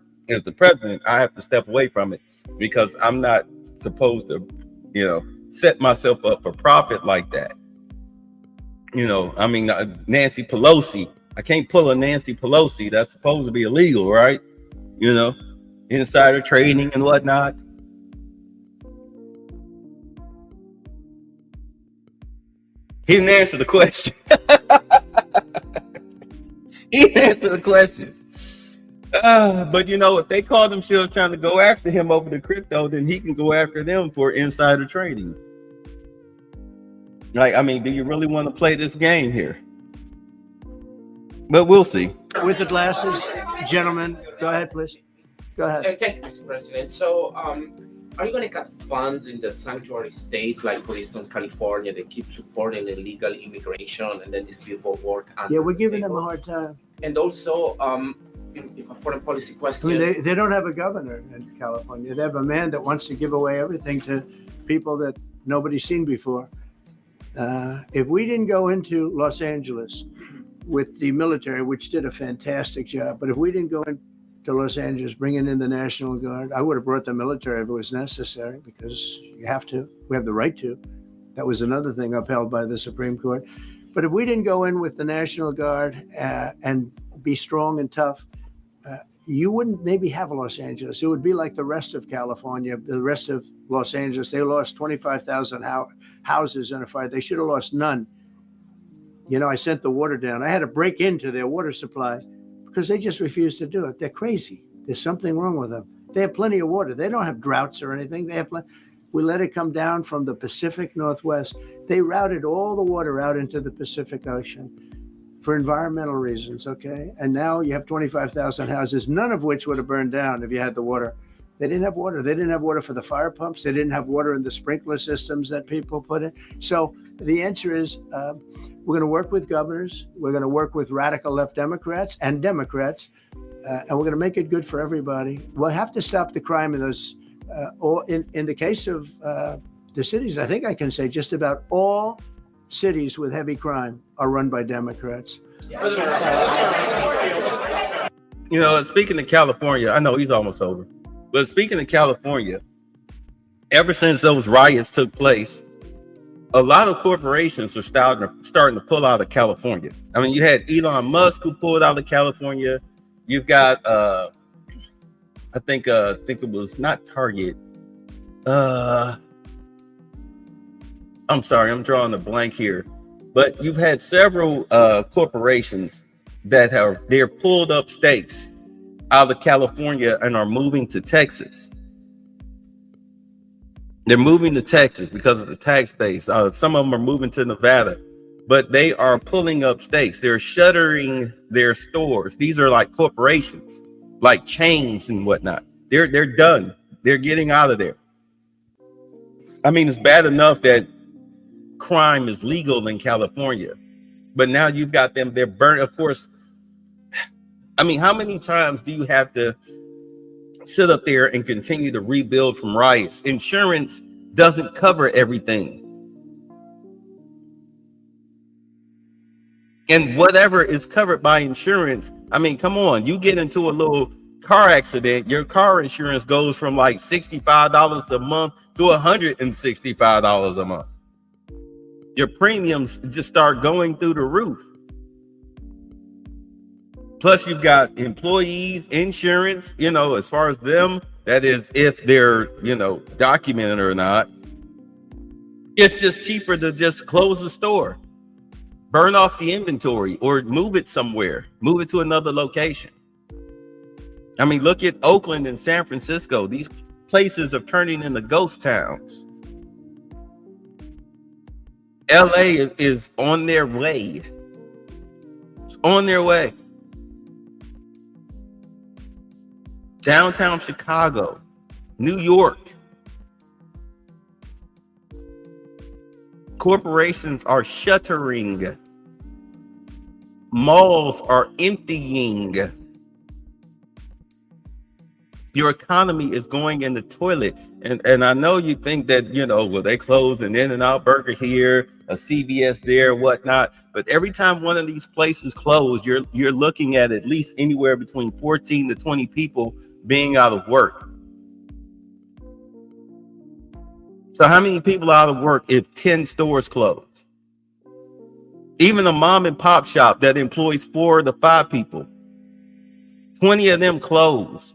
I have to step away from it because I'm not supposed to, you know, set myself up for profit like that. You know, I mean, Nancy Pelosi, I can't pull a Nancy Pelosi. That's supposed to be illegal, right? You know, insider trading and whatnot. He didn't answer the question. He didn't answer the question. But, you know, if they call themselves trying to go after him over the crypto, then he can go after them for insider trading. Like, I mean, do you really want to play this game here? But we'll see. With the glasses, gentlemen, go ahead, please. Go ahead. Thank you, Mr. President. So, are you going to cut funds in the sanctuary states, like, for instance, California, that keep supporting illegal immigration, and then these people work under Yeah, we're giving them a hard time. And also, a foreign policy question. I mean, they don't have a governor in California. They have a man that wants to give away everything to people that nobody's seen before. If we didn't go into Los Angeles with the military, which did a fantastic job, but if we didn't go into Los Angeles bringing in the National Guard, I would have brought the military if it was necessary, because you have to. We have the right to. That was another thing upheld by the Supreme Court. But if we didn't go in with the National Guard and be strong and tough, you wouldn't maybe have Los Angeles. It would be like the rest of California, the rest of Los Angeles. They lost 25,000 houses in a fire. They should have lost none. You know, I sent the water down. I had to break into their water supply because they just refused to do it. They're crazy. There's something wrong with them. They have plenty of water. They don't have droughts or anything. They have we let it come down from the Pacific Northwest. They routed all the water out into the Pacific Ocean for environmental reasons, okay? And now you have 25,000 houses, none of which would have burned down if you had the water. They didn't have water. They didn't have water for the fire pumps. They didn't have water in the sprinkler systems that people put in. So the answer is we're going to work with governors. We're going to work with radical left Democrats and Democrats, and we're going to make it good for everybody. We'll have to stop the crime in those, or in the case of the cities, I think I can say just about all cities with heavy crime are run by Democrats. You know, speaking of California, I know he's almost over, but speaking of California, ever since those riots took place, a lot of corporations are starting to pull out of California. I mean, you had Elon Musk who pulled out of California. You've got, I think it was not Target. I'm sorry, I'm drawing a blank here, but you've had several corporations that they're pulled up stakes out of California and are moving to Texas. They're moving to Texas because of the tax base. Some of them are moving to Nevada, but they are pulling up stakes. They're shuttering their stores. These are like corporations, like chains and whatnot. They're done. They're getting out of there. I mean, it's bad enough that crime is legal in California, but now you've got them. They're burnt. Of course. I mean, how many times do you have to sit up there and continue to rebuild from riots? Insurance doesn't cover everything. And whatever is covered by insurance, I mean, come on, you get into a little car accident, your car insurance goes from like $65 a month to $165 a month. Your premiums just start going through the roof. Plus, you've got employees, insurance, you know, as far as them, that is, if they're, you know, documented or not. It's just cheaper to just close the store, burn off the inventory, or move it somewhere, move it to another location. I mean, look at Oakland and San Francisco. These places are turning into ghost towns. LA is on their way. It's on their way. Downtown Chicago, New York. Corporations are shuttering. Malls are emptying. Your economy is going in the toilet. And I know you think that, you know, well, they closed an In-N-Out burger here, a CVS there, whatnot. But every time one of these places close, you're looking at least anywhere between 14 to 20 people being out of work. So how many people are out of work if 10 stores close? Even a mom and pop shop that employs 4 to 5 people, 20 of them closed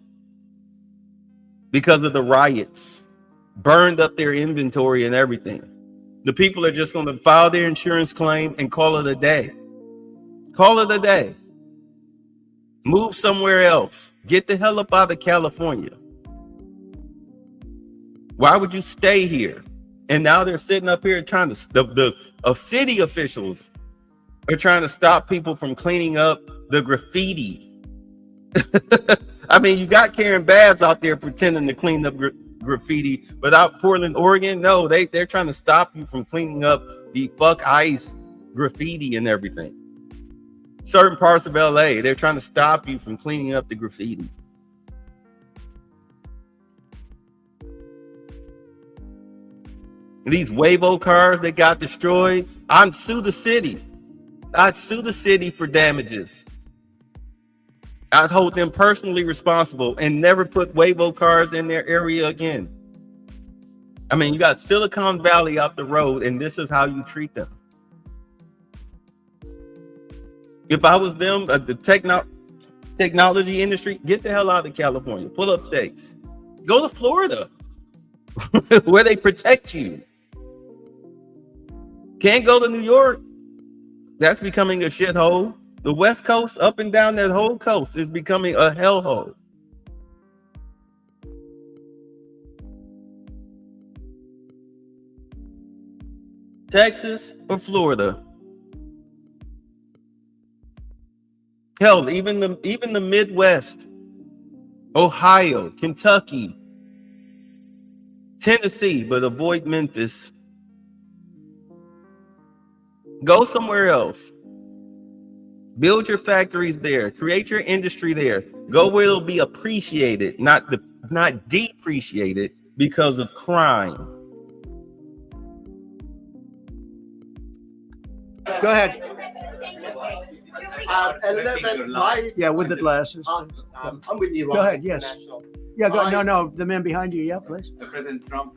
because of the riots, burned up their inventory and everything. The people are just going to file their insurance claim and call it a day. Call it a day. Move somewhere else. Get the hell up out of California. Why would you stay here? And now they're sitting up here trying to, the city officials are trying to stop people from cleaning up the graffiti. I mean, you got Karen Bass out there pretending to clean up graffiti, but out Portland, Oregon, no, they're trying to stop you from cleaning up the fuck ICE graffiti and everything. Certain parts of LA, they're trying to stop you from cleaning up the graffiti. These Waymo cars that got destroyed, I'd sue the city. I'd sue the city for damages. I'd hold them personally responsible and never put Waymo cars in their area again. I mean, you got Silicon Valley out the road, and this is how you treat them. If I was them, the technology industry, get the hell out of California. Pull up stakes. Go to Florida, where they protect you. Can't go to New York. That's becoming a shithole. The West Coast, up and down that whole coast, is becoming a hellhole. Texas or Florida? Hell, even the Midwest, Ohio, Kentucky, Tennessee, but avoid Memphis. Go somewhere else. Build your factories there. Create your industry there. Go where it'll be appreciated, not depreciated because of crime. Go ahead. 11 lies. Yeah, with the glasses. I'm with Iran. Go ahead, yes. Yeah, go, no, the man behind you, yeah, please. President Trump,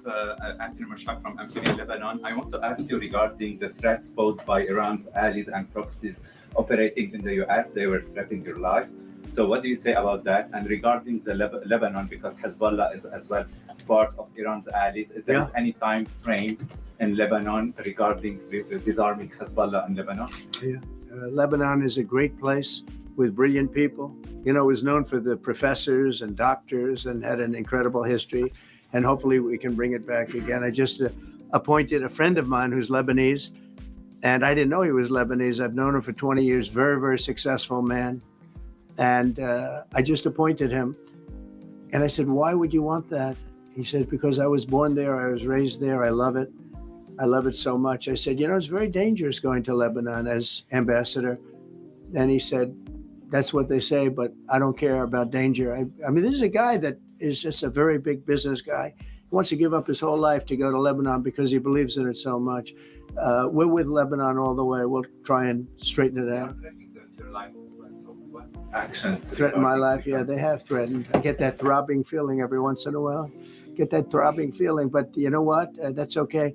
Anthony Mashak from Amphibia, Lebanon. I want to ask you regarding the threats posed by Iran's allies and proxies operating in the U.S. They were threatening your life. So what do you say about that? And regarding the Lebanon, because Hezbollah is as well part of Iran's allies, is there any time frame in Lebanon regarding disarming Hezbollah in Lebanon? Yeah, Lebanon is a great place with brilliant people. You know, it was known for the professors and doctors and had an incredible history. and hopefully we can bring it back again. I just appointed a friend of mine who's Lebanese, and I didn't know he was Lebanese. I've known him for 20 years, very, very successful man. And I just appointed him. And I said, why would you want that? He said, because I was born there, I was raised there, I love it. I love it so much. I said, it's very dangerous going to Lebanon as ambassador. And he said, that's what they say, but I don't care about danger. I mean, this is a guy that is just a very big business guy. He wants to give up his whole life to go to Lebanon because he believes in it so much. We're with Lebanon all the way. We'll try and straighten it out. Action. Threaten my life? Yeah, they have threatened. I get that throbbing feeling every once in a while. Get that throbbing feeling, but you know what? That's okay.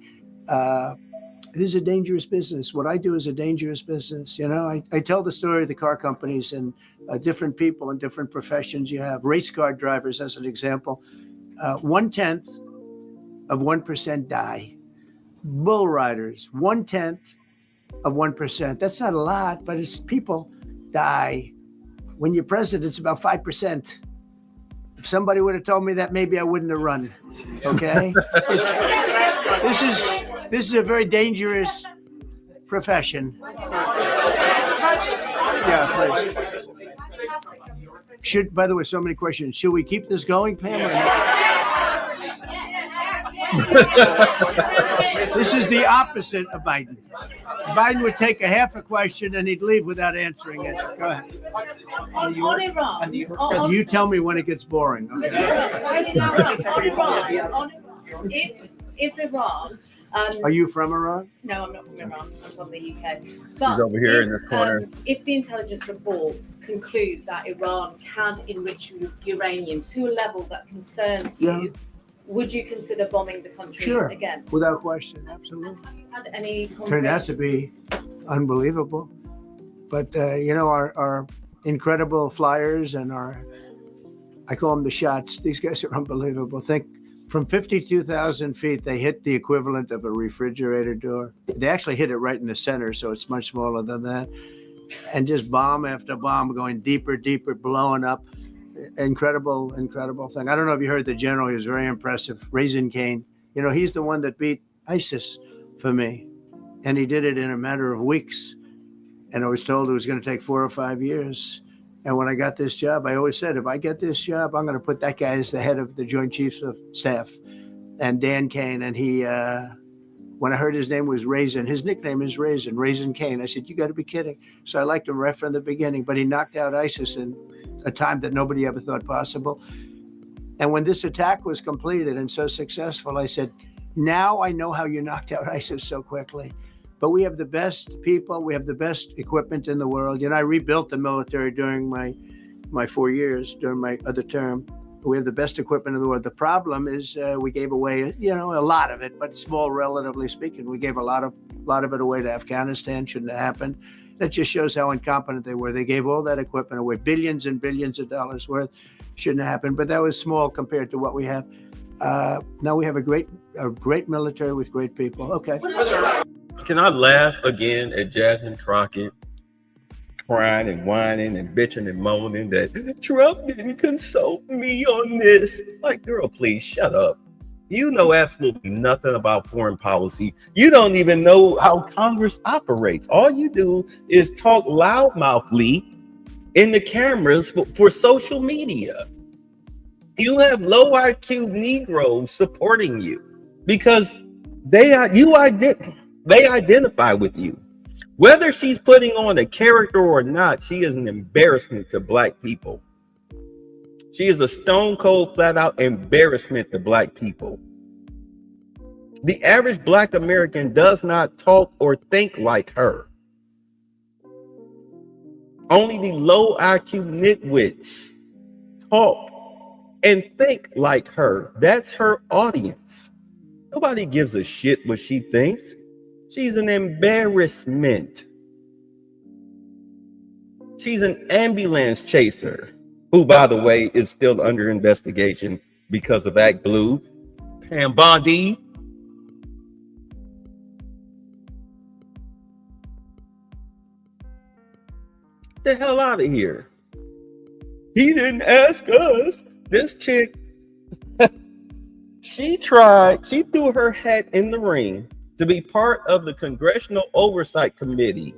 This is a dangerous business. What I do is a dangerous business. I tell the story of the car companies and different people in different professions. You have race car drivers as an example. 1/10 of 1% die. Bull riders, 1/10 of 1%. That's not a lot, but it's people die. When you're president, it's about 5%. If somebody would have told me that, maybe I wouldn't have run. Okay? This is a very dangerous profession. Yeah, please. By the way, so many questions. Should we keep this going, Pam? Or not? This is the opposite of Biden. Biden would take a half a question and he'd leave without answering it. Go ahead. On Iran. You tell me when it gets boring. Okay? If Iran. Are you from Iran? No, I'm not from Iran. I'm from the UK. She's over here in this corner. If the intelligence reports conclude that Iran can enrich uranium to a level that concerns you, would you consider bombing the country again? Without question, absolutely. Have you had any Turned out to be unbelievable. But, our incredible flyers and I call them the shots. These guys are unbelievable. Think from 52,000 feet, they hit the equivalent of a refrigerator door. They actually hit it right in the center, so it's much smaller than that. And just bomb after bomb going deeper, deeper, blowing up. Incredible thing. I don't know if you heard the general. He was very impressive. Raisin Cane. He's the one that beat ISIS for me. And he did it in a matter of weeks. And I was told it was going to take 4 or 5 years. And when I got this job, I always said, if I get this job, I'm going to put that guy as the head of the Joint Chiefs of Staff. And Dan Kane. And he, when I heard his name was Raisin, his nickname is Raisin Cane. I said, you got to be kidding. So I liked him right from the beginning. But he knocked out ISIS in a time that nobody ever thought possible. And when this attack was completed and so successful, I said, now I know how you knocked out ISIS so quickly. But we have the best people. We have the best equipment in the world. I rebuilt the military during my 4 years, during my other term. We have the best equipment in the world. The problem is we gave away, a lot of it, but small, relatively speaking. We gave a lot of it away to Afghanistan. Shouldn't have happened. That just shows how incompetent they were. They gave all that equipment away, billions and billions of dollars worth. Shouldn't have happened, but that was small compared to what we have. Now we have a great military with great people. Okay. Can I laugh again at Jasmine Crockett crying and whining and bitching and moaning that Trump didn't consult me on this? Like, girl, please shut up. You know absolutely nothing about foreign policy. You don't even know how Congress operates. All you do is talk loudmouthly in the cameras for social media. You have low IQ Negroes supporting you because they identify with you. Whether she's putting on a character or not, she is an embarrassment to Black people. She is a stone cold, flat out embarrassment to Black people. The average Black American does not talk or think like her. Only the low IQ nitwits talk and think like her. That's her audience. Nobody gives a shit what she thinks. She's an embarrassment. She's an ambulance chaser, who, by the way, is still under investigation because of Act Blue. Pam Bondi. The hell out of here. He didn't ask us. This chick She threw her hat in the ring to be part of the Congressional Oversight Committee.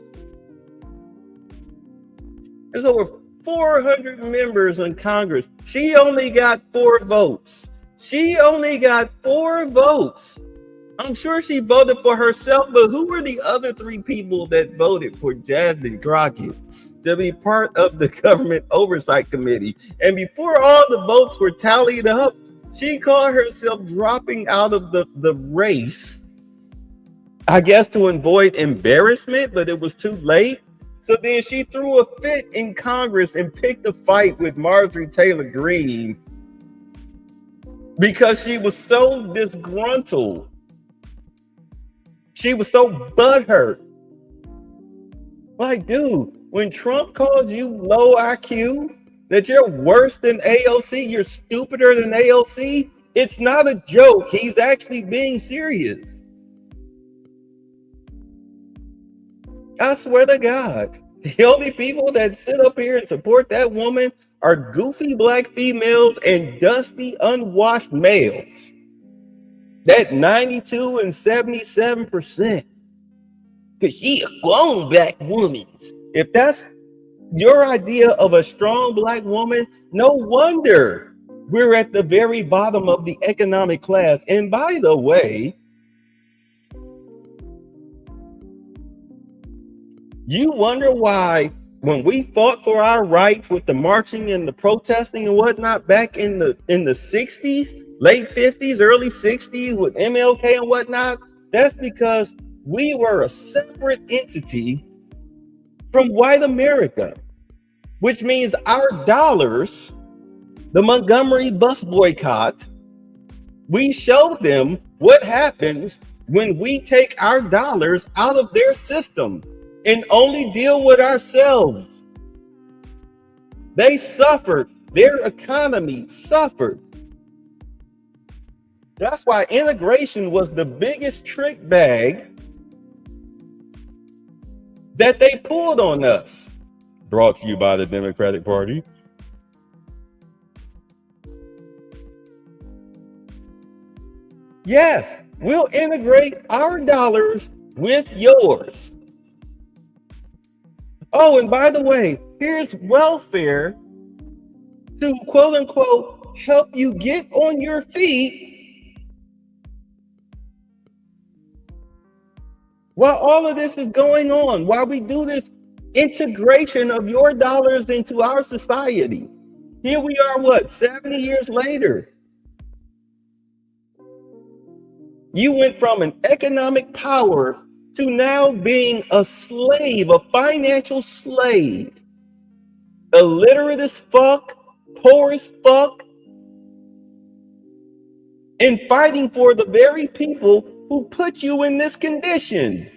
There's over 400 members in Congress. She only got 4 votes. I'm sure she voted for herself, but who were the other 3 people that voted for Jasmine Crockett to be part of the Government Oversight Committee? And before all the votes were tallied up, she called herself dropping out of the race, I guess to avoid embarrassment, but it was too late. So then she threw a fit in Congress and picked a fight with Marjorie Taylor Greene because she was so disgruntled. She was so butthurt. Like, dude, when Trump called you low IQ, that you're worse than AOC, you're stupider than AOC, it's not a joke. He's actually being serious. I swear to God, the only people that sit up here and support that woman are goofy black females and dusty, unwashed males. That 92 and 77%. Because she a grown black woman. If that's your idea of a strong black woman, no wonder we're at the very bottom of the economic class. And by the way, you wonder why when we fought for our rights with the marching and the protesting and whatnot back in the 60s, late 50s, early 60s with MLK and whatnot, that's because we were a separate entity from white America, which means our dollars, the Montgomery bus boycott, we showed them what happens when we take our dollars out of their system and only deal with ourselves. They suffered. Their economy suffered. That's why integration was the biggest trick bag that they pulled on us. Brought to you by the Democratic Party. Yes, we'll integrate our dollars with yours. Oh, and by the way, here's welfare to quote unquote help you get on your feet while all of this is going on, while we do this integration of your dollars into our society. Here we are, 70 years later? You went from an economic power to now being a slave, a financial slave, illiterate as fuck, poor as fuck, and fighting for the very people who put you in this condition.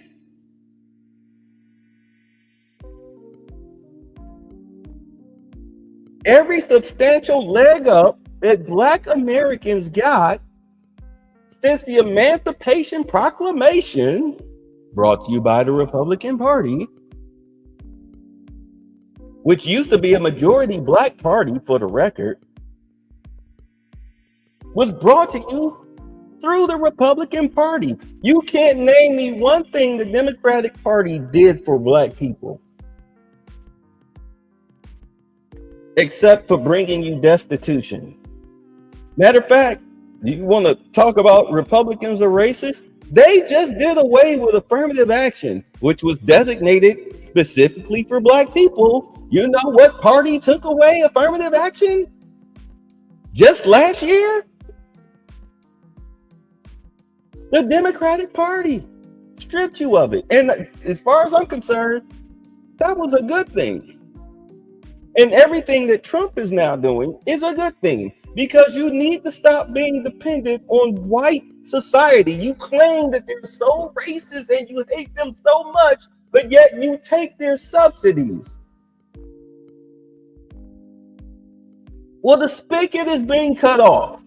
Every substantial leg up that Black Americans got since the Emancipation Proclamation, brought to you by the Republican Party, which used to be a majority Black party for the record, was brought to you through the Republican Party. You can't name me one thing the Democratic Party did for Black people, except for bringing you destitution. Matter of fact, you want to talk about Republicans are racist? They just did away with affirmative action, which was designated specifically for Black people. You know what party took away affirmative action just last year? The Democratic Party stripped you of it. And as far as I'm concerned, that was a good thing. And everything that Trump is now doing is a good thing, because you need to stop being dependent on white society. You claim that they're so racist and you hate them so much, but yet you take their subsidies. Well, the spigot is being cut off.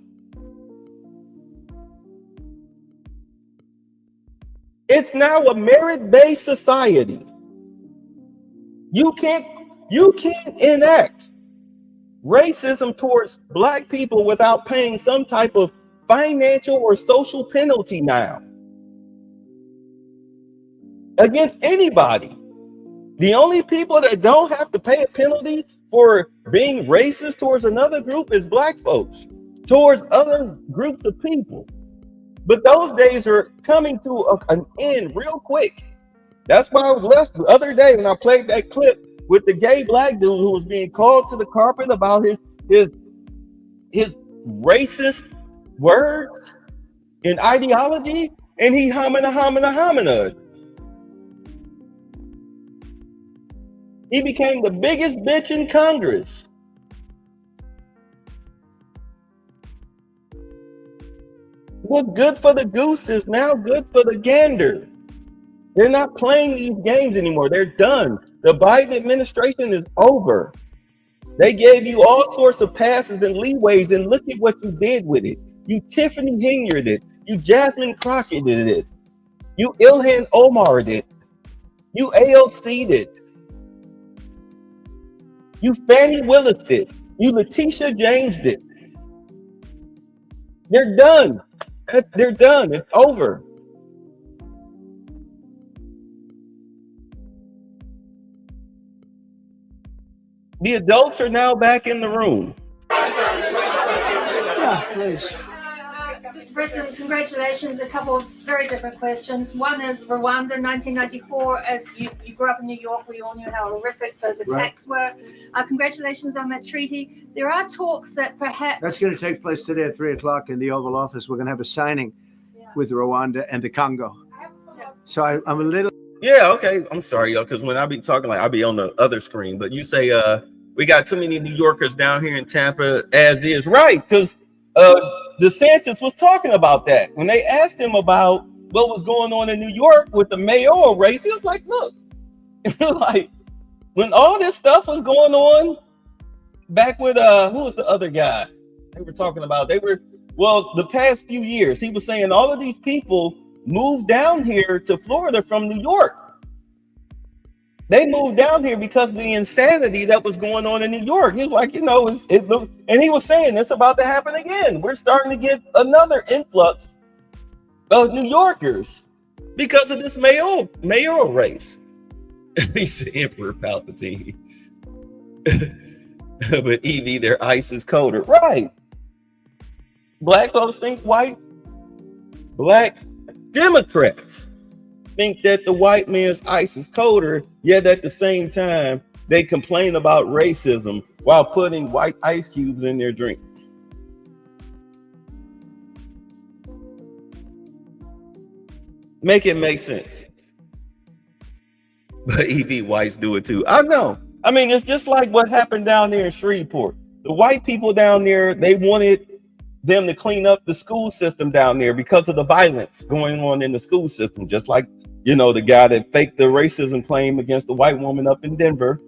It's now a merit-based society. You can't enact racism towards Black people without paying some type of financial or social penalty now against anybody. The only people that don't have to pay a penalty for being racist towards another group is black folks, towards other groups of people. But those days are coming to an end real quick. That's why I was left the other day when I played that clip with the gay black dude who was being called to the carpet about his racist words and ideology, and he humming a homina. He became the biggest bitch in Congress. What's good for the goose is now good for the gander. They're not playing these games anymore. They're done. The Biden administration is over. They gave you all sorts of passes and leeways, and look at what you did with it. You Tiffany Henyard it. You Jasmine Crockett did it. You Ilhan Omar did it. You AOC'd it. You Fannie Willis did it. You Letitia James did it. They're done. They're done. It's over. The adults are now back in the room. Yeah, please. Mr. President, congratulations. A couple of very different questions. One is Rwanda, 1994. As you grew up in New York, we all knew how horrific those attacks were. Congratulations on that treaty. There are talks that perhaps... That's going to take place today at 3 o'clock in the Oval Office. We're going to have a signing with Rwanda and the Congo. So I'm a little... Yeah, okay. I'm sorry, yo, because when I be talking, like, I'll be on the other screen. But you say we got too many New Yorkers down here in Tampa as is. Right, because DeSantis was talking about that. When they asked him about what was going on in New York with the mayoral race, he was like, look, like, when all this stuff was going on back with, who was the other guy they were talking about? The past few years, he was saying all of these people moved down here to Florida from New York. They moved down here because of the insanity that was going on in New York. He was like, and he was saying it's about to happen again. We're starting to get another influx of New Yorkers because of this mayoral race. He said Emperor Palpatine. But Evie, their ice is colder. Right. Black folks think white. Black Democrats think that the white man's ice is colder, yet at the same time, they complain about racism while putting white ice cubes in their drink. Make it make sense. But EV whites do it too. I know. I mean, it's just like what happened down there in Shreveport. The white people down there, they wanted them to clean up the school system down there because of the violence going on in the school system. Just like, the guy that faked the racism claim against the white woman up in Denver.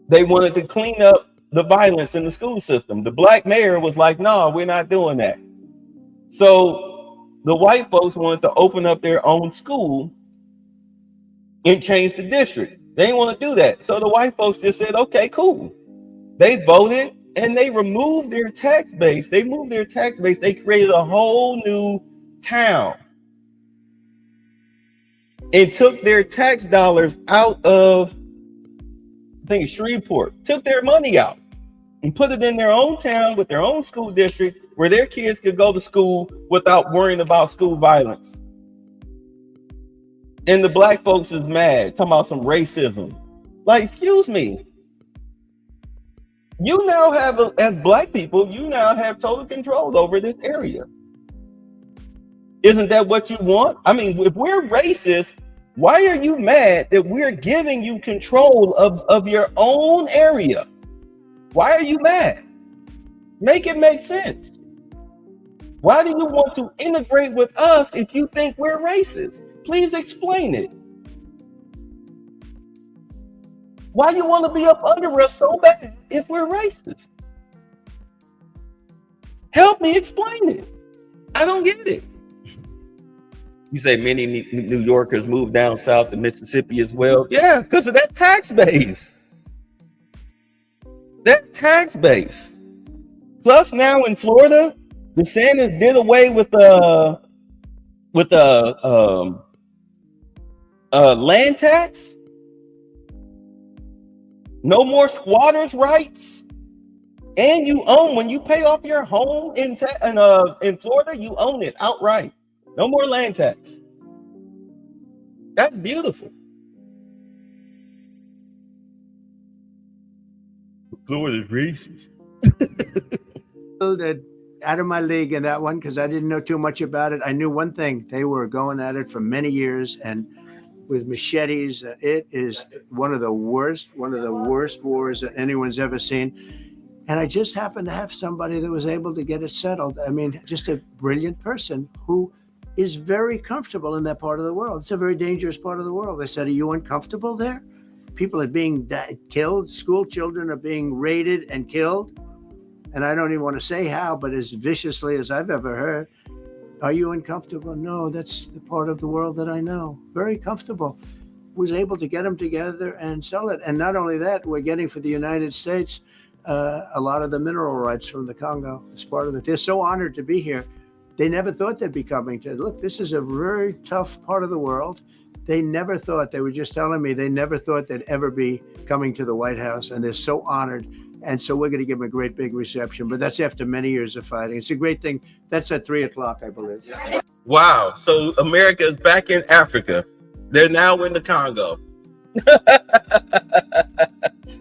They wanted to clean up the violence in the school system. The black mayor was like, no, we're not doing that. So the white folks wanted to open up their own school and change the district. They didn't want to do that. So the white folks just said, okay, cool. They voted. And they removed their tax base. They moved their tax base. They created a whole new town and took their tax dollars out of, I think, Shreveport. Took their money out and put it in their own town with their own school district where their kids could go to school without worrying about school violence. And the black folks is mad, talking about some racism. Like, excuse me. You now have, as black people, you now have total control over this area. Isn't that what you want? I mean, if we're racist, why are you mad that we're giving you control of your own area? Why are you mad? Make it make sense. Why do you want to integrate with us if you think we're racist? Please explain it. Why do you want to be up under us so bad if we're racist? Help me explain it. I don't get it. You say many New Yorkers moved down south to Mississippi as well. Yeah, because of that tax base. That tax base. Plus now in Florida, DeSantis did away with land tax. No more squatters' rights. And you own, when you pay off your home in Florida, you own it outright. No more land tax. That's beautiful. Florida's racist. Out of my league in that one because I didn't know too much about it. I knew one thing: they were going at it for many years and with machetes. It is one of the worst wars that anyone's ever seen. And I just happened to have somebody that was able to get it settled. I mean, just a brilliant person who is very comfortable in that part of the world. It's a very dangerous part of the world. I said, are you uncomfortable there? People are being killed. School children are being raided and killed. And I don't even want to say how, but as viciously as I've ever heard. Are you uncomfortable? No, that's the part of the world that I know. Very comfortable. Was able to get them together and sell it. And not only that, we're getting for the United States a lot of the mineral rights from the Congo as part of it. They're so honored to be here. They never thought they'd be coming to, look, this is a very tough part of the world. They never thought, they were just telling me, they never thought they'd ever be coming to the White House. And they're so honored. And so we're going to give them a great big reception. But that's after many years of fighting. It's a great thing. That's at 3:00, I believe. Wow. So America is back in Africa. They're now in the Congo.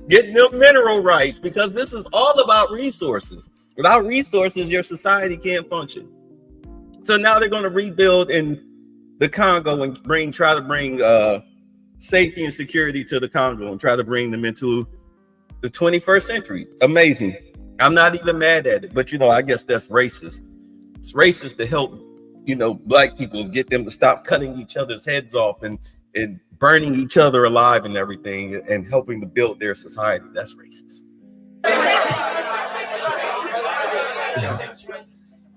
Getting them mineral rights, because this is all about resources. Without resources, your society can't function. So now they're going to rebuild in the Congo and try to bring safety and security to the Congo and try to bring them into the 21st century. Amazing. I'm not even mad at it, but I guess that's racist. It's racist to help, black people, get them to stop cutting each other's heads off and burning each other alive and everything, and helping to build their society. That's racist.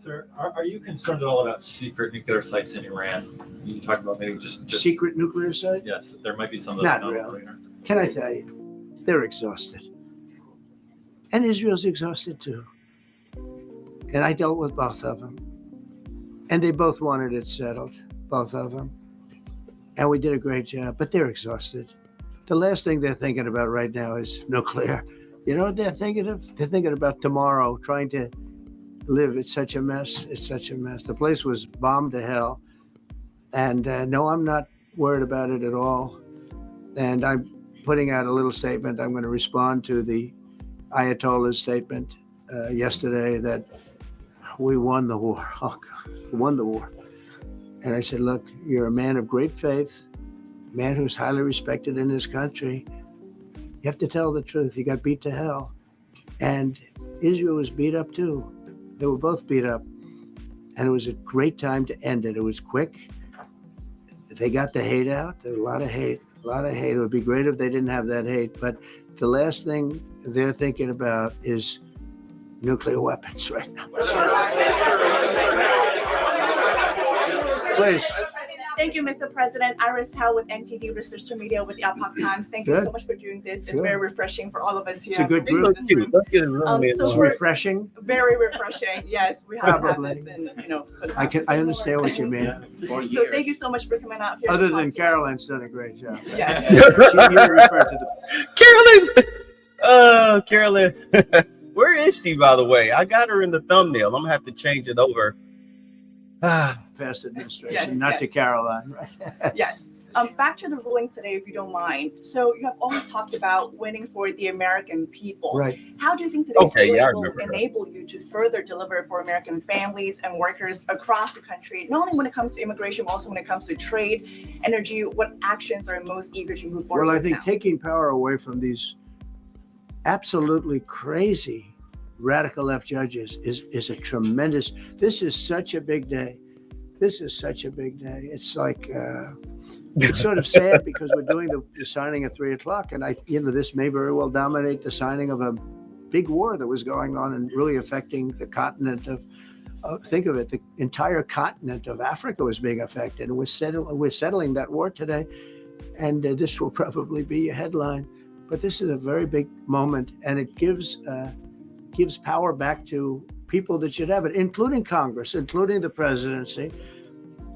Sir, are you concerned at all about secret nuclear sites in Iran? You talked about maybe just secret nuclear site? Yes, there might be some of Not really. Can I tell you? They're exhausted. And Israel's exhausted too. And I dealt with both of them. And they both wanted it settled, both of them. And we did a great job, but they're exhausted. The last thing they're thinking about right now is nuclear. You know what they're thinking of? They're thinking about tomorrow, trying to live. It's such a mess. It's such a mess. The place was bombed to hell. And no, I'm not worried about it at all. And I'm putting out a little statement. I'm going to respond to the Ayatollah's statement yesterday that we won the war. Oh, God, we won the war. And I said, look, you're a man of great faith, a man who's highly respected in this country. You have to tell the truth. You got beat to hell. And Israel was beat up too. They were both beat up. And it was a great time to end it. It was quick. They got the hate out. There was a lot of hate. It would be great if they didn't have that hate. But the last thing they're thinking about is nuclear weapons right now. Please. Thank you, Mr. President. Iris Howe with NTD Research Media with the Epoch Times. Thank you so much for doing this. It's very refreshing for all of us here. It's a good group. Let's get it wrong, man. It's refreshing. Very refreshing. Yes, we have Probably. this, and I understand what you mean. So thank you so much for coming out here. Other than Caroline's done a great job. Yes. You refer to the Carolyn. Where is she, by the way? I got her in the thumbnail. I'm gonna have to change it over. Past administration, not to Caroline. Right? Yes. Back to the ruling today, if you don't mind. So you have always talked about winning for the American people. Right. How do you think today's ruling will remember. enable you to further deliver for American families and workers across the country, not only when it comes to immigration, but also when it comes to trade, energy? What actions are most eager to move forward? Well, I with think now? taking power away from these absolutely crazy radical left judges is a tremendous. This is such a big day. This is such a big day. It's like it's sort of sad because we're doing the signing at 3:00, and this may very well dominate the signing of a big war that was going on and really affecting the continent of. Think of it, the entire continent of Africa was being affected, and we're settling that war today, and this will probably be a headline. But this is a very big moment, and it gives power back to people that should have it, including Congress, including the presidency.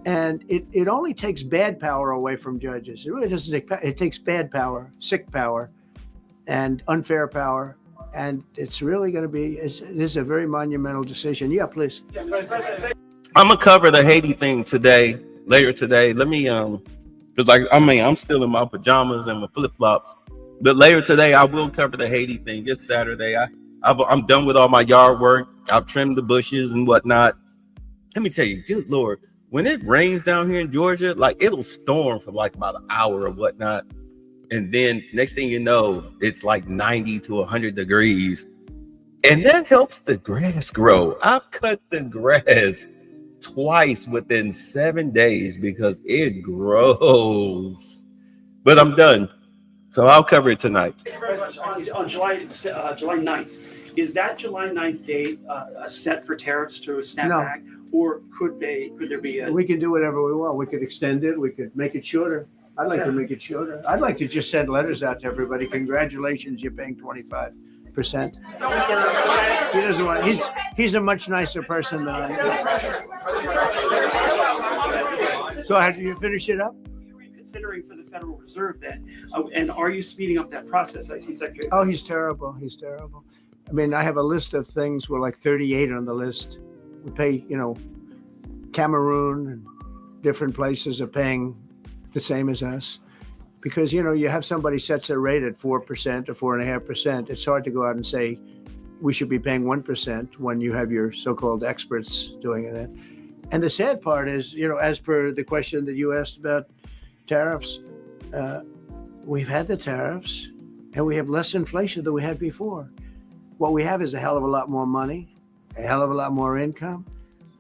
And it only takes bad power away from judges. It really doesn't take power. It takes bad power, sick power, and unfair power. And it's really going to be, this is a very monumental decision. Yeah, please. I'm gonna cover the Haiti thing later today. Let me, because I'm still in my pajamas and my flip flops. But later today, I will cover the Haiti thing. It's Saturday. I'm done with all my yard work. I've trimmed the bushes and whatnot. Let me tell you, good Lord, when it rains down here in Georgia, like it'll storm for like about an hour or whatnot. And then next thing you know, it's like 90 to 100 degrees. And that helps the grass grow. I've cut the grass twice within 7 days because it grows. But I'm done. So I'll cover it tonight. On July 9th, is that July 9th date set for tariffs to snap back? Or could there be a... We can do whatever we want. We could extend it. We could make it shorter. I'd like to make it shorter. I'd like to just send letters out to everybody. Congratulations, you're paying 25%. He doesn't want, he's a much nicer person than I am. So do you finish it up? Considering for the Federal Reserve then, and are you speeding up that process? I see Secretary. Oh, he's terrible. He's terrible. I mean, I have a list of things. We're like 38 on the list. We pay, Cameroon and different places are paying the same as us. Because, you have somebody sets their rate at 4% or 4.5%. It's hard to go out and say we should be paying 1% when you have your so-called experts doing it. And the sad part is, as per the question that you asked about tariffs, we've had the tariffs and we have less inflation than we had before. What we have is a hell of a lot more money, a hell of a lot more income,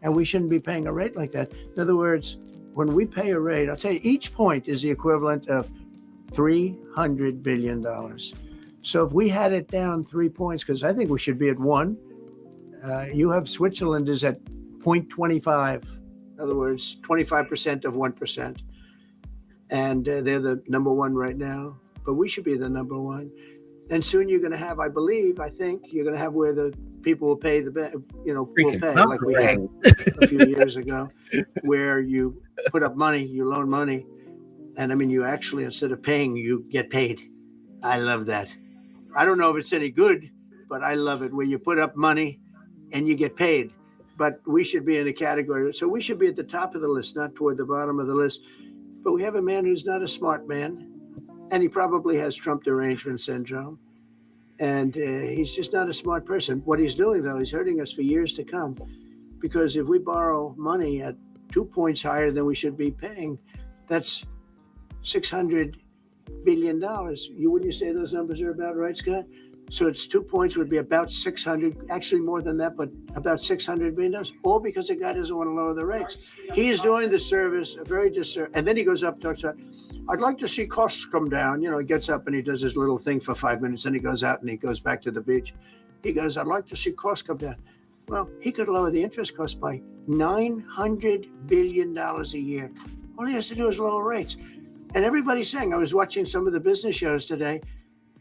and we shouldn't be paying a rate like that. In other words, when we pay a rate, I'll tell you, each point is the equivalent of $300 billion. So if we had it down 3 points, because I think we should be at 1, you have Switzerland is at 0.25. In other words, 25% of 1%. And they're the number 1 right now, but we should be the number 1. And soon you're going to have, I think you're going to have where the people will pay will pay like we had a few years ago, where you put up money, you loan money. And I mean, you actually, instead of paying, you get paid. I love that. I don't know if it's any good, but I love it where you put up money and you get paid. But we should be in a category. So we should be at the top of the list, not toward the bottom of the list. But we have a man who's not a smart man. And he probably has Trump derangement syndrome. And he's just not a smart person. What he's doing, though, he's hurting us for years to come. Because if we borrow money at 2 points higher than we should be paying, that's $600 billion. Wouldn't you say those numbers are about right, Scott? So it's 2 points would be about 600, actually more than that, but about $600 billion, all because the guy doesn't want to lower the rates. He's doing the service, a very disservice. And then he goes up, talks about, I'd like to see costs come down. He gets up and he does his little thing for 5 minutes, and he goes out and he goes back to the beach. He goes, I'd like to see costs come down. Well, he could lower the interest cost by $900 billion a year. All he has to do is lower rates. And everybody's saying, I was watching some of the business shows today,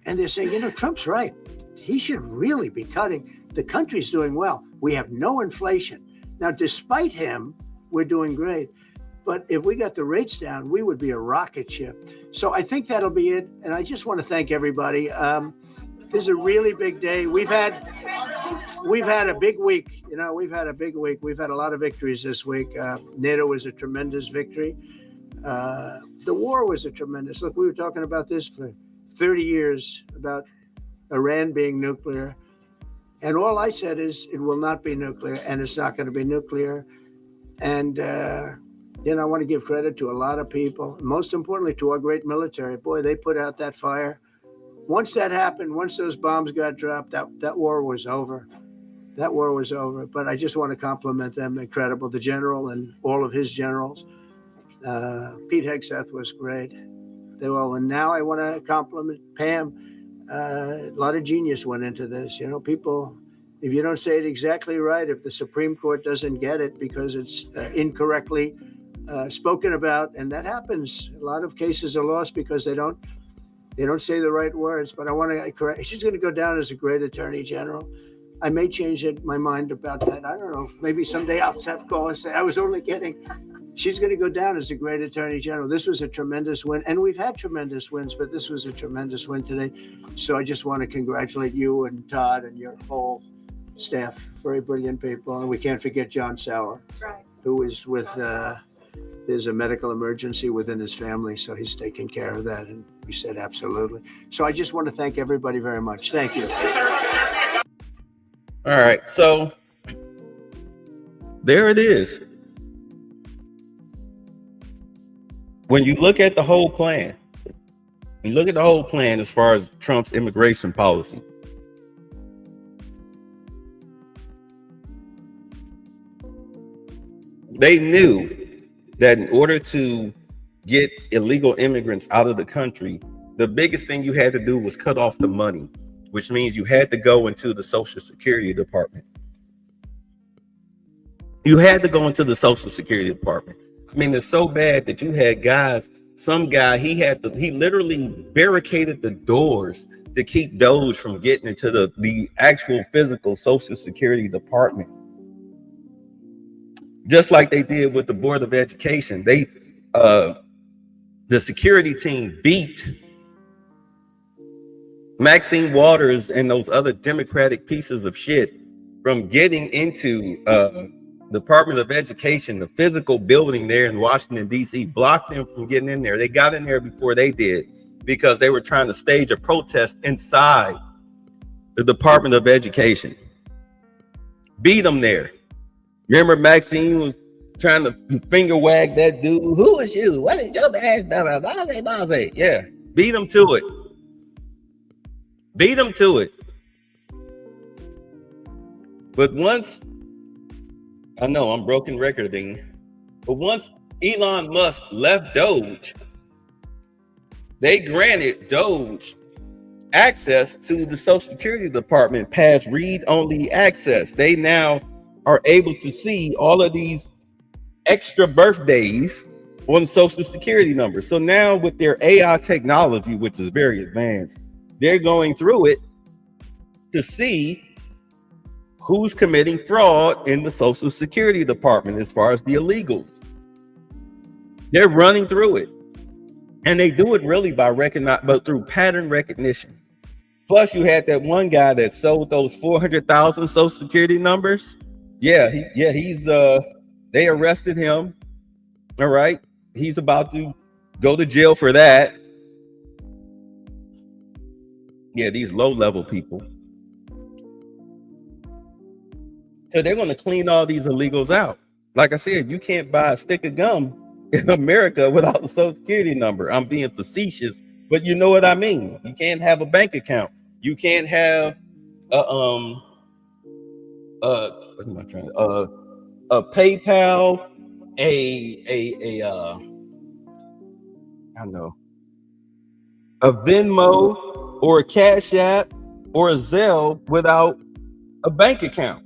and they're saying, Trump's right. He should really be cutting. The country's doing well. We have no inflation. Now, despite him, we're doing great. But if we got the rates down, we would be a rocket ship. So I think that'll be it. And I just want to thank everybody. This is a really big day. We've had a big week. We've had a big week. We've had a lot of victories this week. NATO was a tremendous victory. The war was a tremendous. Look, we were talking about this for 30 years about Iran being nuclear. And all I said is it will not be nuclear, and it's not going to be nuclear. And, I want to give credit to a lot of people, most importantly to our great military. Boy, they put out that fire. Once that happened, once those bombs got dropped, that war was over. That war was over. But I just want to compliment them. Incredible. The general and all of his generals. Pete Hegseth was great. They were, and now I want to compliment Pam. A lot of genius went into this. People, if you don't say it exactly right, if the Supreme Court doesn't get it because it's incorrectly spoken about, and that happens. A lot of cases are lost because they don't say the right words. But I want to correct. She's going to go down as a great attorney general. I may change my mind about that. I don't know. Maybe someday I'll call and say, I was only kidding. She's going to go down as a great attorney general. This was a tremendous win. And we've had tremendous wins, but this was a tremendous win today. So I just want to congratulate you and Todd and your whole staff. Very brilliant people. And we can't forget John Sauer. That's right. Who is with, there's a medical emergency within his family. So he's taking care of that. And we said, absolutely. So I just want to thank everybody very much. Thank you. All right, so there it is. When you look at the whole plan, as far as Trump's immigration policy, they knew that in order to get illegal immigrants out of the country, the biggest thing you had to do was cut off the money, which means you had to go into the Social Security Department. You had to go into the Social Security Department. I mean, it's so bad that you had some guy, he literally barricaded the doors to keep Doge from getting into the actual physical Social Security Department. Just like they did with the Board of Education. The security team beat Maxine Waters and those other Democratic pieces of shit from getting into Department of Education, the physical building there in Washington, D.C., blocked them from getting in there. They got in there before they did because they were trying to stage a protest inside the Department of Education. Beat them there. Remember Maxine was trying to finger wag that dude. Who is you? What is your badge? Yeah, beat them to it. Beat them to it. But once, I know I'm broken recording, but once Elon Musk left Doge, they granted Doge access to the Social Security Department past read-only access. They now are able to see all of these extra birthdays on Social Security numbers. So now with their AI technology, which is very advanced, they're going through it to see who's committing fraud in the Social Security Department as far as the illegals. They're running through it. And they do it really by but through pattern recognition. Plus, you had that one guy that sold those 400,000 Social Security numbers. He's they arrested him. All right. He's about to go to jail for that. Yeah, these low-level people. So they're going to clean all these illegals out. Like I said, you can't buy a stick of gum in America without the Social Security number. I'm being facetious, but you know what I mean. You can't have a bank account. You can't have a PayPal, a Venmo or a Cash App or a Zelle without a bank account.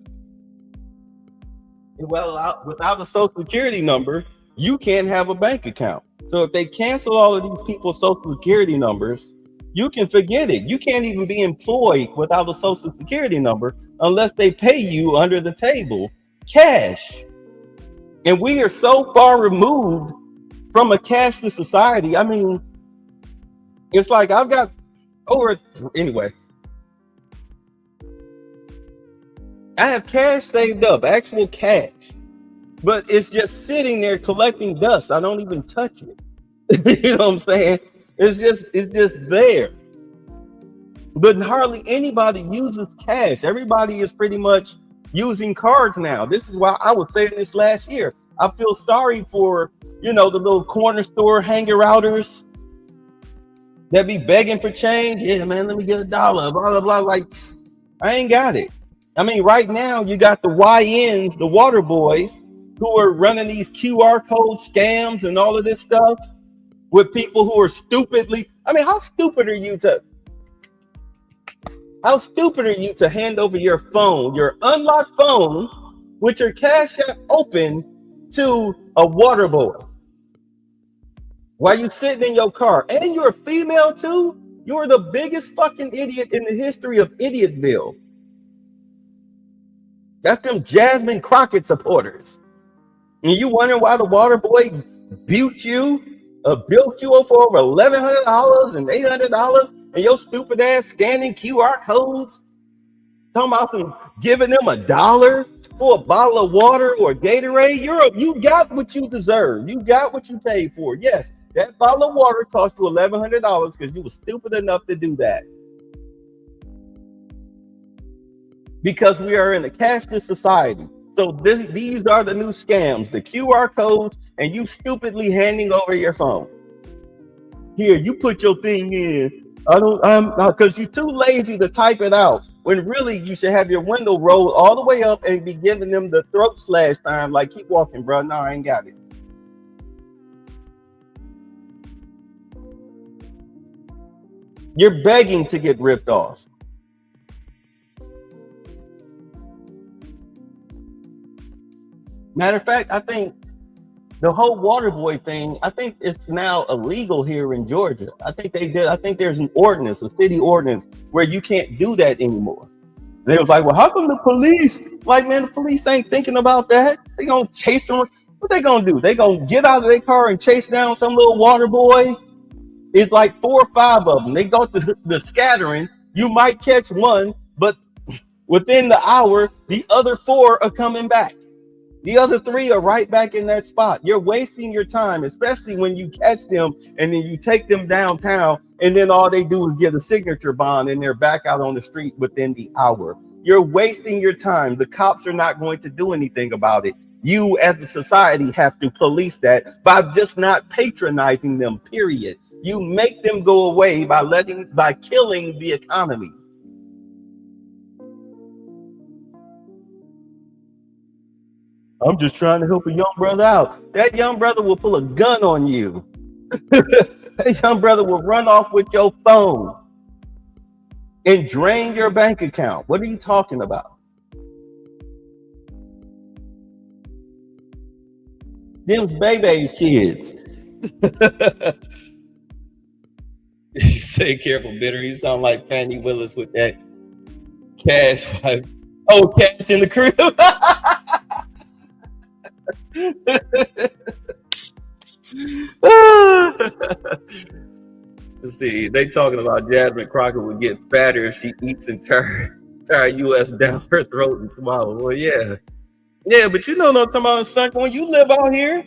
Well, without a Social Security number, you can't have a bank account. So if they cancel all of these people's Social Security numbers, you can forget it. You can't even be employed without a Social Security number unless they pay you under the table cash. And we are so far removed from a cashless society. I mean, it's like I've got anyway. I have cash saved up, actual cash, but it's just sitting there collecting dust. I don't even touch it. You know what I'm saying? It's just there. But hardly anybody uses cash. Everybody is pretty much using cards now. This is why I was saying this last year. I feel sorry for, the little corner store hanger-outers that be begging for change. Yeah, man, let me get $1, blah, blah, blah. Like, I ain't got it. I mean, right now you got the YNs, the water boys, who are running these QR code scams and all of this stuff with people who are stupidly. I mean, how stupid are you to hand over your phone, your unlocked phone, with your Cash App open to a water boy while you sitting in your car? And you're a female too? You're the biggest fucking idiot in the history of Idiotville. That's them Jasmine Crockett supporters. And you wondering why the water boy built you for over $1,100 and $800, and your stupid ass scanning QR codes, talking about some giving them $1 for a bottle of water or Gatorade. You got what you deserve. You got what you paid for. Yes, that bottle of water cost you $1,100 because you were stupid enough to do that. Because we are in a cashless society. So these are the new scams, the QR codes, and you stupidly handing over your phone. Here, you put your thing in. Because you're too lazy to type it out. When really you should have your window rolled all the way up and be giving them the throat slash time, like, keep walking, bro. No, I ain't got it. You're begging to get ripped off. Matter of fact, I think the whole water boy thing, I think it's now illegal here in Georgia. I think there's an ordinance, a city ordinance, where you can't do that anymore. And they was like, well, how come the police? Like, man, the police ain't thinking about that. They gonna chase them. What they gonna do? They gonna get out of their car and chase down some little water boy? It's like 4 or 5 of them. They go to the scattering. You might catch one, but within the hour, the other 4 are coming back. The other 3 are right back in that spot. You're wasting your time, especially when you catch them and then you take them downtown and then all they do is get a signature bond and they're back out on the street within the hour. You're wasting your time. The cops are not going to do anything about it. You as a society have to police that by just not patronizing them, period. You make them go away by killing the economy. I'm just trying to help a young brother out. That young brother will pull a gun on you. That young brother will run off with your phone and drain your bank account. What are you talking about? Them's baby's kids. You say careful, bitter. You sound like Fannie Willis with that cash. Oh, cash in the crib. Let's see, they talking about Jasmine Crockett would get fatter if she eats entire U.S. down her throat and swallow. Well, yeah, but you know what I'm talking about, son. When you live out here,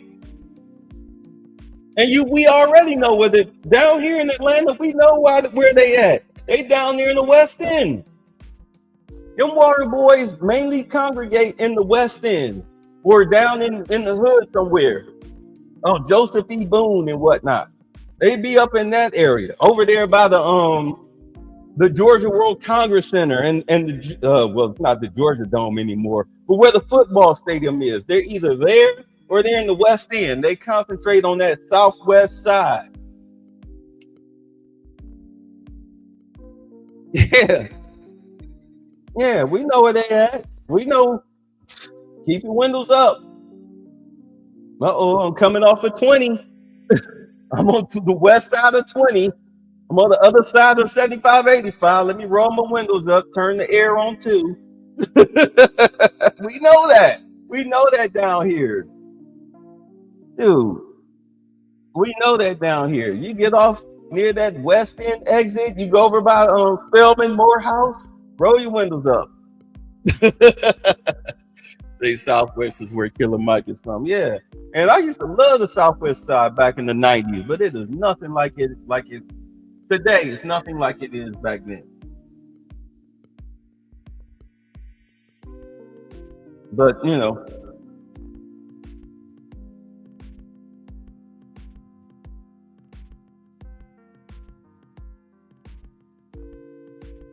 and we already know where they down here in Atlanta. We know where they at. They down there in the West End. Them water boys mainly congregate in the West End. Or down in the hood somewhere. Oh, Joseph E. Boone and whatnot. They be up in that area. Over there by the Georgia World Congress Center and well, it's not the Georgia Dome anymore, but where the football stadium is. They're either there or they're in the West End. They concentrate on that southwest side. Yeah, we know where they at. We know. Keep your windows up. I'm coming off of 20. I'm on to the west side of 20. I'm on the other side of 7585. Let me roll my windows up, turn the air on too. We know that. We know that down here. Dude, we know that down here. You get off near that West End exit, you go over by Spelman Morehouse, roll your windows up. The Southwest is where Killer Mike is from. Yeah. And I used to love the Southwest side back in the 90s, but it is nothing like it today. It's nothing like it is back then. But you know,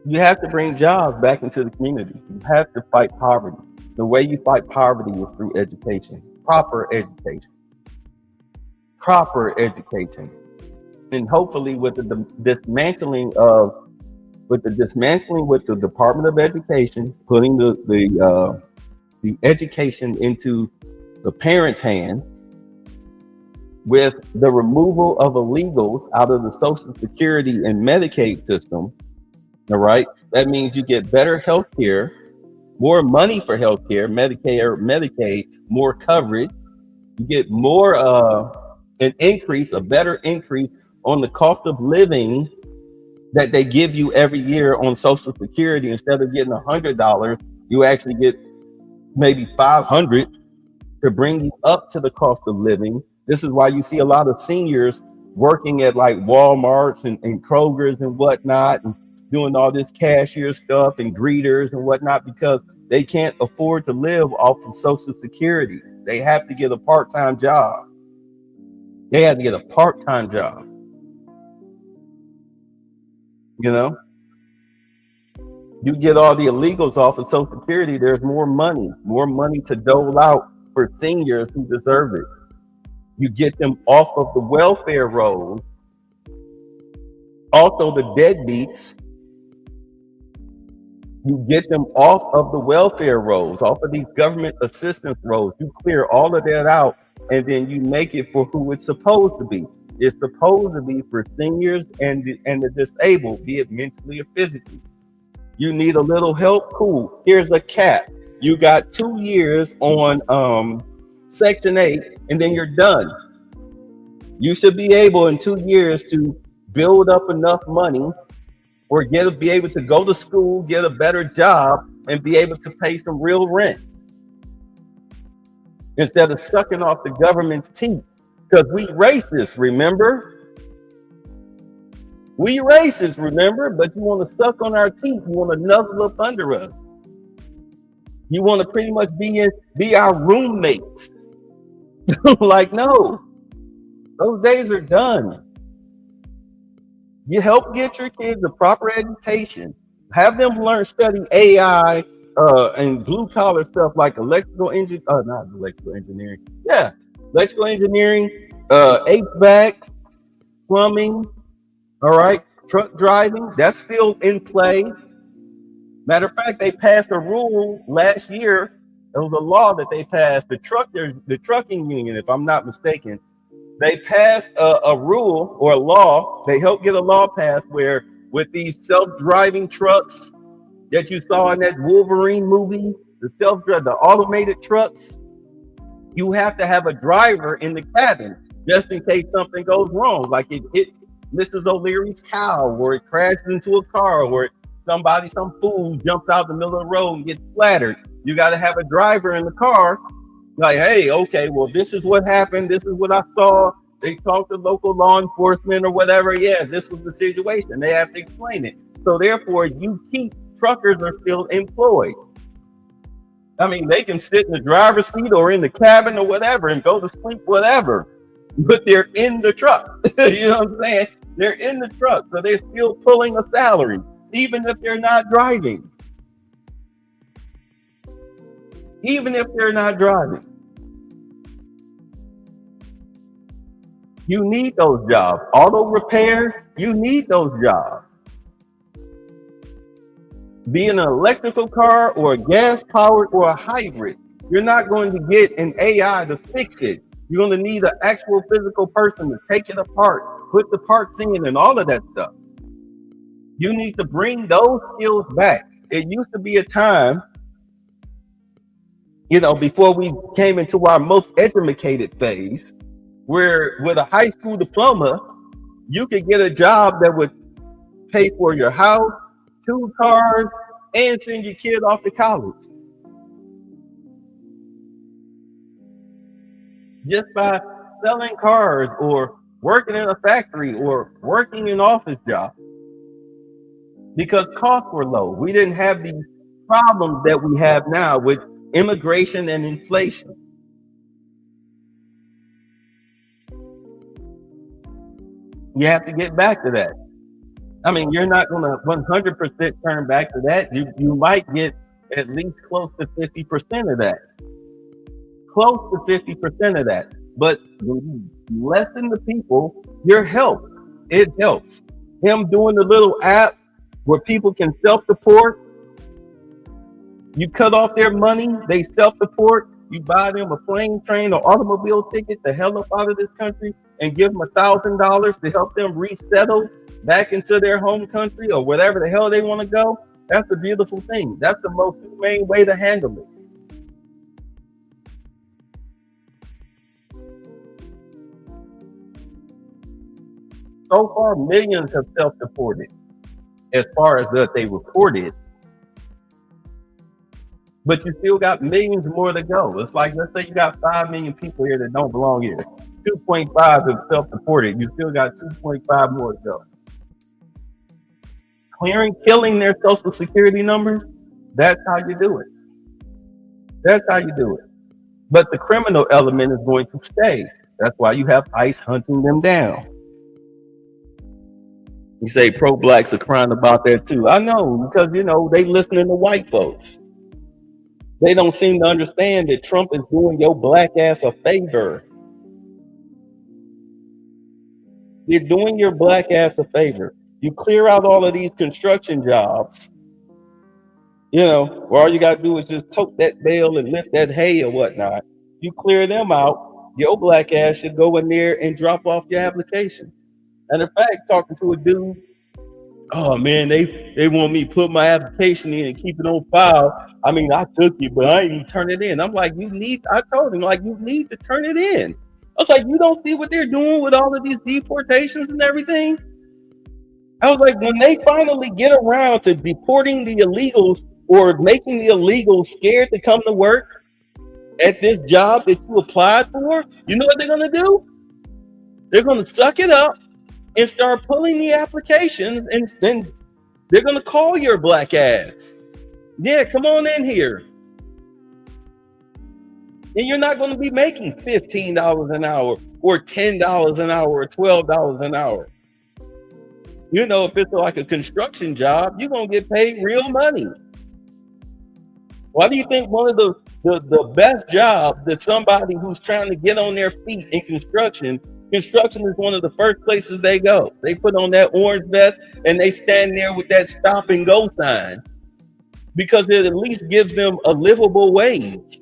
you have to bring jobs back into the community. You have to fight poverty. The way you fight poverty is through education, proper education. And hopefully with the dismantling with the Department of Education, putting the education into the parents' hands, with the removal of illegals out of the Social Security and Medicaid system, all right? That means you get better health care more money for healthcare, Medicare, Medicaid, more coverage. You get more an increase, a better increase on the cost of living that they give you every year on Social Security. Instead of getting $100, you actually get maybe $500 to bring you up to the cost of living. This is why you see a lot of seniors working at like Walmarts and Kroger's and whatnot, and doing all this cashier stuff and greeters and whatnot, because they can't afford to live off of Social Security. They have to get a part-time job. They have to get a part-time job. You know, you get all the illegals off of Social Security, there's more money to dole out for seniors who deserve it. You get them off of the welfare rolls. Also, the deadbeats, you get them off of the welfare rolls, off of these government assistance rolls. You clear all of that out, and then you make it for who it's supposed to be. It's supposed to be for seniors and the disabled, be it mentally or physically. You need a little help? Cool. Here's a cap. You got 2 years on Section 8, and then you're done. You should be able in 2 years to build up enough money or be able to go to school, get a better job, and be able to pay some real rent instead of sucking off the government's teeth. Because we racist, remember? We racist, remember? But you want to suck on our teeth. You want to nuzzle up under us. You want to pretty much be our roommates. Like, no. Those days are done. You help get your kids a proper education. Have them study AI and blue collar stuff like electrical engineering. Not electrical engineering. Yeah, electrical engineering, HVAC, plumbing. All right, truck driving. That's still in play. Matter of fact, they passed a rule last year. It was a law that they passed. The trucking union, if I'm not mistaken, they passed a rule or a law. They helped get a law passed where with these self-driving trucks that you saw in that Wolverine movie, the automated trucks, you have to have a driver in the cabin just in case something goes wrong. Like it hit Mrs. O'Leary's cow, or it crashed into a car, or some fool jumps out the middle of the road and gets splattered. You got to have a driver in the car. Like, hey, okay, well, this is what happened. This is what I saw. They talked to local law enforcement or whatever. Yeah, this was the situation. They have to explain it. So therefore, truckers are still employed. I mean, they can sit in the driver's seat or in the cabin or whatever and go to sleep, whatever. But they're in the truck. You know what I'm saying? They're in the truck. So they're still pulling a salary, even if they're not driving. Even if they're not driving. You need those jobs. Auto repair, you need those jobs. Be an electrical car or a gas powered or a hybrid. You're not going to get an AI to fix it. You're going to need an actual physical person to take it apart, put the parts in and all of that stuff. You need to bring those skills back. It used to be a time, before we came into our most educated phase, where with a high school diploma, you could get a job that would pay for your house, 2 cars, and send your kid off to college. Just by selling cars or working in a factory or working in office job. Because costs were low. We didn't have the problems that we have now with immigration and inflation. You have to get back to that. I mean, you're not going to 100% turn back to that. You might get at least close to 50% of that. Close to 50% of that. But when you lessen the people, your help, it helps. Him doing the little app where people can self-deport. You cut off their money, they self-deport. You buy them a plane, train, or automobile ticket the hell up out of this country and give them $1,000 to help them resettle back into their home country or whatever the hell they want to go. That's a beautiful thing. That's the most humane way to handle it. So far, millions have self-deported as far as that they reported, but you still got millions more to go. It's like, let's say you got 5 million people here that don't belong here. 2.5 have self-deported. You still got 2.5 more to go. Killing their social security numbers, that's how you do it. That's how you do it. But the criminal element is going to stay. That's why you have ICE hunting them down. You say pro-blacks are crying about that too. I know, because, you know, they listening to white folks. They don't seem to understand that Trump is doing your black ass a favor. You're doing your black ass a favor. You clear out all of these construction jobs, you know, where all you got to do is just tote that bale and lift that hay or whatnot. You clear them out, your black ass should go in there and drop off your application. And in fact, talking to a dude, oh man, they want me to put my application in and keep it on file. I mean, I took it, but I ain't even turn it in. I'm like, I told him, like, you need to turn it in. I was like, you don't see what they're doing with all of these deportations and everything? I was like, when they finally get around to deporting the illegals or making the illegals scared to come to work at this job that you applied for, you know what they're going to do? They're going to suck it up and start pulling the applications, and then they're going to call your black ass. Yeah, come on in here. And you're not going to be making $15 an hour or $10 an hour or $12 an hour. You know, if it's like a construction job, you're going to get paid real money. Why do you think one of the best jobs that somebody who's trying to get on their feet in construction is one of the first places they go? They put on that orange vest and they stand there with that stop and go sign because it at least gives them a livable wage.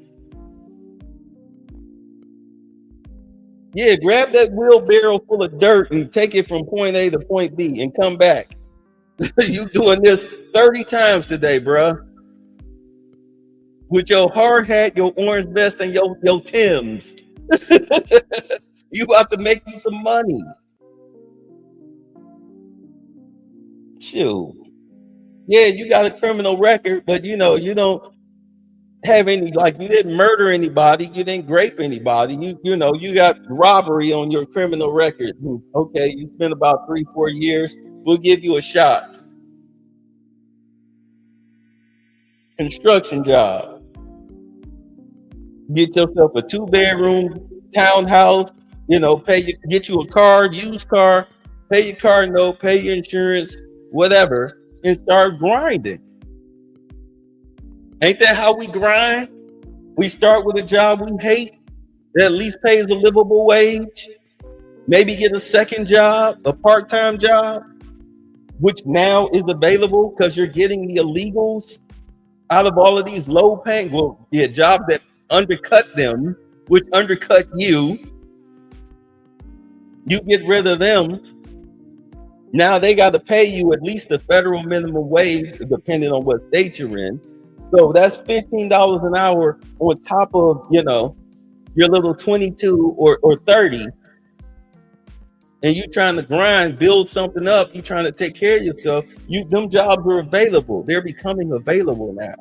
Yeah, grab that wheelbarrow full of dirt and take it from point A to point B and come back. You doing this 30 times today, bruh. With your hard hat, your orange vest, and your Timbs. You about to make you some money. Shoot. Yeah, you got a criminal record, but you know, you don't have any, like, you didn't murder anybody, you didn't grape anybody, you know, you got robbery on your criminal record. Okay, you spent about 3-4 years, we'll give you a shot. Construction job. Get yourself a 2-bedroom townhouse, you know, get you a car, used car, pay your car note, pay your insurance, whatever, and start grinding. Ain't that how we grind? We start with a job we hate that at least pays a livable wage, maybe get a second job, a part-time job, which now is available because you're getting the illegals out of all of these low-paying, jobs that undercut them, which undercut you. You get rid of them. Now they got to pay you at least the federal minimum wage, depending on what state you're in. So that's $15 an hour on top of, you know, your little 22 or 30. And you trying to grind, build something up, you trying to take care of yourself. Them jobs are available. They're becoming available now.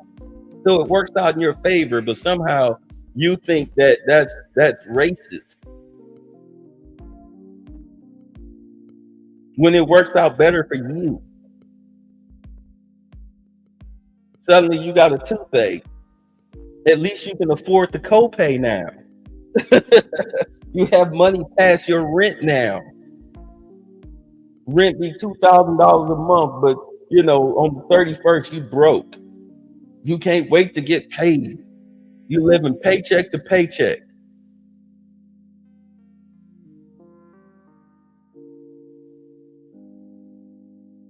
So it works out in your favor, but somehow you think that that's racist. When it works out better for you. Suddenly you got a toothache. At least you can afford the copay now. You have money past your rent now. Rent be $2,000 a month, but you know, on the 31st you broke. You can't wait to get paid. You living paycheck to paycheck.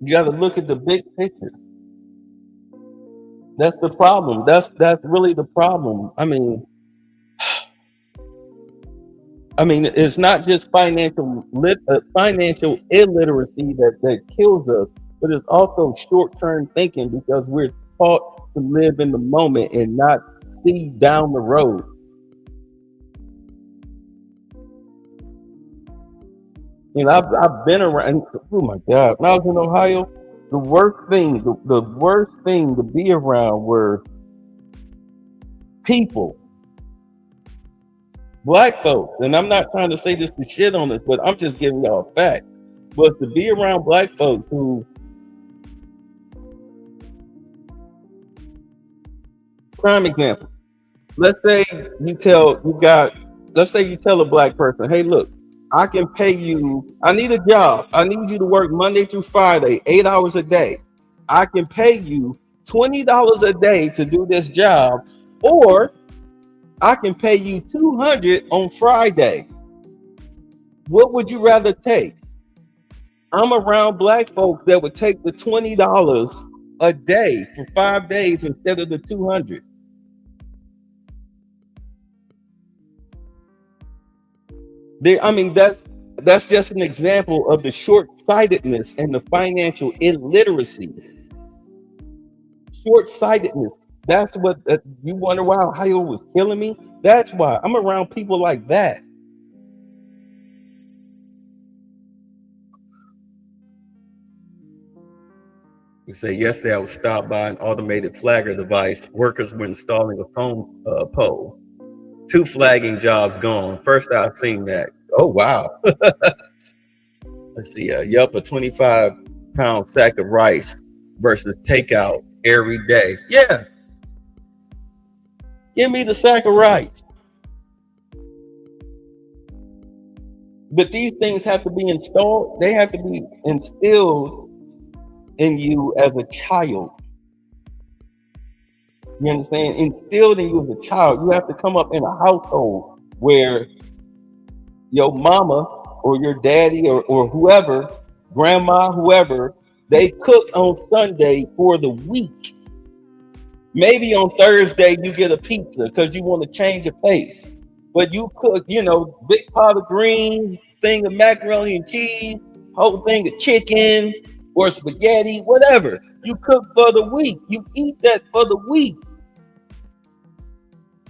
You got to look at the big picture. That's the problem. That's really the problem. I mean, it's not just financial illiteracy that kills us. but it's also short-term thinking because we're taught to live in the moment and not see down the road. And I've been around. Oh my God! When I was in Ohio, the worst thing to be around were people, black folks. And I'm not trying to say this to shit on this, but I'm just giving y'all a fact. But to be around black folks who, prime example, let's say you tell a black person, hey, look, I can pay you, I need a job. I need you to work Monday through Friday, 8 hours a day. I can pay you $20 a day to do this job, or I can pay you $200 on Friday. What would you rather take? I'm around black folks that would take the $20 a day for 5 days instead of the $200. I mean, that's just an example of the short-sightedness and the financial illiteracy. Short-sightedness. That's what you wonder why Ohio was killing me. That's why I'm around people like that. You say yesterday I was stopped by an automated flagger device. Workers were installing a phone pole. 2 flagging jobs gone. First I've seen that. Oh wow. Let's see. Yup, a 25-pound sack of rice versus takeout every day. Yeah. Give me the sack of rice. But these things have to be installed. They have to be instilled in you as a child. You understand? Instilled in you as a child. You have to come up in a household where your mama or your daddy or whoever, grandma, whoever, they cook on Sunday for the week. Maybe on Thursday you get a pizza because you want to change your pace. But you cook, big pot of greens, thing of macaroni and cheese, whole thing of chicken or spaghetti, whatever. You cook for the week. You eat that for the week.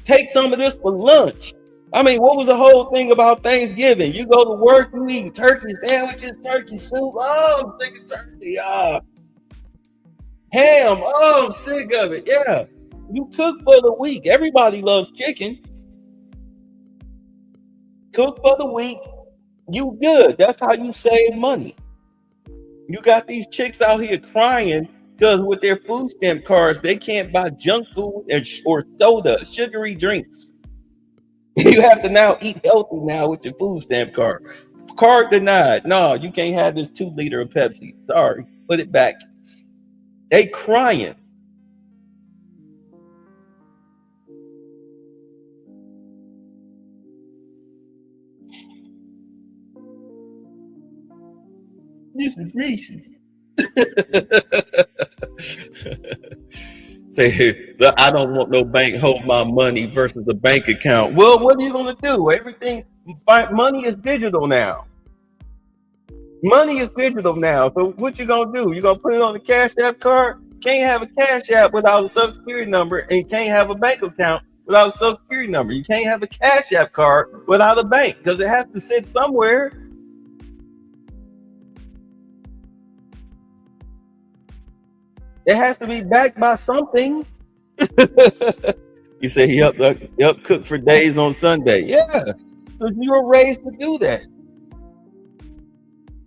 Take some of this for lunch. I mean, what was the whole thing about Thanksgiving? You go to work, you eat turkey sandwiches, turkey soup. Oh, I'm sick of turkey. Ham. Oh, I'm sick of it. Yeah. You cook for the week. Everybody loves chicken. Cook for the week. You good. That's how you save money. You got these chicks out here crying because with their food stamp cards, they can't buy junk food or soda, sugary drinks. You have to now eat healthy now with your food stamp card. Card denied. No, you can't have this 2 liter of Pepsi. Sorry, put it back. They crying. This is racist. Say, I don't want no bank hold my money versus a bank account. Well, what are you going to do? Money is digital now. Money is digital now. So what you going to do? You going to put it on the Cash App card? Can't have a Cash App without a Social Security number, and you can't have a bank account without a Social Security number. You can't have a Cash App card without a bank because it has to sit somewhere. It has to be backed by something. You say, yep, cook for days on Sunday. Yeah, because you were raised to do that.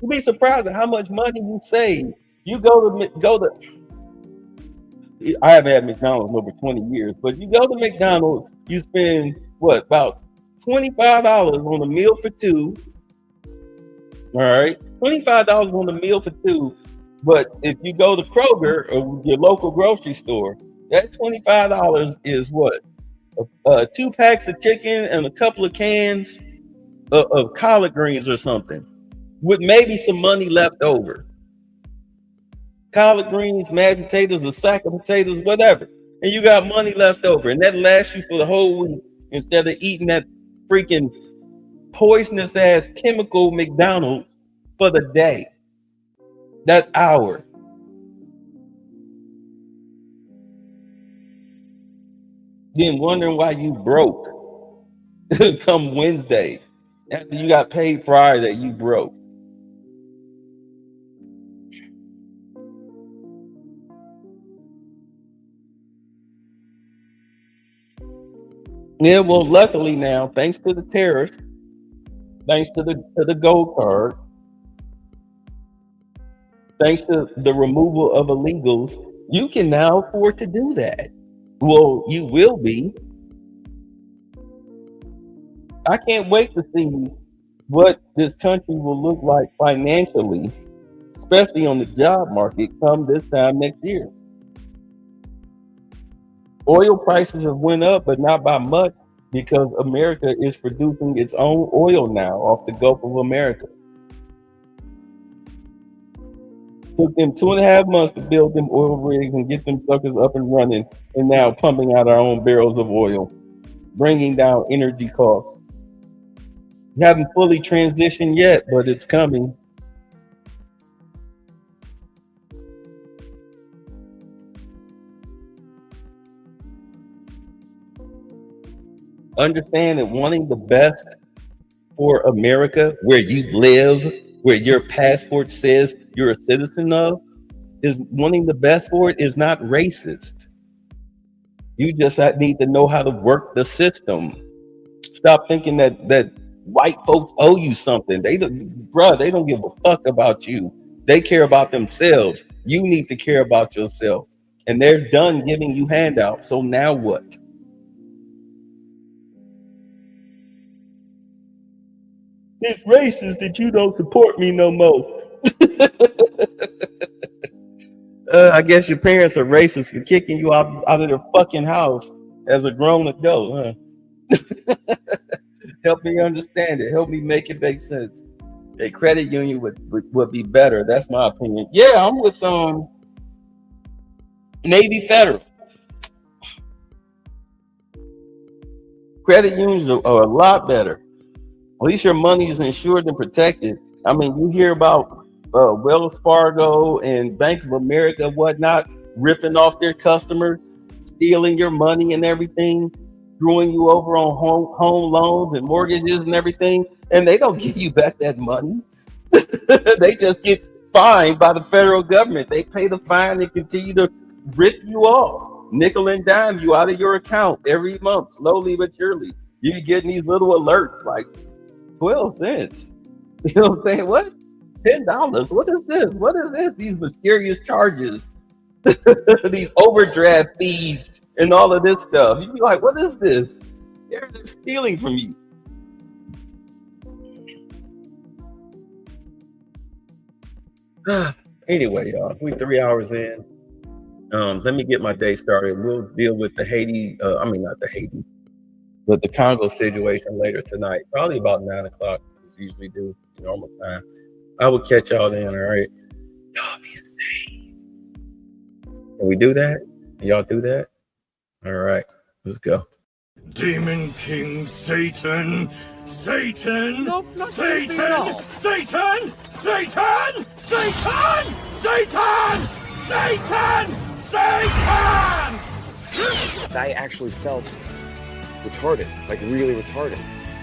You'd be surprised at how much money you save. You go to. I haven't had McDonald's in over 20 years, but you go to McDonald's, you spend about $25 on a meal for 2. All right, $25 on a meal for 2. But if you go to Kroger or your local grocery store, that $25 is what? 2 packs of chicken and a couple of cans of collard greens or something, with maybe some money left over. Collard greens, mashed potatoes, a sack of potatoes, whatever. And you got money left over. And that lasts you for the whole week instead of eating that freaking poisonous ass chemical McDonald's for the day. That hour. then wondering why you broke come Wednesday. After you got paid Friday, you broke. Yeah, well, luckily now, thanks to the tariffs, thanks to the gold card, thanks to the removal of illegals, you can now afford to do that. Well, you will be. I can't wait to see what this country will look like financially, especially on the job market, come this time next year. Oil prices have went up, but not by much, because America is producing its own oil now off the Gulf of America. Took them 2.5 months to build them oil rigs and get them suckers up and running, and now pumping out our own barrels of oil, bringing down energy costs. We haven't fully transitioned yet, but it's coming. Understand that wanting the best for America, where you live, where your passport says you're a citizen of, is wanting the best for it is not racist. You just need to know how to work the system. Stop thinking that white folks owe you something. They don't give a fuck about you. They care about themselves. You need to care about yourself. And they're done giving you handouts. So now what? It's racist that you don't support me no more. I guess your parents are racist for kicking you out of their fucking house as a grown adult, huh? Help me understand it. Help me make it make sense. A credit union would be better. That's my opinion. Yeah, I'm with Navy Federal. Credit unions are a lot better. At least your money is insured and protected. I mean, you hear about Wells Fargo and Bank of America, whatnot, ripping off their customers, stealing your money and everything, screwing you over on home loans and mortgages and everything, and they don't give you back that money. They just get fined by the federal government. They pay the fine and continue to rip you off, nickel and dime you out of your account every month, slowly but surely. You're getting these little alerts like 12 cents. You know what I'm saying? What? $10? What is this? What is this? These mysterious charges, these overdraft fees, and all of this stuff. You'd be like, what is this? They're stealing from you. Anyway, y'all, we're 3 hours in. Let me get my day started. We'll deal with the Haiti, not the Haiti, but the Congo situation later tonight, probably about 9 o'clock, as we usually do, normal time. I will catch y'all then, all right? Y'all be safe. Can we do that? Y'all do that? All right, let's go. Demon King Satan, Satan, Nope, not Satan, Satan, Satan, Satan, Satan, Satan, Satan, Satan! I actually felt retarded, like really retarded.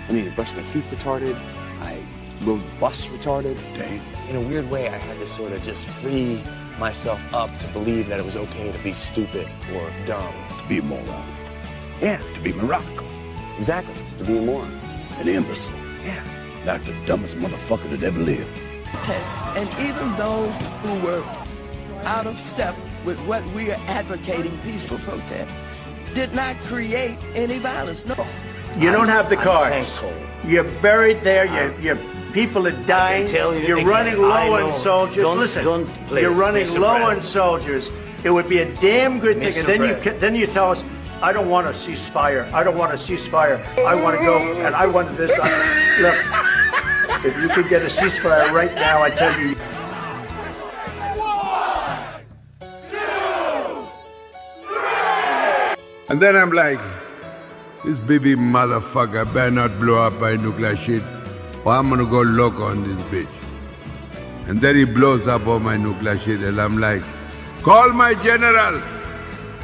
I mean, I brushed my teeth retarded. I rode the bus retarded. Dang. In a weird way, I had to sort of just free myself up to believe that it was okay to be stupid or dumb. To be a moron. Yeah. To be Morocco. Exactly. To be a moron. An imbecile. Yeah. Not the dumbest motherfucker that ever lived. And even those who were out of step with what we are advocating, peaceful protest, did not create any violence. No. You don't have the cards. You're buried there. Your people are dying. You're running low on soldiers. Listen, you're running low on soldiers. It would be a damn good thing. And then you tell us, I don't want a ceasefire. I don't want a ceasefire. I want to go and I want this. Look, if you could get a ceasefire right now, I tell you. 1, 2, 3. And then I'm like, this baby motherfucker better not blow up by nuclear shit, or I'm gonna go loco on this bitch. And then he blows up all my nuclear shit, and I'm like, call my general.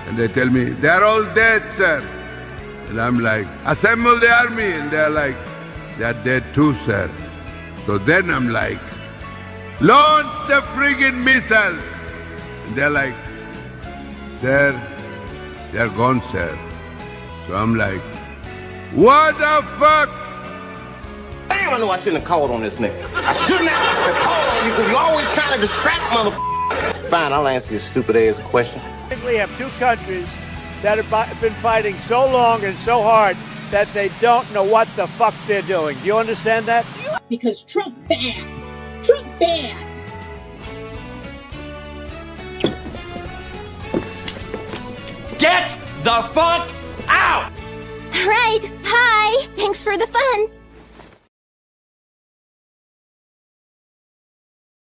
And they tell me, they're all dead, sir. And I'm like, assemble the army. And they're like, they're dead too, sir. So then I'm like, launch the friggin' missiles. And they're like, sir, they're gone, sir. So I'm like, what the fuck? Damn, I know I shouldn't have called on this nigga. I shouldn't have called on you because you always trying to distract motherfucker. Fine, I'll answer your stupid ass question. We have two countries that have been fighting so long and so hard that they don't know what the fuck they're doing. Do you understand that? Because Trump bad. Trump bad. Get the fuck out! All right, bye. Thanks for the fun.